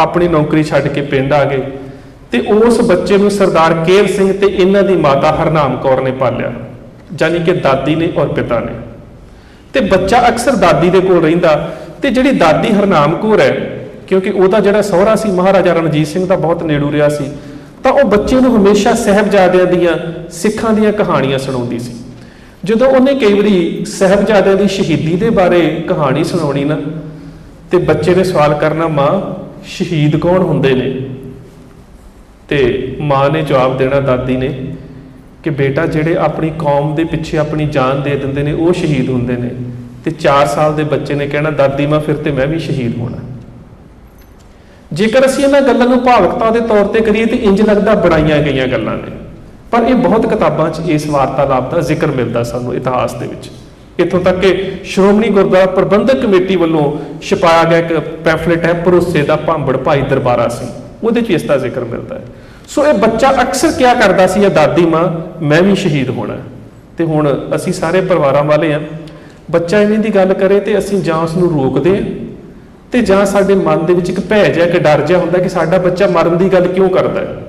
अपनी नौकरी छड्ड के पिंड आ गए ते उस बच्चे नूं सरदार केहर सिंह ते इन्हां दी माता हरनाम कौर ने पालिया, यानी कि दादी ने और पिता ने। ते बच्चा अक्सर दादी दे कोल रहिंदा ते जिहड़ी दादी हरनाम कौर है, क्योंकि उहदा जिहड़ा सहुरा सी महाराजा रणजीत सिंह दा बहुत नेड़ू रहा सी, तां ओह बच्चे नूं हमेशा साहिबजादियां दीयां सिखां दीयां कहानियां सुणाउंदी सी। जदों उहने कई वारी साहिबजादियां दी शहीदी दे बारे कहानी सुणाउणी ना ते बच्चे ने सवाल करना, मां शहीद कौन हुंदे ने? ते मां ने जवाब देना दादी ने कि बेटा जिहड़े अपनी कौम दे पिछे अपनी जान दे दिंदे ने वो शहीद हुंदे ने। ते 4 साल के बच्चे ने कहना, दादी मां फिर तो मैं भी शहीद होना। जेकर असीं इन्हां गल्लां नूं भावुकता के तौर पर करिए तो इंज लगदा बनाईयां गईयां गल्लां ने, पर यह बहुत किताबां 'च इस वार्तालाप का जिक्र मिलता सानूं इतिहास दे विच। इत्थों तक कि श्रोमणी गुरुद्वारा प्रबंधक कमेटी वालों छपाया गया एक पैफलेट है भरोसे का भांबड़ भाई दरबारा सिंह, उहदे 'च इसका जिक्र मिलता है। सो ये बच्चा अक्सर क्या करता सी, दादी मां मैं भी शहीद होना। तो हुण असीं सारे परिवारां वाले हैं, बच्चा इवें दी गल करे तो असीं जां उसनूं रोकदे हैं ते जां साडे मन दे विच एक भै जिहा कि डर जिहा हुंदा कि साडा बच्चा मरन की गल क्यों करदा है।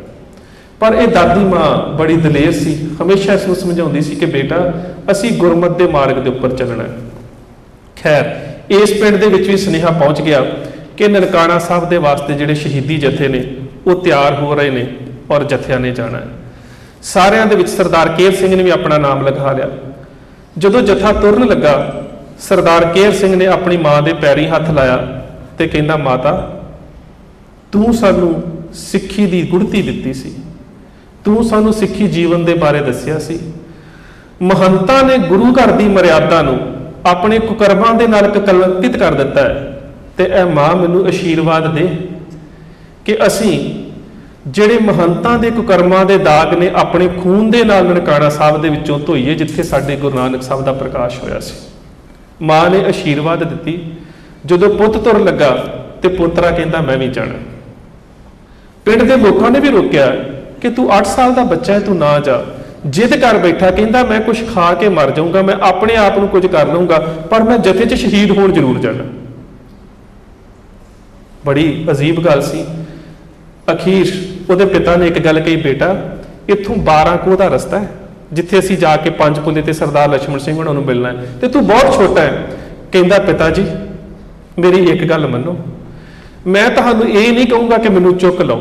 पर यह दादी मां बड़ी दलेर सी, हमेशा इसनूं समझाउंदी सी कि बेटा असीं गुरमत के मार्ग के उपर चलना है। खैर इस पिंड दे विच भी सुनेहा पहुंच गया कि ननकाना साहब के वास्ते जिहड़े शहीदी जथे ने वो तैयार हो रहे हैं और जथिया ने जाना है। सारियां दे विच सरदार केहर सिंह ने भी अपना नाम लिखा लिया। जदों जथा तुरन लगा सरदार केहर सिंह ने अपनी मां के पैरीं हथ लाया ते कहंदा, माता तू सानू सिੱਖੀ की गुड़ती दिती सी, तू सानू सिੱਖੀ जीवन के बारे दसिया सी। महंता ने गुरु घर की मर्यादा नूं अपने कुकर्मां दे नाल कलंकित कर दिता है। ते ऐ मां मैनू आशीर्वाद दे कि असीं ਜਿਹੜੇ महंतां दे कुकर्मां दे दाग ने अपने खून दे नाल ननकाना साहब दे विचों धोईए जिथे साडे गुरु नानक साहब दा प्रकाश होया सी। मां ने आशीर्वाद दिती। जदों पुੱਤ तुर लगा ते पोतरा कहंदा मैं भी जाना। पिंड दे लोकां ने भी रोकिया कि तू 8 साल का बच्चा है, तू ना जा। जिद कर बैठा, कहंदा मैं कुछ खा के मर जाऊंगा, मैं अपने आप नूं कुछ कर लूंगा, पर मैं जथे च शहीद होण जरूर जाना। बड़ी अजीब गल सी। अखीर ਉਹਦੇ पिता ने एक गल कही, बेटा इत्थों 12 कोह ਦਾ रस्ता है जिथे असीं जाके पंचपुले ते सरदार लक्ष्मण सिंह हुणां नूं मिलना है, ते तू बहुत छोटा है। कहंदा, पिता जी मेरी एक गल मनो, मैं तुहानूं ये नहीं कहूँगा कि मैनूं चुक लो,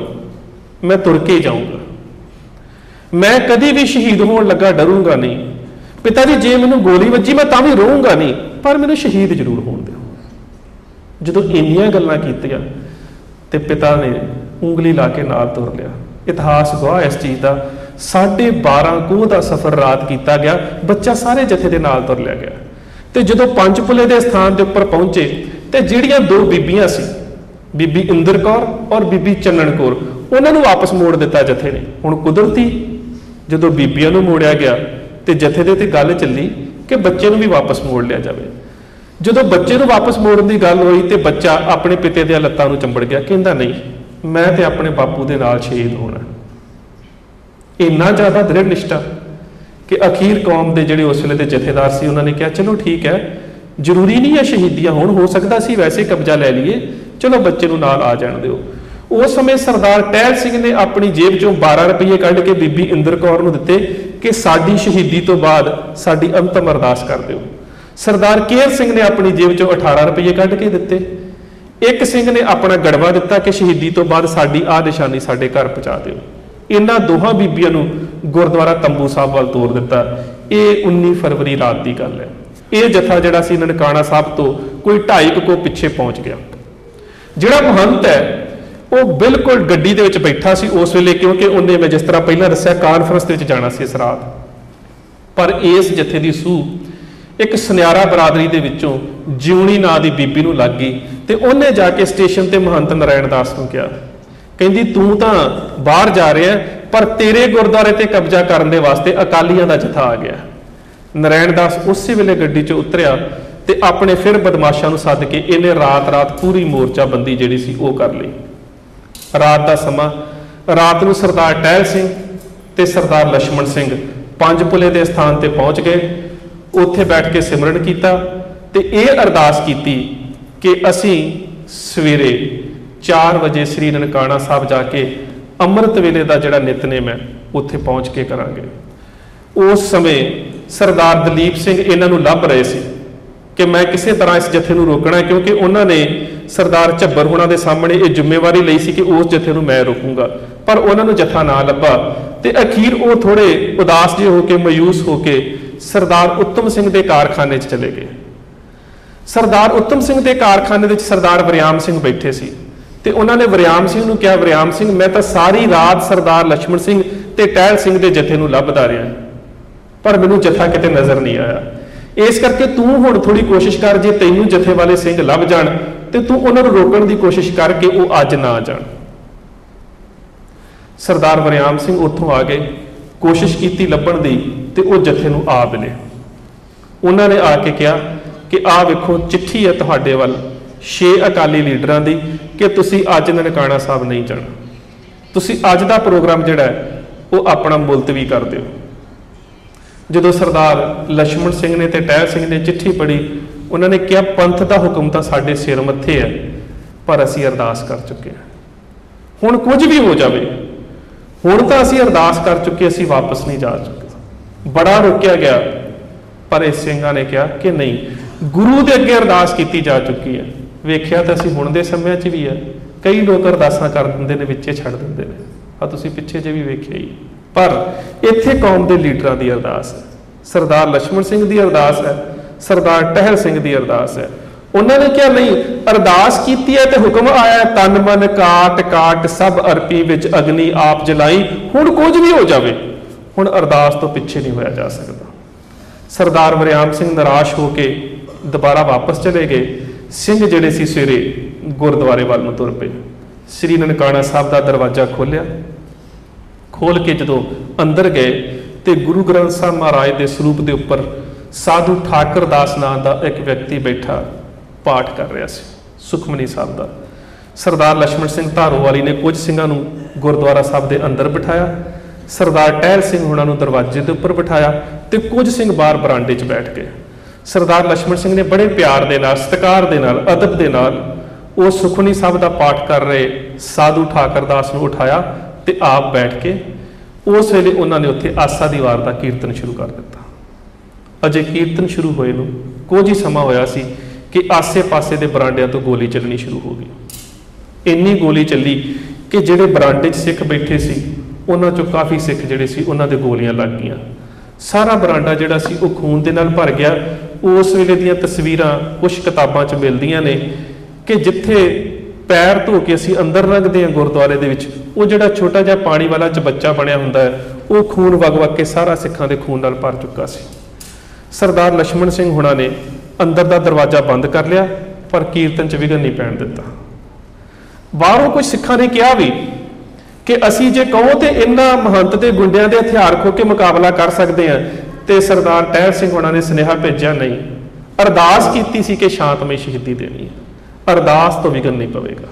मैं तुर के जाऊँगा, मैं कभी भी शहीद होण लगा डरूंगा नहीं। पिता जी जे मैनूं गोली वजी मैं तां भी रोऊंगा नहीं, पर मैनूं शहीद जरूर होण दिओ। जदों इन्नियां गल्लां कीतियां ते पिता ने ਉਂਗਲੀ ला के नाल तुर लिया। इतिहास गवाह इस चीज़ का। 12.5 कोह का सफ़र रात किया गया, बच्चा सारे जथे के नाल तुर लिया गया। तो जो पंचपुले के स्थान के उपर पहुंचे तो जिहड़ियां 2 बीबियां सी, बीबी इंदर कौर और बीबी चन्नन कौर, उन्होंने वापस मोड़ दिता जथे ने। हुण कुदरती जो बीबियां नूं मोड़िया गया तो जथे दे ते गल चली कि बच्चे नूं भी वापस मोड़ लिया जाए। जो बच्चे नूं वापस मोड़न की गल हुई तो बच्चा अपने पिते दी लत्तां नूं चंबड़ गया, कहंदा नहीं मैं तो अपने बापू के नाल शहीद होना। इन्ना ज़्यादा दृढ़ निष्ठा कि अखीर कौम के जिहड़े उस वेले दे जथेदार सी उन्होंने कहा चलो ठीक है, जरूरी नहीं है शहीदियां होण, हो सकता सी वैसे कब्जा लै लीए, चलो बच्चे नूं नाल आ जाण दिओ। उस समय सरदार टहल सिंह ने अपनी जेब चों 12 रुपये कढ़ के बीबी इंदर कौर नूं दित्ते कि साडी शहीदी तो बाद साडी अंतिम अरदास कर दिओ। सरदार केहर सिंह ने अपनी जेब चों 18 रुपये कढ़ के दित्ते। एक सिंह ने अपना गड़वा दिता कि शहीदी तो बाद साडी आ निशानी साडे घर पहुंचा दिओ। इन्हां दोहां बीबियां नूं गुरुद्वारा तंबू साहब वाल तोर दिता। ये 19 फरवरी रात की गल है। ये जत्था जिहड़ा सी ननकाणा साहब तो कोई 2.5 को पिछे पहुंच गया। जिहड़ा महंत है वो बिल्कुल गड्डी दे विच बैठा सी उस वेले, क्योंकि उन्हें मैं जिस तरह पहला दस्सिया कानफ्रेंस दे विच जाना सी इस रात। पर इस जत्थे दी सूह एक सुनियारा बरादरी दे विचों जिउणी नां दी बीबी नूं लग गई ते उन्हें जाके स्टेशन ते महंत नारायण दास नूं कहा, कहंदी तूं तां बाहर जा रहा पर तेरे गुरुद्वारे ते कब्जा करने दे वास्ते अकालियां दा जत्था आ गया। नारायण दास उस वेले गड्डी चों उतरिया ते अपने फिर बदमाशां नूं सद के इन्हें रात रात पूरी मोर्चाबंदी जिहड़ी सी ओह कर लई। रात का समा, रात नूं सरदार टहल सिंह ते सरदार लक्ष्मण सिंह पंजपुले के स्थान पर पहुँच गए। उत्थे बैठ के सिमरन किया ते यह अरदास की कि असी सवेरे 4 बजे श्री ननकाणा साहब जाके अमृत वेले का जिहड़ा नितनेम है उत्थे पहुँच के करांगे। उस समय सरदार दलीप सिंह इन्हां नूं लभ रहे सी कि मैं किसी तरह इस जत्थे नूं रोकना, क्योंकि उन्होंने सरदार झब्बर हुणां दे सामने ये जिम्मेवारी लई सी कि उस जत्थे नूं मैं रोकूंगा, पर उन्होंने नूं जत्था ना लभा ते अखीर वो थोड़े उदास जे होके मायूस होके सरदार उत्तम सिंह के कारखाने च चले गए। सरदार उत्तम सिंह के कारखाने में सरदार वरियाम सिंह बैठे सी ते उन्होंने वरियाम सिंह नूं कहा, वरियाम सिंह मैं तो सारी रात सरदार लक्ष्मण सिंह ते टहल सिंह के जत्थे नूं लभदा रहा पर मैनूं जत्था किते नज़र नहीं आया। इस करके तू हुण थोड़ी कोशिश कर, जे तैनूं जत्थे वाले सिंह लभ जाण ते तू उन्हां नूं रोकण की कोशिश करके वो अज ना आ जाण। सरदार वरियाम सिंह उत्थों आ गए, कोशिश की लभण दी ते वो जत्थे नूं आ मिले। उन्होंने आके कहा कि आ वेखो चिट्ठी है तुहाडे वल 6 अकाली लीडरां दी कि तुसीं अज ननकाणा साहब नहीं जाना, तुसीं अज दा प्रोग्राम जिहड़ा है वो अपना मुलतवी कर दिओ। जदों सरदार लक्ष्मण सिंह ने ते टहल सिंह ने चिट्ठी पढ़ी, उन्होंने कहा पंथ का हुक्म तो साडे सिर मत्थे है पर असीं अरदास कर चुके हैं, हुण कुछ भी हो जाए हुण तो असीं अरदास कर चुके, असीं वापस नहीं जा चुके। बड़ा रोकिया गया पर इस सिंघां ने कहा कि नहीं, गुरु के अगे अरदास की जा चुकी है। वेख्या तो असीं हुण दे समय च भी है, कई लोग अरदासां कर दिंदे ने विचे छड्ड दिंदे ने, आ तुसीं पिछे जे भी वेख्या ही। पर इत्थे कौम के लीडरां दी अरदास है, सरदार लक्ष्मण सिंह की अरदास है, सरदार टहल सिंह की अरदास है। उन्होंने क्या नहीं अरदास की है तो हुक्म आया, तन मन काट काट सब अरपी विच अग्नि आप जलाई, हुण कुछ भी हो जाए हुण अरदास तो पिछे नहीं होया जा सकता। सरदार वरियाम सिंह निराश होके दोबारा वापस चले गए। सिंह जिहड़े सी सवेरे गुरुद्वारे वाल नूं तुर पे। श्री ननकाणा साहब का दरवाजा खोलिया, खोल के जदों अंदर गए तो गुरु ग्रंथ साहब महाराज के स्वरूप के उपर साधु ठाकर दास नाम का एक व्यक्ति बैठा पाठ कर रहा सी, सुखमनी साहब का। सरदार लक्ष्मण सिंह धारोवाली ने कुछ सिंघां नूं गुरुद्वारा साहब के अंदर बिठाया, सरदार टहल सिंह हुणां नूं दरवाजे के उपर बिठाया तो कुछ सिंह बाहर बरांडे च बैठ गए। सरदार लक्ष्मण सिंह ने बड़े प्यार के नाल, सत्कार के नाल, अदब के नाल वो सुखमनी साहब का पाठ कर रहे साधु ठाकर दास नूं उठाया तो आप बैठ के उस वेले उन्होंने उत्थे आसा दी वार का कीर्तन शुरू कर दिता। अजे कीर्तन शुरू होए नूं कुछ ही समा होया सी कि आसे पासे के बरांडियां तो गोली चलनी शुरू हो गई। इन्नी गोली चली कि जिहड़े बरांडे च सिख बैठे सी उन्हां चों काफ़ी सिख जिहड़े सी उन्हां दे गोलियां लग गईयां। सारा बरांडा जिहड़ा सी वो खून दे नाल भर गया। उस वेले दीयां तस्वीरां कुछ किताबां च मिलदियां ने कि जिथे पैर धो के असीं अंदर लंघदे हां गुरुद्वारे दे विच, वो जिहड़ा छोटा जिहा पानी वाला चबच्चा बनिया हुंदा है वो खून वग वग के सारा सिखां दे खून नाल भर चुका सी। सरदार लक्ष्मण सिंह हुणां ने अंदर दा दरवाजा बंद कर लिया पर कीर्तन च विघन नहीं पैण दिता। बाहरों कुछ सिखां ने कहा भी कि असीं जे कहो तो इन्हां महंत ते गुंडियां दे हथियार खो के मुकाबला कर सकते हैं, तो सरदार टहल सिंह हुणां ने सुनेहा भेजा नहीं, अरदास कीती सी कि शांतमई शहीदी देनी है, अरदास तो विघन नहीं पवेगा।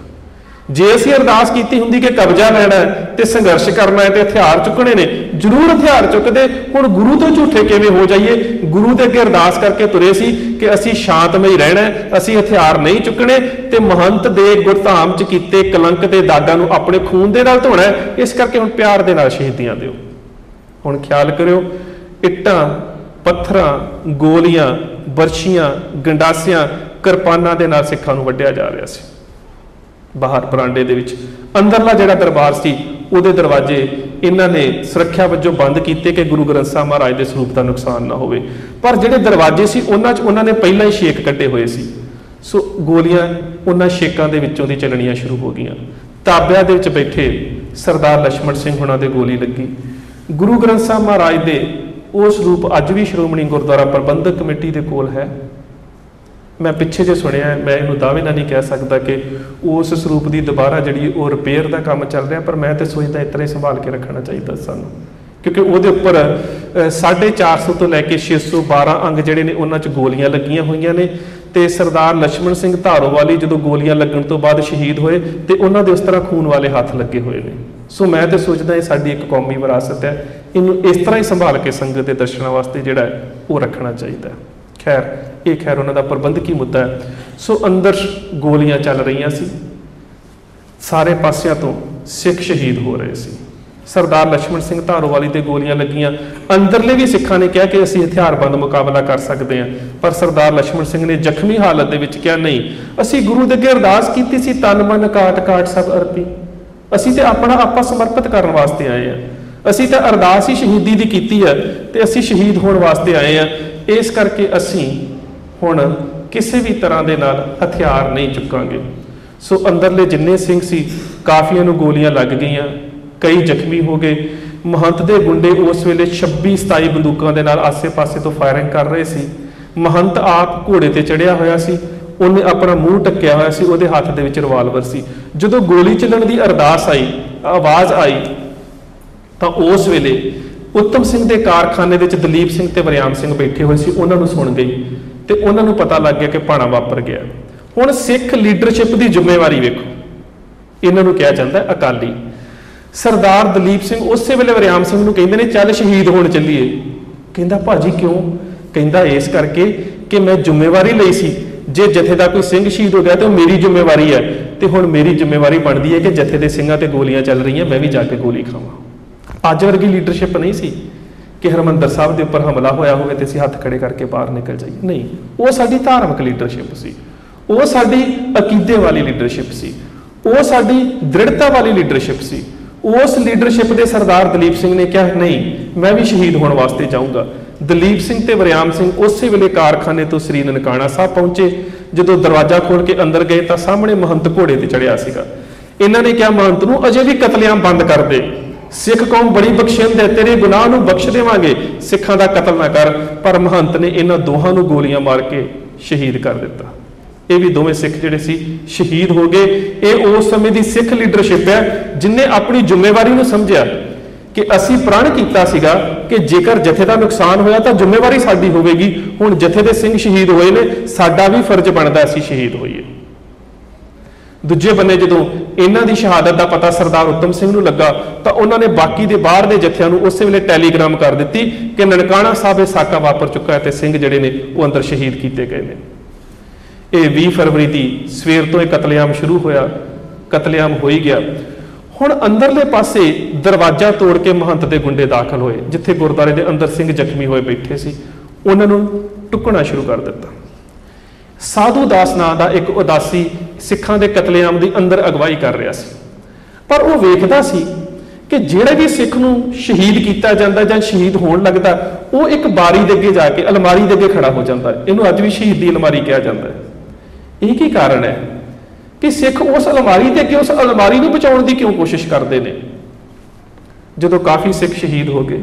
जे असीं अरदास कीती हुंदी कि कब्जा लैना है ते संघर्ष करना है ते हथियार चुकने ने, जरूर हथियार चुकदे। हुण गुरु तो झूठे किवें हो जाइए? गुरु दे अगे अरदास करके तुरे सी कि असीं शांतमई रहना है, असीं हथियार नहीं चुकने ते महंत दे गुरधाम च कीते कलंक दे दागां नूं अपने खून दे नाल धोना है। इस करके हुण प्यार दे नाल शहीदियां दिओ। हुण ख्याल करियो, इट्टां पत्थरां गोलियां बरछियां गंडासियां किरपानां दे नाल सिखां नूं वड्ढिया जा रहा सी। बाहर बरांडे दे विच अंदरला जिहड़ा दरबार सी उहदे दरवाजे इन्हां ने सुरक्षा वजों बंद कीते कि गुरु ग्रंथ साहिब महाराज दे सरूप दा नुकसान ना होवे। पर जिहड़े दरवाजे सी उन्हां च उन्हां ने पहिलां ही छेक कड्ढे होए सी। सो गोलियां उन्हां छेकां दे विचों दी चलणियां शुरू हो गईयां। ताबिया दे विच बैठे सरदार लक्ष्मण सिंह हुणां दे गोली लगी। गुरु ग्रंथ साहिब महाराज दे ਉਹ ਸਰੂਪ ਅੱਜ ਵੀ ਸ਼੍ਰੋਮਣੀ ਗੁਰਦੁਆਰਾ ਪ੍ਰਬੰਧਕ ਕਮੇਟੀ ਦੇ ਕੋਲ ਹੈ। ਮੈਂ ਪਿੱਛੇ ਜੇ ਸੁਣਿਆ, ਮੈਂ ਇਹਨੂੰ ਦਾਅਵੇ ਨਾਲ ਨਹੀਂ ਕਹਿ ਸਕਦਾ ਕਿ ਉਸ ਸਰੂਪ ਦੀ ਦੁਬਾਰਾ ਜਿਹੜੀ ਉਹ ਰਿਪੇਅਰ ਦਾ ਕੰਮ ਚੱਲ ਰਿਹਾ, ਪਰ ਮੈਂ ਤੇ ਸੋਚਦਾ ਇਸ ਤਰ੍ਹਾਂ ਹੀ ਸੰਭਾਲ ਕੇ ਰੱਖਣਾ ਚਾਹੀਦਾ ਸਾਨੂੰ, ਕਿਉਂਕਿ ਉਹਦੇ ਉੱਪਰ 450 ਤੋਂ ਲੈ ਕੇ 612 ਅੰਗ ਜਿਹੜੇ ਨੇ ਉਹਨਾਂ 'ਚ ਗੋਲੀਆਂ ਲੱਗੀਆਂ ਹੋਈਆਂ ਨੇ। ਤੇ ਸਰਦਾਰ ਲక్ష్మణ ਸਿੰਘ ਧਾਰੋਵਾਲੀ ਜਦੋਂ ਗੋਲੀਆਂ ਲੱਗਣ ਤੋਂ ਬਾਅਦ ਸ਼ਹੀਦ ਹੋਏ ਤੇ ਉਹਨਾਂ ਦੇ ਉਸ ਤਰ੍ਹਾਂ ਖੂਨ ਵਾਲੇ ਹੱਥ ਲੱਗੇ ਹੋਏ ਨੇ। ਸੋ ਮੈਂ ਤੇ ਸੋਚਦਾ ਇਹ ਸਾਡੀ ਇੱਕ ਕੌਮੀ ਵਿਰਾਸਤ ਹੈ, ਇਹਨੂੰ ਇਸ ਤਰ੍ਹਾਂ ਹੀ ਸੰਭਾਲ ਕੇ ਸੰਗਤ ਦੇ ਦਰਸ਼ਨਾਂ ਵਾਸਤੇ ਜਿਹੜਾ ਉਹ ਰੱਖਣਾ ਚਾਹੀਦਾ। ਖੈਰ ਉਹਨਾਂ ਦਾ ਪ੍ਰਬੰਧਕੀ ਮੁੱਦਾ ਹੈ। ਸੋ ਅੰਦਰ ਗੋਲੀਆਂ ਚੱਲ ਰਹੀਆਂ ਸੀ, ਸਾਰੇ ਪਾਸਿਆਂ ਤੋਂ ਸਿੱਖ ਸ਼ਹੀਦ ਹੋ ਰਹੇ ਸੀ। ਸਰਦਾਰ ਲక్ష్మణ ਸਿੰਘ ਧਾਰੋਵਾਲੀ ਤੇ ਗੋਲੀਆਂ ਲੱਗੀਆਂ। ਅੰਦਰਲੇ ਵੀ ਸਿੱਖਾਂ ਨੇ ਕਿਹਾ ਕਿ ਅਸੀਂ ਹਥਿਆਰਬੰਦ ਮੁਕਾਬਲਾ ਕਰ ਸਕਦੇ ਹਾਂ, ਪਰ ਸਰਦਾਰ ਲక్ష్మణ ਸਿੰਘ ਨੇ ਜ਼ਖਮੀ ਹਾਲਤ ਦੇ ਵਿੱਚ ਕਿਹਾ ਨਹੀਂ, ਅਸੀਂ ਗੁਰੂ ਦੇ ਅੱਗੇ ਅਰਦਾਸ ਕੀਤੀ ਸੀ, ਤਨ ਮਨ ਕਾਟ ਕਾਟ ਸਭ ਅਰਪੀ, ਅਸੀਂ ਤੇ ਆਪਣਾ ਆਪਾ ਸਮਰਪਿਤ ਕਰਨ ਵਾਸਤੇ ਆਏ ਹਾਂ, ਅਸੀਂ ਤਾਂ ਅਰਦਾਸ ਹੀ ਸ਼ਹੀਦੀ ਦੀ ਕੀਤੀ ਹੈ ਤੇ ਅਸੀਂ ਸ਼ਹੀਦ ਹੋਣ ਵਾਸਤੇ ਆਏ ਹਾਂ। ਇਸ ਕਰਕੇ ਅਸੀਂ ਹੁਣ ਕਿਸੇ ਵੀ ਤਰ੍ਹਾਂ ਦੇ ਨਾਲ ਹਥਿਆਰ ਨਹੀਂ ਚੁੱਕਾਂਗੇ। ਸੋ ਅੰਦਰਲੇ ਜਿੰਨੇ ਸਿੰਘ ਸੀ ਕਾਫੀਆਂ ਨੂੰ ਗੋਲੀਆਂ ਲੱਗ ਗਈਆਂ, ਕਈ ਜ਼ਖਮੀ ਹੋ ਗਏ। ਮਹੰਤ ਦੇ ਗੁੰਡੇ ਉਸ ਵੇਲੇ 26-27 ਬੰਦੂਕਾਂ ਦੇ ਨਾਲ ਆਸੇ-ਪਾਸੇ ਤੋਂ ਫਾਇਰਿੰਗ ਕਰ ਰਹੇ ਸੀ। ਮਹੰਤ ਆਪ ਘੋੜੇ ਤੇ ਚੜਿਆ ਹੋਇਆ ਸੀ, ਉਹਨੇ ਆਪਣਾ ਮੂੰਹ ਢੱਕਿਆ ਹੋਇਆ ਸੀ, ਉਹਦੇ ਹੱਥ ਦੇ ਵਿੱਚ ਰਿਵਾਲਵਰ ਸੀ। ਜਦੋਂ ਗੋਲੀ ਚੱਲਣ ਦੀ ਅਰਦਾਸ ਆਈ, ਆਵਾਜ਼ ਆਈ, ਤਾਂ ਉਸ ਵੇਲੇ ਉੱਤਮ ਸਿੰਘ ਦੇ ਕਾਰਖਾਨੇ ਵਿੱਚ ਦਲੀਪ ਸਿੰਘ ਤੇ ਵਰਿਆਮ ਸਿੰਘ ਬੈਠੇ ਹੋਏ ਸੀ, ਉਹਨਾਂ ਨੂੰ ਸੁਣ ਗਈ ਤੇ ਉਹਨਾਂ ਨੂੰ ਪਤਾ ਲੱਗ ਗਿਆ ਕਿ ਭਾਣਾ ਵਾਪਰ ਗਿਆ। ਹੁਣ ਸਿੱਖ ਲੀਡਰਸ਼ਿਪ ਦੀ ਜ਼ਿੰਮੇਵਾਰੀ ਵੇਖੋ, ਇਹਨਾਂ ਨੂੰ ਕਿਹਾ ਜਾਂਦਾ ਅਕਾਲੀ। ਸਰਦਾਰ ਦਲੀਪ ਸਿੰਘ ਉਸੇ ਵੇਲੇ ਵਰਿਆਮ ਸਿੰਘ ਨੂੰ ਕਹਿੰਦੇ ਨੇ ਚੱਲ ਸ਼ਹੀਦ ਹੋਣ ਚੱਲੀਏ। ਕਹਿੰਦਾ ਭਾਜੀ ਕਿਉਂ? ਕਹਿੰਦਾ ਇਸ ਕਰਕੇ ਕਿ ਮੈਂ ਜ਼ਿੰਮੇਵਾਰੀ ਲਈ ਸੀ, ਜੇ ਜਥੇ ਦਾ ਕੋਈ ਸਿੰਘ ਸ਼ਹੀਦ ਹੋ ਗਿਆ ਤਾਂ ਉਹ ਮੇਰੀ ਜ਼ਿੰਮੇਵਾਰੀ ਹੈ, ਤੇ ਹੁਣ ਮੇਰੀ ਜ਼ਿੰਮੇਵਾਰੀ ਬਣਦੀ ਹੈ ਕਿ ਜਥੇ ਦੇ ਸਿੰਘਾਂ ਤੇ ਗੋਲੀਆਂ ਚੱਲ ਰਹੀਆਂ, ਮੈਂ ਵੀ ਜਾ ਕੇ ਗੋਲੀ ਖਾਵਾਂ। ਅੱਜ ਵਰਗੀ ਲੀਡਰਸ਼ਿਪ ਨਹੀਂ ਸੀ ਕਿ ਹਰਿਮੰਦਰ ਸਾਹਿਬ ਦੇ ਉੱਪਰ ਹਮਲਾ ਹੋਇਆ ਹੋਵੇ ਤੇ ਅਸੀਂ ਹੱਥ ਖੜੇ ਕਰਕੇ ਬਾਹਰ ਨਿਕਲ ਜਾਈਏ, ਨਹੀਂ। ਉਹ ਸਾਡੀ ਧਾਰਮਿਕ ਲੀਡਰਸ਼ਿਪ ਸੀ, ਉਹ ਸਾਡੀ ਅਕੀਦੇ ਵਾਲੀ ਲੀਡਰਸ਼ਿਪ ਸੀ, ਉਹ ਸਾਡੀ ਦ੍ਰਿੜਤਾ ਵਾਲੀ ਲੀਡਰਸ਼ਿਪ ਸੀ। ਉਸ ਲੀਡਰਸ਼ਿਪ ਦੇ ਸਰਦਾਰ ਦਲੀਪ ਸਿੰਘ ਨੇ ਕਿਹਾ ਨਹੀਂ, ਮੈਂ ਵੀ ਸ਼ਹੀਦ ਹੋਣ ਵਾਸਤੇ ਜਾਊਂਗਾ। ਦਲੀਪ ਸਿੰਘ ਤੇ ਵਰਿਆਮ ਸਿੰਘ ਉਸੇ ਵੇਲੇ ਕਾਰਖਾਨੇ ਤੋਂ ਸ੍ਰੀ ਨਨਕਾਣਾ ਸਾਹਿਬ ਪਹੁੰਚੇ। ਜਦੋਂ ਦਰਵਾਜ਼ਾ ਖੋਲ ਕੇ ਅੰਦਰ ਗਏ ਤਾਂ ਸਾਹਮਣੇ ਮਹੰਤ ਘੋੜੇ ਤੇ ਚੜਿਆ ਸੀਗਾ। ਇਹਨਾਂ ਨੇ ਕਿਹਾ ਮਹੰਤ ਨੂੰ ਅਜੇ ਵੀ ਕਤਲੇਆਮ ਬੰਦ ਕਰ ਦੇ, ਸਿੱਖ ਕੌਮ ਬੜੀ ਬਖਸ਼ਿੰਦ ਹੈ, ਤੇਰੇ ਗੁਨਾਹ ਨੂੰ ਬਖਸ਼ ਦੇਵਾਂਗੇ, ਸਿੱਖਾਂ ਦਾ ਕਤਲ ਨਾ ਕਰ। ਪਰ ਮਹੰਤ ਨੇ ਇਹਨਾਂ ਦੋਹਾਂ ਨੂੰ ਗੋਲੀਆਂ ਮਾਰ ਕੇ ਸ਼ਹੀਦ ਕਰ ਦਿੱਤਾ। ਇਹ ਵੀ ਦੋਵੇਂ ਸਿੱਖ ਜਿਹੜੇ ਸੀ ਸ਼ਹੀਦ ਹੋ ਗਏ। ਇਹ ਉਸ ਸਮੇਂ ਦੀ ਸਿੱਖ ਲੀਡਰਸ਼ਿਪ ਹੈ ਜਿਨਨੇ ਆਪਣੀ ਜ਼ਿੰਮੇਵਾਰੀ ਨੂੰ ਸਮਝਿਆ ਕਿ ਅਸੀਂ ਪ੍ਰਣ ਕੀਤਾ ਸੀਗਾ ਕਿ ਜੇਕਰ ਜਥੇ ਦਾ ਨੁਕਸਾਨ ਹੋਇਆ ਤਾਂ ਜ਼ਿੰਮੇਵਾਰੀ ਸਾਡੀ ਹੋਵੇਗੀ। ਹੁਣ ਜਥੇ ਦੇ ਸਿੰਘ ਸ਼ਹੀਦ ਹੋਏ ਨੇ, ਸਾਡਾ ਵੀ ਫਰਜ਼ ਬਣਦਾ ਅਸੀਂ ਸ਼ਹੀਦ ਹੋਈਏ। ਦੂਜੇ ਬੰਨੇ ਜਦੋਂ ਇਹਨਾਂ ਦੀ ਸ਼ਹਾਦਤ ਦਾ ਪਤਾ ਸਰਦਾਰ ਉੱਤਮ ਸਿੰਘ ਨੂੰ ਲੱਗਾ ਤਾਂ ਉਹਨਾਂ ਨੇ ਬਾਕੀ ਦੇ ਬਾਹਰ ਦੇ ਜਥਿਆਂ ਨੂੰ ਉਸੇ ਵੇਲੇ ਟੈਲੀਗ੍ਰਾਮ ਕਰ ਦਿੱਤੀ ਕਿ ਨਨਕਾਣਾ ਸਾਹਿਬ ਇਹ ਸਾਕਾ ਵਾਪਰ ਚੁੱਕਾ ਹੈ ਤੇ ਸਿੰਘ ਜਿਹੜੇ ਨੇ ਉਹ ਅੰਦਰ ਸ਼ਹੀਦ ਕੀਤੇ ਗਏ ਨੇ। ਇਹ 20 ਫਰਵਰੀ ਦੀ ਸਵੇਰ ਤੋਂ ਇਹ ਕਤਲੇਆਮ ਸ਼ੁਰੂ ਹੋਇਆ, ਕਤਲੇਆਮ ਹੋ ਹੀ ਗਿਆ। ਹੁਣ ਅੰਦਰਲੇ ਪਾਸੇ ਦਰਵਾਜ਼ਾ ਤੋੜ ਕੇ ਮਹੰਤ ਦੇ ਗੁੰਡੇ ਦਾਖਲ ਹੋਏ, ਜਿੱਥੇ ਗੁਰਦੁਆਰੇ ਦੇ ਅੰਦਰ ਸਿੰਘ ਜ਼ਖਮੀ ਹੋਏ ਬੈਠੇ ਸੀ, ਉਹਨਾਂ ਨੂੰ ਟੁੱਕਣਾ ਸ਼ੁਰੂ ਕਰ ਦਿੱਤਾ। ਸਾਧੂ ਦਾਸ ਨਾਂ ਦਾ ਇੱਕ ਉਦਾਸੀ ਸਿੱਖਾਂ ਦੇ ਕਤਲੇਆਮ ਦੀ ਅੰਦਰ ਅਗਵਾਈ ਕਰ ਰਿਹਾ ਸੀ, ਪਰ ਉਹ ਵੇਖਦਾ ਸੀ ਕਿ ਜਿਹੜਾ ਵੀ ਸਿੱਖ ਨੂੰ ਸ਼ਹੀਦ ਕੀਤਾ ਜਾਂਦਾ ਜਾਂ ਸ਼ਹੀਦ ਹੋਣ ਲੱਗਦਾ, ਉਹ ਇੱਕ ਬਾਰੀ ਦੇ ਅੱਗੇ ਜਾ ਕੇ ਅਲਮਾਰੀ ਦੇ ਅੱਗੇ ਖੜਾ ਹੋ ਜਾਂਦਾ। ਇਹਨੂੰ ਅੱਜ ਵੀ ਸ਼ਹੀਦ ਦੀ ਅਲਮਾਰੀ ਕਿਹਾ ਜਾਂਦਾ ਹੈ। ਇਹ ਕੀ ਕਾਰਨ ਹੈ ਕਿ ਸਿੱਖ ਉਸ ਅਲਮਾਰੀ ਦੇ ਅੱਗੇ ਉਸ ਅਲਮਾਰੀ ਨੂੰ ਬਚਾਉਣ ਦੀ ਕਿਉਂ ਕੋਸ਼ਿਸ਼ ਕਰਦੇ ਨੇ? ਜਦੋਂ ਕਾਫੀ ਸਿੱਖ ਸ਼ਹੀਦ ਹੋ ਗਏ,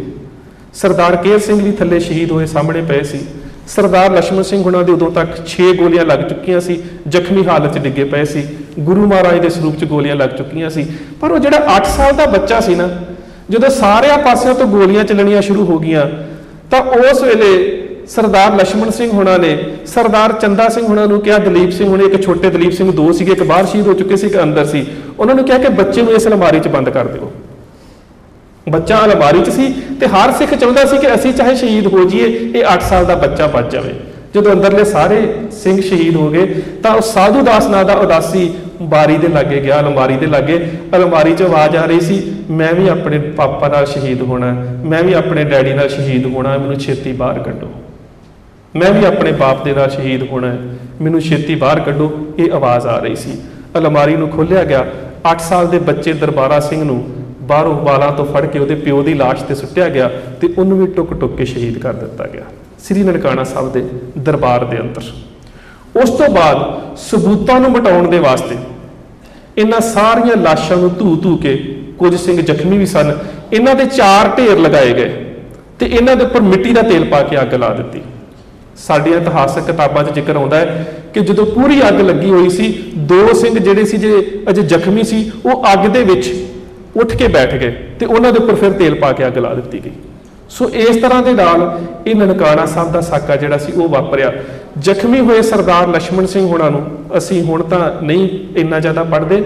ਸਰਦਾਰ ਕੇਰ ਸਿੰਘ ਵੀ ਥੱਲੇ ਸ਼ਹੀਦ ਹੋਏ ਸਾਹਮਣੇ ਪਏ ਸੀ। ਸਰਦਾਰ ਲక్ష్మణ ਸਿੰਘ ਹੁਣਾਂ ਦੇ ਉਦੋਂ ਤੱਕ 6 ਗੋਲੀਆਂ ਲੱਗ ਚੁੱਕੀਆਂ ਸੀ, ਜ਼ਖਮੀ ਹਾਲਤ 'ਚ ਡਿੱਗੇ ਪਏ ਸੀ, ਗੁਰੂ ਮਹਾਰਾਜ ਦੇ ਸਰੂਪ 'ਚ ਗੋਲੀਆਂ ਲੱਗ ਚੁੱਕੀਆਂ ਸੀ। ਪਰ ਉਹ ਜਿਹੜਾ 8 ਸਾਲ ਦਾ ਬੱਚਾ ਸੀ ਨਾ, ਜਦੋਂ ਸਾਰਿਆਂ ਪਾਸਿਆਂ ਤੋਂ ਗੋਲੀਆਂ ਚੱਲਣੀਆਂ ਸ਼ੁਰੂ ਹੋ ਗਈਆਂ ਤਾਂ ਉਸ ਵੇਲੇ ਸਰਦਾਰ ਲక్ష్మణ ਸਿੰਘ ਹੁਣਾਂ ਨੇ ਸਰਦਾਰ ਚੰਦਾ ਸਿੰਘ ਹੁਣਾਂ ਨੂੰ ਕਿਹਾ, ਦਲੀਪ ਸਿੰਘ ਹੁਣੇ, ਇੱਕ ਛੋਟੇ ਦਲੀਪ ਸਿੰਘ 2 ਸੀਗੇ, ਇੱਕ ਬਾਹਰ ਸ਼ਹੀਦ ਹੋ ਚੁੱਕੇ ਸੀ, ਇੱਕ ਅੰਦਰ ਸੀ, ਉਹਨਾਂ ਨੂੰ ਕਿਹਾ ਕਿ ਬੱਚੇ ਨੂੰ ਇਸ ਅਲਮਾਰੀ 'ਚ ਬੰਦ ਕਰ ਦਿਓ। ਬੱਚਾ ਅਲਮਾਰੀ 'ਚ ਸੀ ਤੇ ਹਰ ਸਿੱਖ ਚਾਹੁੰਦਾ ਸੀ ਕਿ ਅਸੀਂ ਚਾਹੇ ਸ਼ਹੀਦ ਹੋ ਜਾਈਏ, ਇਹ 8 ਸਾਲ ਦਾ ਬੱਚਾ ਬਚ ਜਾਵੇ। ਜਦੋਂ ਅੰਦਰਲੇ ਸਾਰੇ ਸਿੰਘ ਸ਼ਹੀਦ ਹੋ ਗਏ ਤਾਂ ਉਹ ਸਾਧੂ ਦਾਸ ਨਾਂ ਦਾ ਉਦਾਸੀ ਬਾਰੀ ਦੇ ਲਾਗੇ ਗਿਆ, ਅਲਮਾਰੀ ਦੇ ਲਾਗੇ। ਅਲਮਾਰੀ 'ਚ ਆਵਾਜ਼ ਆ ਰਹੀ ਸੀ, ਮੈਂ ਵੀ ਆਪਣੇ ਪਾਪਾ ਨਾਲ ਸ਼ਹੀਦ ਹੋਣਾ, ਮੈਂ ਵੀ ਆਪਣੇ ਡੈਡੀ ਨਾਲ ਸ਼ਹੀਦ ਹੋਣਾ, ਮੈਨੂੰ ਛੇਤੀ ਬਾਹਰ ਕੱਢੋ। ਮੈਂ ਵੀ ਆਪਣੇ ਬਾਪ ਦੇ ਨਾਲ ਸ਼ਹੀਦ ਹੋਣਾ, ਮੈਨੂੰ ਛੇਤੀ ਬਾਹਰ ਕੱਢੋ। ਇਹ ਆਵਾਜ਼ ਆ ਰਹੀ ਸੀ। ਅਲਮਾਰੀ ਨੂੰ ਖੋਲ੍ਹਿਆ ਗਿਆ। 8 ਸਾਲ ਦੇ ਬੱਚੇ ਦਰਬਾਰਾ ਸਿੰਘ ਨੂੰ ਬਾਹਰੋਂ ਵਾਲਾਂ ਤੋਂ ਫੜ ਕੇ ਉਹਦੇ ਪਿਓ ਦੀ ਲਾਸ਼ ਤੇ ਸੁੱਟਿਆ ਗਿਆ ਤੇ ਉਹਨੂੰ ਵੀ ਟੁੱਕ ਕੇ ਸ਼ਹੀਦ ਕਰ ਦਿੱਤਾ ਗਿਆ ਸ੍ਰੀ ਨਨਕਾਣਾ ਸਾਹਿਬ ਦੇ ਦਰਬਾਰ ਦੇ ਅੰਦਰ। ਉਸ ਤੋਂ ਬਾਅਦ ਸਬੂਤਾਂ ਨੂੰ ਮਿਟਾਉਣ ਦੇ ਵਾਸਤੇ ਇਹਨਾਂ ਸਾਰੀਆਂ ਲਾਸ਼ਾਂ ਨੂੰ ਧੂ ਕੇ, ਕੁਝ ਸਿੰਘ ਜ਼ਖਮੀ ਵੀ ਸਨ, ਇਹਨਾਂ ਦੇ 4 ਢੇਰ ਲਗਾਏ ਗਏ ਤੇ ਇਹਨਾਂ ਦੇ ਉੱਪਰ ਮਿੱਟੀ ਦਾ ਤੇਲ ਪਾ ਕੇ ਅੱਗ ਲਾ ਦਿੱਤੀ। ਸਾਡੀਆਂ ਇਤਿਹਾਸਕ ਕਿਤਾਬਾਂ 'ਚ ਜ਼ਿਕਰ ਆਉਂਦਾ ਹੈ ਕਿ ਜਦੋਂ ਪੂਰੀ ਅੱਗ ਲੱਗੀ ਹੋਈ ਸੀ, 2 ਸਿੰਘ ਜਿਹੜੇ ਸੀ ਜਿਹੜੇ ਅਜੇ ਜ਼ਖਮੀ ਸੀ, ਉਹ ਅੱਗ ਦੇ ਵਿੱਚ ਉੱਠ ਕੇ ਬੈਠ ਗਏ ਤੇ ਉਹਨਾਂ ਦੇ ਉੱਪਰ ਫਿਰ ਤੇਲ ਪਾ ਕੇ ਅੱਗ ਲਾ ਦਿੱਤੀ ਗਈ। ਸੋ ਇਸ ਤਰ੍ਹਾਂ ਦੇ ਨਾਲ ਇਹ ਨਨਕਾਣਾ ਸਾਹਿਬ ਦਾ ਸਾਕਾ ਜਿਹੜਾ ਸੀ ਉਹ ਵਾਪਰਿਆ। ਜ਼ਖਮੀ ਹੋਏ ਸਰਦਾਰ ਲਛਮਣ ਸਿੰਘ ਹੋਣਾ ਨੂੰ ਅਸੀਂ ਹੁਣ ਤਾਂ ਨਹੀਂ ਇੰਨਾ ਜ਼ਿਆਦਾ ਪੜ੍ਹਦੇ,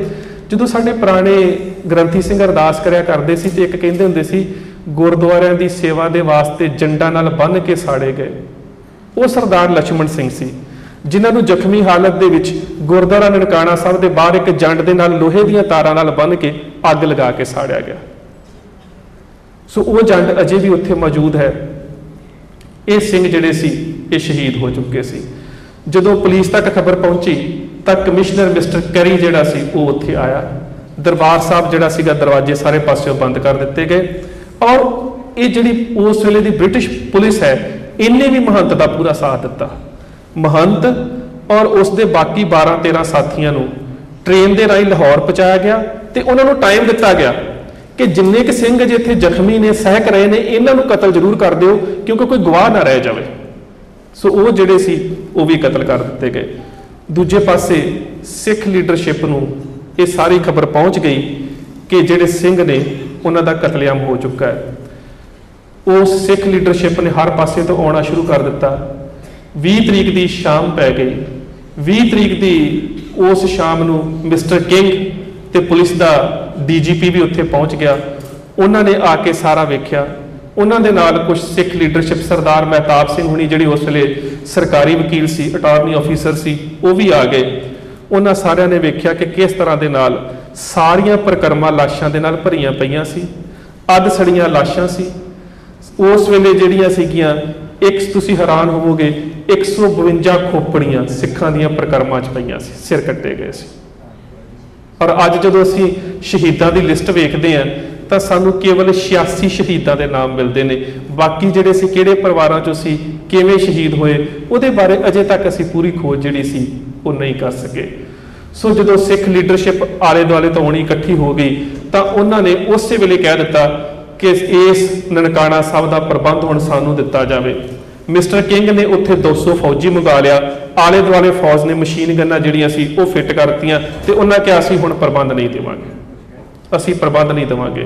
ਜਦੋਂ ਸਾਡੇ ਪੁਰਾਣੇ ਗ੍ਰੰਥੀ ਸਿੰਘ ਅਰਦਾਸ ਕਰਿਆ ਕਰਦੇ ਸੀ ਤੇ ਇੱਕ ਕਹਿੰਦੇ ਹੁੰਦੇ ਸੀ, ਗੁਰਦੁਆਰਿਆਂ ਦੀ ਸੇਵਾ ਦੇ ਵਾਸਤੇ ਜੰਡਾਂ ਨਾਲ ਬੰਨ੍ਹ ਕੇ ਸਾੜੇ ਗਏ। ਉਹ ਸਰਦਾਰ ਲਛਮਣ ਸਿੰਘ ਸੀ ਜਿਨ੍ਹਾਂ ਨੂੰ ਜ਼ਖਮੀ ਹਾਲਤ ਦੇ ਵਿੱਚ ਗੁਰਦੁਆਰਾ ਨਨਕਾਣਾ ਸਾਹਿਬ ਦੇ ਬਾਹਰ ਇੱਕ ਜੰਡ ਦੇ ਨਾਲ ਲੋਹੇ ਦੀਆਂ ਤਾਰਾਂ ਨਾਲ ਬੰਨ੍ਹ ਕੇ ਅੱਗ ਲਗਾ ਕੇ ਸਾੜਿਆ ਗਿਆ। ਸੋ ਉਹ ਜੰਡ ਅਜੇ ਵੀ ਉੱਥੇ ਮੌਜੂਦ ਹੈ। ਇਹ ਸਿੰਘ ਜਿਹੜੇ ਸੀ ਇਹ ਸ਼ਹੀਦ ਹੋ ਚੁੱਕੇ ਸੀ। ਜਦੋਂ ਪੁਲਿਸ ਤੱਕ ਖਬਰ ਪਹੁੰਚੀ ਤਾਂ ਕਮਿਸ਼ਨਰ ਮਿਸਟਰ ਕਰੀ ਜਿਹੜਾ ਸੀ ਉਹ ਉੱਥੇ ਆਇਆ। ਦਰਬਾਰ ਸਾਹਿਬ ਜਿਹੜਾ ਸੀਗਾ, ਦਰਵਾਜ਼ੇ ਸਾਰੇ ਪਾਸਿਓਂ ਬੰਦ ਕਰ ਦਿੱਤੇ ਗਏ ਔਰ ਇਹ ਜਿਹੜੀ ਉਸ ਵੇਲੇ ਦੀ ਬ੍ਰਿਟਿਸ਼ ਪੁਲਿਸ ਹੈ, ਇਹਨੇ ਵੀ ਮਹੰਤ ਦਾ ਪੂਰਾ ਸਾਥ ਦਿੱਤਾ। ਮਹੰਤ ਔਰ ਉਸ ਦੇ ਬਾਕੀ 12-13 ਸਾਥੀਆਂ ਨੂੰ ਟ੍ਰੇਨ ਦੇ ਰਾਹੀਂ ਲਾਹੌਰ ਪਹੁੰਚਾਇਆ ਗਿਆ ਤੇ ਉਹਨਾਂ ਨੂੰ ਟਾਈਮ ਦਿੱਤਾ ਗਿਆ ਕਿ ਜਿੰਨੇ ਕੁ ਸਿੰਘ ਜਿੱਥੇ ਜ਼ਖਮੀ ਨੇ, ਸਹਿਕ ਰਹੇ ਨੇ, ਇਹਨਾਂ ਨੂੰ ਕਤਲ ਜ਼ਰੂਰ ਕਰ ਦਿਓ ਕਿਉਂਕਿ ਕੋਈ ਗਵਾਹ ਨਾ ਰਹਿ ਜਾਵੇ। ਸੋ ਉਹ ਜਿਹੜੇ ਸੀ ਉਹ ਵੀ ਕਤਲ ਕਰ ਦਿੱਤੇ ਗਏ। ਦੂਜੇ ਪਾਸੇ ਸਿੱਖ ਲੀਡਰਸ਼ਿਪ ਨੂੰ ਇਹ ਸਾਰੀ ਖਬਰ ਪਹੁੰਚ ਗਈ ਕਿ ਜਿਹੜੇ ਸਿੰਘ ਨੇ ਉਹਨਾਂ ਦਾ ਕਤਲੇਆਮ ਹੋ ਚੁੱਕਾ ਹੈ। ਉਸ ਸਿੱਖ ਲੀਡਰਸ਼ਿਪ ਨੇ ਹਰ ਪਾਸੇ ਤੋਂ ਆਉਣਾ ਸ਼ੁਰੂ ਕਰ ਦਿੱਤਾ। 20 ਤਰੀਕ ਦੀ ਸ਼ਾਮ ਪੈ ਗਈ। 20 ਤਰੀਕ ਦੀ ਉਸ ਸ਼ਾਮ ਨੂੰ ਮਿਸਟਰ ਕਿੰਗ ਤੇ ਪੁਲਿਸ ਦਾ ਡੀਜੀਪੀ ਵੀ ਉੱਥੇ ਪਹੁੰਚ ਗਿਆ। ਉਹਨਾਂ ਨੇ ਆ ਕੇ ਸਾਰਾ ਵੇਖਿਆ। ਉਹਨਾਂ ਦੇ ਨਾਲ ਕੁਝ ਸਿੱਖ ਲੀਡਰਸ਼ਿਪ, ਸਰਦਾਰ ਮਹਿਤਾਬ ਸਿੰਘ ਹੁਣੀ ਜਿਹੜੇ ਉਸ ਵੇਲੇ ਸਰਕਾਰੀ ਵਕੀਲ ਸੀ, ਅਟਾਰਨੀ ਆਫੀਸਰ ਸੀ, ਉਹ ਵੀ ਆ ਗਏ। ਉਹਨਾਂ ਸਾਰਿਆਂ ਨੇ ਵੇਖਿਆ ਕਿ ਕਿਸ ਤਰ੍ਹਾਂ ਦੇ ਨਾਲ ਸਾਰੀਆਂ ਪ੍ਰਕਰਮਾਂ ਲਾਸ਼ਾਂ ਦੇ ਨਾਲ ਭਰੀਆਂ ਪਈਆਂ ਸੀ, ਅੱਧ ਸੜੀਆਂ ਲਾਸ਼ਾਂ ਸੀ। ਉਸ ਵੇਲੇ ਜਿਹੜੀਆਂ ਸੀਗੀਆਂ, ਤੁਸੀਂ ਹੈਰਾਨ ਹੋਵੋਗੇ, 152 ਖੋਪੜੀਆਂ ਸਿੱਖਾਂ ਦੀਆਂ ਪ੍ਰਕਰਮਾਂ 'ਚ ਪਈਆਂ ਸੀ, ਸਿਰ ਕੱਟੇ ਗਏ ਸੀ। ਔਰ ਅੱਜ ਜਦੋਂ ਅਸੀਂ ਸ਼ਹੀਦਾਂ ਦੀ ਲਿਸਟ ਵੇਖਦੇ ਹਾਂ ਤਾਂ ਸਾਨੂੰ ਕੇਵਲ 86 ਸ਼ਹੀਦਾਂ ਦੇ ਨਾਮ ਮਿਲਦੇ ਨੇ। ਬਾਕੀ ਜਿਹੜੇ ਸੀ, ਕਿਹੜੇ ਪਰਿਵਾਰਾਂ 'ਚੋਂ ਸੀ, ਕਿਵੇਂ ਸ਼ਹੀਦ ਹੋਏ, ਉਹਦੇ ਬਾਰੇ ਅਜੇ ਤੱਕ ਅਸੀਂ ਪੂਰੀ ਖੋਜ ਜਿਹੜੀ ਸੀ ਉਹ ਨਹੀਂ ਕਰ ਸਕੇ। ਸੋ ਜਦੋਂ ਸਿੱਖ ਲੀਡਰਸ਼ਿਪ ਆਲੇ ਦੁਆਲੇ ਤੋਂ ਆਉਣੀ ਇਕੱਠੀ ਹੋ ਗਈ ਤਾਂ ਉਹਨਾਂ ਨੇ ਉਸੇ ਵੇਲੇ ਕਹਿ ਦਿੱਤਾ ਕਿ ਇਸ ਨਨਕਾਣਾ ਸਾਹਿਬ ਦਾ ਪ੍ਰਬੰਧ ਹੁਣ ਸਾਨੂੰ ਦਿੱਤਾ ਜਾਵੇ। ਮਿਸਟਰ ਕਿੰਗ ਨੇ ਉੱਥੇ 200 ਫੌਜੀ ਮੰਗਾ ਲਿਆ। ਆਲੇ ਦੁਆਲੇ ਫੌਜ ਨੇ ਮਸ਼ੀਨ ਗੰਨਾਂ ਜਿਹੜੀਆਂ ਸੀ ਉਹ ਫਿੱਟ ਕਰਤੀਆਂ ਤੇ ਉਹਨਾਂ ਕਿਹਾ ਅਸੀਂ ਹੁਣ ਪ੍ਰਬੰਧ ਨਹੀਂ ਦੇਵਾਂਗੇ, ਅਸੀਂ ਪ੍ਰਬੰਧ ਨਹੀਂ ਦੇਵਾਂਗੇ।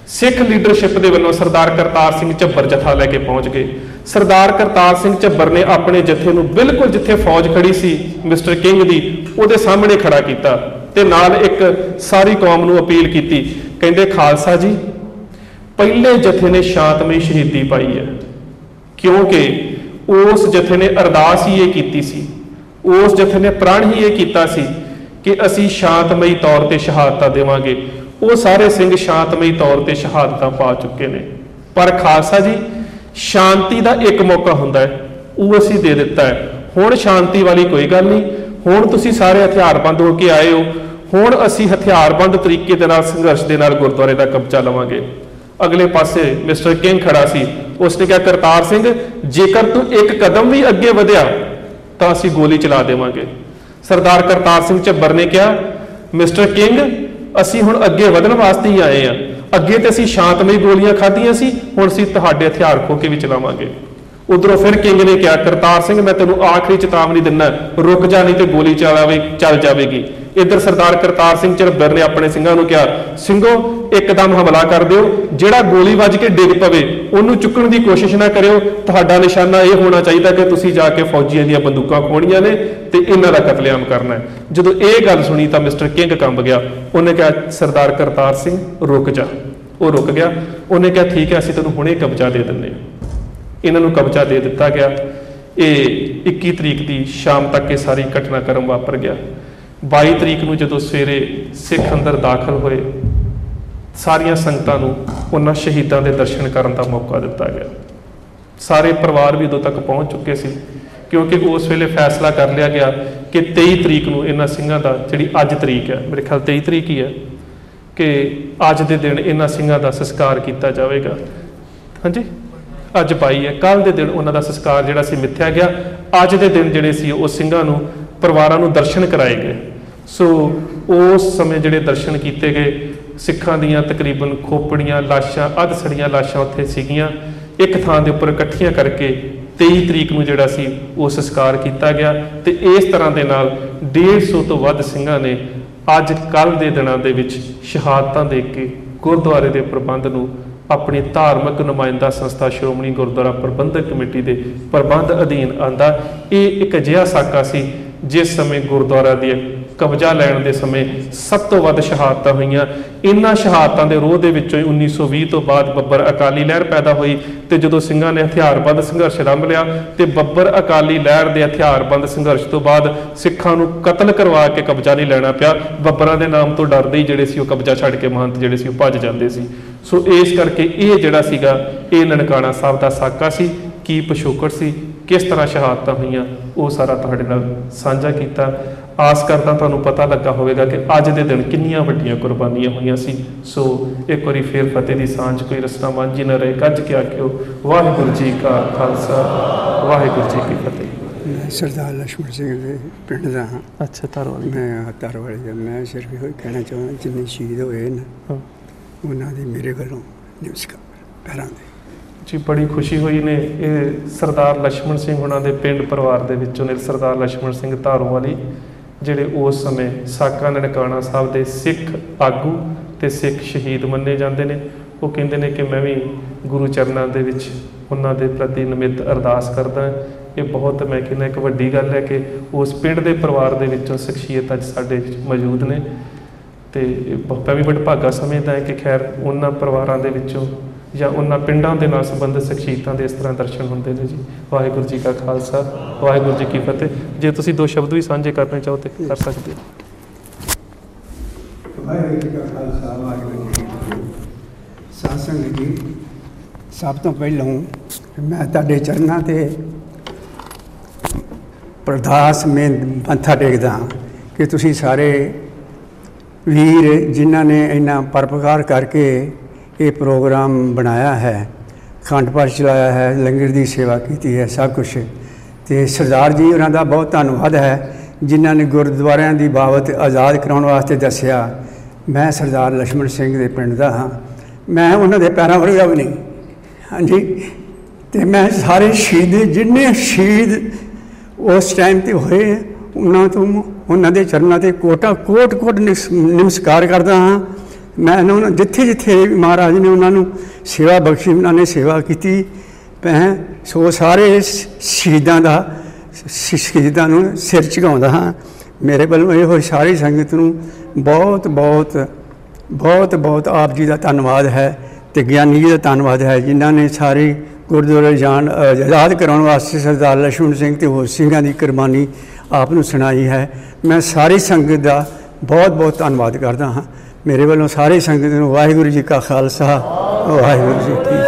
ਸਿੱਖ ਲੀਡਰਸ਼ਿਪ ਦੇ ਵੱਲੋਂ ਸਰਦਾਰ ਕਰਤਾਰ ਸਿੰਘ ਝੱਬਰ ਜਥਾ ਲੈ ਕੇ ਪਹੁੰਚ ਗਏ। ਸਰਦਾਰ ਕਰਤਾਰ ਸਿੰਘ ਝੱਬਰ ਨੇ ਆਪਣੇ ਜਥੇ ਨੂੰ ਬਿਲਕੁਲ ਜਿੱਥੇ ਫੌਜ ਖੜੀ ਸੀ ਮਿਸਟਰ ਕਿੰਗ ਦੀ, ਉਹਦੇ ਸਾਹਮਣੇ ਖੜਾ ਕੀਤਾ ਤੇ ਨਾਲ ਇੱਕ ਸਾਰੀ ਕੌਮ ਨੂੰ ਅਪੀਲ ਕੀਤੀ। ਕਹਿੰਦੇ, ਖਾਲਸਾ ਜੀ, ਪਹਿਲੇ ਜਥੇ ਨੇ ਸ਼ਾਂਤਮਈ ਸ਼ਹੀਦੀ ਪਾਈ ਹੈ ਕਿਉਂਕਿ ਉਸ ਜਥੇ ਨੇ ਅਰਦਾਸ ਹੀ ਇਹ ਕੀਤੀ ਸੀ, ਉਸ ਜਥੇ ਨੇ ਪ੍ਰਣ ਹੀ ਇਹ ਕੀਤਾ ਸੀ ਕਿ ਅਸੀਂ ਸ਼ਾਂਤਮਈ ਤੌਰ ਤੇ ਸ਼ਹਾਦਤਾਂ ਦੇਵਾਂਗੇ। ਉਹ ਸਾਰੇ ਸਿੰਘ ਸ਼ਾਂਤਮਈ ਤੌਰ ਤੇ ਸ਼ਹਾਦਤਾਂ ਪਾ ਚੁੱਕੇ ਨੇ। ਪਰ ਖਾਲਸਾ ਜੀ, ਸ਼ਾਂਤੀ ਦਾ ਇੱਕ ਮੌਕਾ ਹੁੰਦਾ ਹੈ, ਉਹ ਅਸੀਂ ਦੇ ਦਿੱਤਾ ਹੈ। ਹੁਣ ਸ਼ਾਂਤੀ ਵਾਲੀ ਕੋਈ ਗੱਲ ਨਹੀਂ। ਹੁਣ ਤੁਸੀਂ ਸਾਰੇ ਹਥਿਆਰਬੰਦ ਹੋ ਕੇ ਆਏ ਹੋ। ਹੁਣ ਅਸੀਂ ਹਥਿਆਰਬੰਦ ਤਰੀਕੇ ਦੇ ਨਾਲ ਸੰਘਰਸ਼ ਦੇ ਨਾਲ ਗੁਰਦੁਆਰੇ ਦਾ ਕਬਜ਼ਾ ਲਵਾਂਗੇ। ਅਗਲੇ ਪਾਸੇ ਮਿਸਟਰ ਕਿੰਗ ਖੜਾ ਸੀ। ਉਸਨੇ ਕਿਹਾ, ਕਰਤਾਰ ਸਿੰਘ, ਜੇਕਰ ਤੂੰ ਇੱਕ ਕਦਮ ਵੀ ਅੱਗੇ ਵਧਿਆ ਤਾਂ ਅਸੀਂ ਗੋਲੀ ਚਲਾ ਦੇਵਾਂਗੇ। ਸਰਦਾਰ ਕਰਤਾਰ ਸਿੰਘ ਝੱਬਰ ਨੇ ਕਿਹਾ, ਮਿਸਟਰ ਕਿੰਗ, ਅਸੀਂ ਹੁਣ ਅੱਗੇ ਵਧਣ ਵਾਸਤੇ ਹੀ ਆਏ ਹਾਂ। ਅੱਗੇ ਤੇ ਅਸੀਂ ਸ਼ਾਂਤਮਈ ਗੋਲੀਆਂ ਖਾਧੀਆਂ ਸੀ, ਹੁਣ ਅਸੀਂ ਤੁਹਾਡੇ ਹਥਿਆਰ ਖੋ ਕੇ ਵੀ ਚਲਾਵਾਂਗੇ। ਉਧਰੋਂ ਫਿਰ ਕਿੰਗ ਨੇ ਕਿਹਾ, ਕਰਤਾਰ ਸਿੰਘ, ਮੈਂ ਤੈਨੂੰ ਆਖਰੀ ਚੇਤਾਵਨੀ ਦਿੰਦਾ, ਰੁਕ ਜਾ ਨਹੀਂ ਤੇ ਗੋਲੀ ਚੱਲ ਜਾਵੇਗੀ। इधर सरदार करतार सिंह झरब्बर ने अपने ਸਿੰਘਾਂ ਨੂੰ ਕਿਹਾ, ਸਿੰਘੋ एकदम हमला कर दिओ, ਜਿਹੜਾ गोली ਵੱਜ के डिग पवे ਉਹਨੂੰ ਚੁੱਕਣ ਦੀ कोशिश ना करियो, ਤੁਹਾਡਾ निशाना ये होना चाहिए कि ਤੁਸੀਂ जा के फौजियों ਦੀਆਂ ਬੰਦੂਕਾਂ ਖੋਣੀਆਂ ਨੇ ਤੇ ਇਹਨਾਂ ਦਾ ਕਤਲੇਆਮ ਕਰਨਾ है। ਜਦੋਂ ਇਹ ਗੱਲ ਸੁਣੀ ਤਾਂ ਮਿਸਟਰ ਕਿੰਗ ਕੰਬ ਗਿਆ। ਉਹਨੇ ਕਿਹਾ सरदार करतार सिंह रुक जा। ਉਹ रुक गया। ਉਹਨੇ ਕਿਹਾ ठीक है, ਅਸੀਂ ਤੈਨੂੰ ਹੁਣੇ ਕਬਜ਼ਾ ਦੇ ਦਿੰਦੇ ਹਾਂ। ਇਹਨਾਂ ਨੂੰ ਕਬਜ਼ਾ ਦੇ ਦਿੱਤਾ ਗਿਆ। ਇਹ 21 ਤਰੀਕ ਦੀ ਸ਼ਾਮ ਤੱਕ ਇਹ ਸਾਰੀ ਘਟਨਾਕ੍ਰਮ ਵਾਪਰ ਗਿਆ। 22 ਤਰੀਕ ਨੂੰ ਜਦੋਂ ਸਵੇਰੇ ਸਿੱਖ ਅੰਦਰ ਦਾਖਲ ਹੋਏ, ਸਾਰੀਆਂ ਸੰਗਤਾਂ ਨੂੰ ਉਹਨਾਂ ਸ਼ਹੀਦਾਂ ਦੇ ਦਰਸ਼ਨ ਕਰਨ ਦਾ ਮੌਕਾ ਦਿੱਤਾ ਗਿਆ। ਸਾਰੇ ਪਰਿਵਾਰ ਵੀ ਉਦੋਂ ਤੱਕ ਪਹੁੰਚ ਚੁੱਕੇ ਸੀ, ਕਿਉਂਕਿ ਉਸ ਵੇਲੇ ਫੈਸਲਾ ਕਰ ਲਿਆ ਗਿਆ ਕਿ 23 ਤਰੀਕ ਨੂੰ ਇਹਨਾਂ ਸਿੰਘਾਂ ਦਾ, ਜਿਹੜੀ ਅੱਜ ਤਰੀਕ ਹੈ, ਮੇਰੇ ਖਿਆਲ 23 ਤਰੀਕ ਹੀ ਹੈ, ਕਿ ਅੱਜ ਦੇ ਦਿਨ ਇਹਨਾਂ ਸਿੰਘਾਂ ਦਾ ਸੰਸਕਾਰ ਕੀਤਾ ਜਾਵੇਗਾ। ਹਾਂਜੀ, ਅੱਜ 22 ਹੈ। ਕੱਲ੍ਹ ਦੇ ਦਿਨ ਉਹਨਾਂ ਦਾ ਸੰਸਕਾਰ ਜਿਹੜਾ ਸੀ ਮਿੱਥਿਆ ਗਿਆ। ਅੱਜ ਦੇ ਦਿਨ ਜਿਹੜੇ ਸੀ ਉਹ ਸਿੰਘਾਂ ਨੂੰ, ਪਰਿਵਾਰਾਂ ਨੂੰ ਦਰਸ਼ਨ ਕਰਾਏ ਗਏ। ਸੋ ਉਸ ਸਮੇਂ ਜਿਹੜੇ ਦਰਸ਼ਨ ਕੀਤੇ ਗਏ, ਸਿੱਖਾਂ ਦੀਆਂ ਤਕਰੀਬਨ ਖੋਪੜੀਆਂ, ਲਾਸ਼ਾਂ, ਅੱਧ ਸੜੀਆਂ ਲਾਸ਼ਾਂ ਉੱਥੇ ਸੀਗੀਆਂ, ਇੱਕ ਥਾਂ ਦੇ ਉੱਪਰ ਇਕੱਠੀਆਂ ਕਰਕੇ 23 ਤਰੀਕ ਨੂੰ ਜਿਹੜਾ ਸੀ ਉਹ ਸੰਸਕਾਰ ਕੀਤਾ ਗਿਆ। ਤੇ ਇਸ ਤਰ੍ਹਾਂ ਦੇ ਨਾਲ 150 ਤੋਂ ਵੱਧ ਸਿੰਘਾਂ ਨੇ ਅੱਜ ਕੱਲ੍ਹ ਦੇ ਦਿਨਾਂ ਦੇ ਵਿੱਚ ਸ਼ਹਾਦਤਾਂ ਦੇ ਕੇ ਗੁਰਦੁਆਰੇ ਦੇ ਪ੍ਰਬੰਧ ਨੂੰ ਆਪਣੀ ਧਾਰਮਿਕ ਨੁਮਾਇੰਦਾ ਸੰਸਥਾ ਸ਼੍ਰੋਮਣੀ ਗੁਰਦੁਆਰਾ ਪ੍ਰਬੰਧਕ ਕਮੇਟੀ ਦੇ ਪ੍ਰਬੰਧ ਅਧੀਨ ਆਂਦਾ। ਇਹ ਇੱਕ ਅਜਿਹਾ ਸਾਕਾ ਸੀ ਜਿਸ ਸਮੇਂ ਗੁਰਦੁਆਰਾ ਦੀ ਕਬਜ਼ਾ ਲੈਣ ਦੇ ਸਮੇਂ ਸਭ ਤੋਂ ਵੱਧ ਸ਼ਹਾਦਤਾਂ ਹੋਈਆਂ। ਇਹਨਾਂ ਸ਼ਹਾਦਤਾਂ ਦੇ ਰੋਹ ਦੇ ਵਿੱਚੋਂ ਹੀ 1920 ਤੋਂ ਬਾਅਦ ਬੱਬਰ ਅਕਾਲੀ ਲਹਿਰ ਪੈਦਾ ਹੋਈ। ਤੇ ਜਦੋਂ ਸਿੰਘਾਂ ਨੇ ਹਥਿਆਰਬੰਦ ਸੰਘਰਸ਼ ਰੰਭ ਲਿਆ ਤੇ ਬੱਬਰ ਅਕਾਲੀ ਲਹਿਰ ਦੇ ਹਥਿਆਰਬੰਦ ਸੰਘਰਸ਼ ਤੋਂ ਬਾਅਦ ਸਿੱਖਾਂ ਨੂੰ ਕਤਲ ਕਰਵਾ ਕੇ ਕਬਜ਼ਾ ਨਹੀਂ ਲੈਣਾ ਪਿਆ। ਬੱਬਰਾਂ ਦੇ ਨਾਮ ਤੋਂ ਡਰਦੇ ਹੀ ਜਿਹੜੇ ਸੀ ਉਹ ਕਬਜ਼ਾ ਛੱਡ ਕੇ ਮਹੰਤ ਜਿਹੜੇ ਸੀ ਉਹ ਭੱਜ ਜਾਂਦੇ ਸੀ। ਸੋ ਇਸ ਕਰਕੇ ਇਹ ਜਿਹੜਾ ਸੀਗਾ ਇਹ ਨਨਕਾਣਾ ਸਾਹਿਬ ਦਾ ਸਾਕਾ ਸੀ। ਕੀ ਪਿਛੋਕੜ ਸੀ, ਕਿਸ ਤਰ੍ਹਾਂ ਸ਼ਹਾਦਤਾਂ ਹੋਈਆਂ, ਉਹ ਸਾਰਾ ਤੁਹਾਡੇ ਨਾਲ ਸਾਂਝਾ ਕੀਤਾ। ਆਸ ਕਰਦਾ ਤੁਹਾਨੂੰ ਪਤਾ ਲੱਗਾ ਹੋਵੇਗਾ ਕਿ ਅੱਜ ਦੇ ਦਿਨ ਕਿੰਨੀਆਂ ਵੱਡੀਆਂ ਕੁਰਬਾਨੀਆਂ ਹੋਈਆਂ ਸੀ। ਸੋ ਇੱਕ ਵਾਰੀ ਫੇਰ ਫਤਿਹ ਦੀ ਸਾਂਝ ਕੋਈ ਰਸਨਾ ਮਾਂਝੀ ਨਾ ਰਹੇ, ਗੱਜ ਕੇ ਆਖਿਓ ਵਾਹਿਗੁਰੂ ਜੀ ਕਾ ਖਾਲਸਾ ਵਾਹਿਗੁਰੂ ਜੀ ਕੀ ਫਤਿਹ। ਮੈਂ ਸਰਦਾਰ ਲਛਮਣ ਸਿੰਘ ਦੇ ਪਿੰਡ ਦਾ ਹਾਂ। ਅੱਛਾ, ਧਰਵਾਲੀ। ਮੈਂ ਧਰਵਾਲੀ ਦਾ। ਮੈਂ ਸਿਰਫ ਇਹੋ ਕਹਿਣਾ ਚਾਹੁੰਦਾ, ਜਿੰਨੇ ਸ਼ਹੀਦ ਹੋਏ ਨੇ ਉਹਨਾਂ ਦੀ ਮੇਰੇ ਵੱਲੋਂ ਨਮਸਕਾਰ ਪੈਰਾਂ ਦੇ। ਜੀ ਬੜੀ ਖੁਸ਼ੀ ਹੋਈ ਨੇ। ਇਹ ਸਰਦਾਰ ਲਛਮਣ ਸਿੰਘ ਉਹਨਾਂ ਦੇ ਪਿੰਡ ਪਰਿਵਾਰ ਦੇ ਵਿੱਚੋਂ ਨੇ ਸਰਦਾਰ ਲਛਮਣ ਸਿੰਘ ਧਾਰੋਵਾਲੀ, ਜਿਹੜੇ ਉਸ ਸਮੇਂ ਸਾਕਾ ਨਨਕਾਣਾ ਸਾਹਿਬ ਦੇ ਸਿੱਖ ਆਗੂ ਤੇ ਸਿੱਖ ਸ਼ਹੀਦ ਮੰਨੇ ਜਾਂਦੇ ਨੇ। ਉਹ ਕਹਿੰਦੇ ਨੇ ਕਿ ਮੈਂ ਵੀ ਗੁਰੂ ਚਰਨਾਂ ਦੇ ਵਿੱਚ ਉਹਨਾਂ ਦੇ ਪ੍ਰਤੀ ਨਿਮਿਤ ਅਰਦਾਸ ਕਰਦਾ। ਇਹ ਬਹੁਤ, ਮੈਂ ਕਹਿੰਦਾ, ਇੱਕ ਵੱਡੀ ਗੱਲ ਹੈ ਕਿ ਉਸ ਪਿੰਡ ਦੇ ਪਰਿਵਾਰ ਦੇ ਵਿੱਚੋਂ ਸ਼ਖਸੀਅਤ ਅੱਜ ਸਾਡੇ ਮੌਜੂਦ ਨੇ। ਤੇ ਮੈਂ ਵੀ ਵਡਭਾਗਾ ਸਮਝਦਾ ਹੈ ਕਿ ਖੈਰ ਉਹਨਾਂ ਪਰਿਵਾਰਾਂ ਦੇ ਵਿੱਚੋਂ ਜਾਂ ਉਹਨਾਂ ਪਿੰਡਾਂ ਦੇ ਨਾਲ ਸੰਬੰਧਿਤ ਸ਼ਖਸੀਅਤਾਂ ਦੇ ਇਸ ਤਰ੍ਹਾਂ ਦਰਸ਼ਨ ਹੁੰਦੇ ਨੇ ਜੀ। ਵਾਹਿਗੁਰੂ ਜੀ ਕਾ ਖਾਲਸਾ ਵਾਹਿਗੁਰੂ ਜੀ ਕੀ ਫਤਿਹ। ਜੇ ਤੁਸੀਂ ਦੋ ਸ਼ਬਦ ਵੀ ਸਾਂਝੇ ਕਰਨੇ ਚਾਹੋ ਤੇ ਕਰ ਸਕਦੇ ਹੋ। ਵਾਹਿਗੁਰੂ ਜੀ ਕਾ ਖਾਲਸਾ ਵਾਹਿਗੁਰੂ ਜੀ ਕੀ ਫਤਿਹ। ਸਾਧ ਸੰਗਤ ਜੀ, ਸਭ ਤੋਂ ਪਹਿਲਾਂ ਮੈਂ ਤੁਹਾਡੇ ਚਰਨਾਂ ਤੇ ਅਰਦਾਸ ਮੱਥਾ ਟੇਕਦਾ ਹਾਂ ਕਿ ਤੁਸੀਂ ਸਾਰੇ ਵੀਰ ਜਿਨ੍ਹਾਂ ਨੇ ਇੰਨਾ ਪਰਉਪਕਾਰ ਕਰਕੇ ਇਹ ਪ੍ਰੋਗਰਾਮ ਬਣਾਇਆ ਹੈ, ਅਖੰਡ ਪਾਠ ਚਲਾਇਆ ਹੈ, ਲੰਗਰ ਦੀ ਸੇਵਾ ਕੀਤੀ ਹੈ, ਸਭ ਕੁਛ। ਅਤੇ ਸਰਦਾਰ ਜੀ ਉਹਨਾਂ ਦਾ ਬਹੁਤ ਧੰਨਵਾਦ ਹੈ ਜਿਨ੍ਹਾਂ ਨੇ ਗੁਰਦੁਆਰਿਆਂ ਦੀ ਬਾਬਤ ਆਜ਼ਾਦ ਕਰਾਉਣ ਵਾਸਤੇ ਦੱਸਿਆ। ਮੈਂ ਸਰਦਾਰ ਲਛਮਣ ਸਿੰਘ ਦੇ ਪਿੰਡ ਦਾ ਹਾਂ। ਮੈਂ ਉਹਨਾਂ ਦੇ ਪੈਰਾਂ ਵਰਗਾ ਵੀ ਨਹੀਂ। ਹਾਂਜੀ, ਅਤੇ ਮੈਂ ਸਾਰੇ ਸ਼ਹੀਦ, ਜਿੰਨੇ ਸ਼ਹੀਦ ਉਸ ਟਾਈਮ 'ਤੇ ਹੋਏ, ਉਹਨਾਂ ਦੇ ਚਰਨਾਂ 'ਤੇ ਕੋਟ ਨਮਸਕਾਰ ਕਰਦਾ ਹਾਂ। ਮੈਂ ਉਹਨਾਂ ਜਿੱਥੇ ਜਿੱਥੇ ਮਹਾਰਾਜ ਨੇ ਉਹਨਾਂ ਨੂੰ ਸੇਵਾ ਬਖਸ਼ੀ, ਉਹਨਾਂ ਨੇ ਸੇਵਾ ਕੀਤੀ। ਮੈਂ ਸੋ ਸਾਰੇ ਸ਼ਹੀਦਾਂ ਨੂੰ ਸਿਰ ਝੁਕਾਉਂਦਾ ਹਾਂ। ਮੇਰੇ ਵੱਲੋਂ ਇਹੋ ਸਾਰੀ ਸੰਗਤ ਨੂੰ ਬਹੁਤ ਬਹੁਤ ਬਹੁਤ ਬਹੁਤ ਆਪ ਜੀ ਦਾ ਧੰਨਵਾਦ ਹੈ ਅਤੇ ਗਿਆਨੀ ਜੀ ਦਾ ਧੰਨਵਾਦ ਹੈ ਜਿਨ੍ਹਾਂ ਨੇ ਸਾਰੇ ਗੁਰਦੁਆਰੇ ਜਾਣ ਆਜ਼ਾਦ ਕਰਾਉਣ ਵਾਸਤੇ ਸਰਦਾਰ ਲਛਮਣ ਸਿੰਘ ਅਤੇ ਹੋਰ ਸਿੰਘਾਂ ਦੀ ਕੁਰਬਾਨੀ ਆਪ ਨੂੰ ਸੁਣਾਈ ਹੈ। ਮੈਂ ਸਾਰੀ ਸੰਗਤ ਦਾ ਬਹੁਤ ਬਹੁਤ ਧੰਨਵਾਦ ਕਰਦਾ ਹਾਂ। ਮੇਰੇ ਵੱਲੋਂ ਸਾਰੀ ਸੰਗਤ ਨੂੰ ਵਾਹਿਗੁਰੂ ਜੀ ਕਾ ਖਾਲਸਾ ਵਾਹਿਗੁਰੂ ਜੀ ਕੀ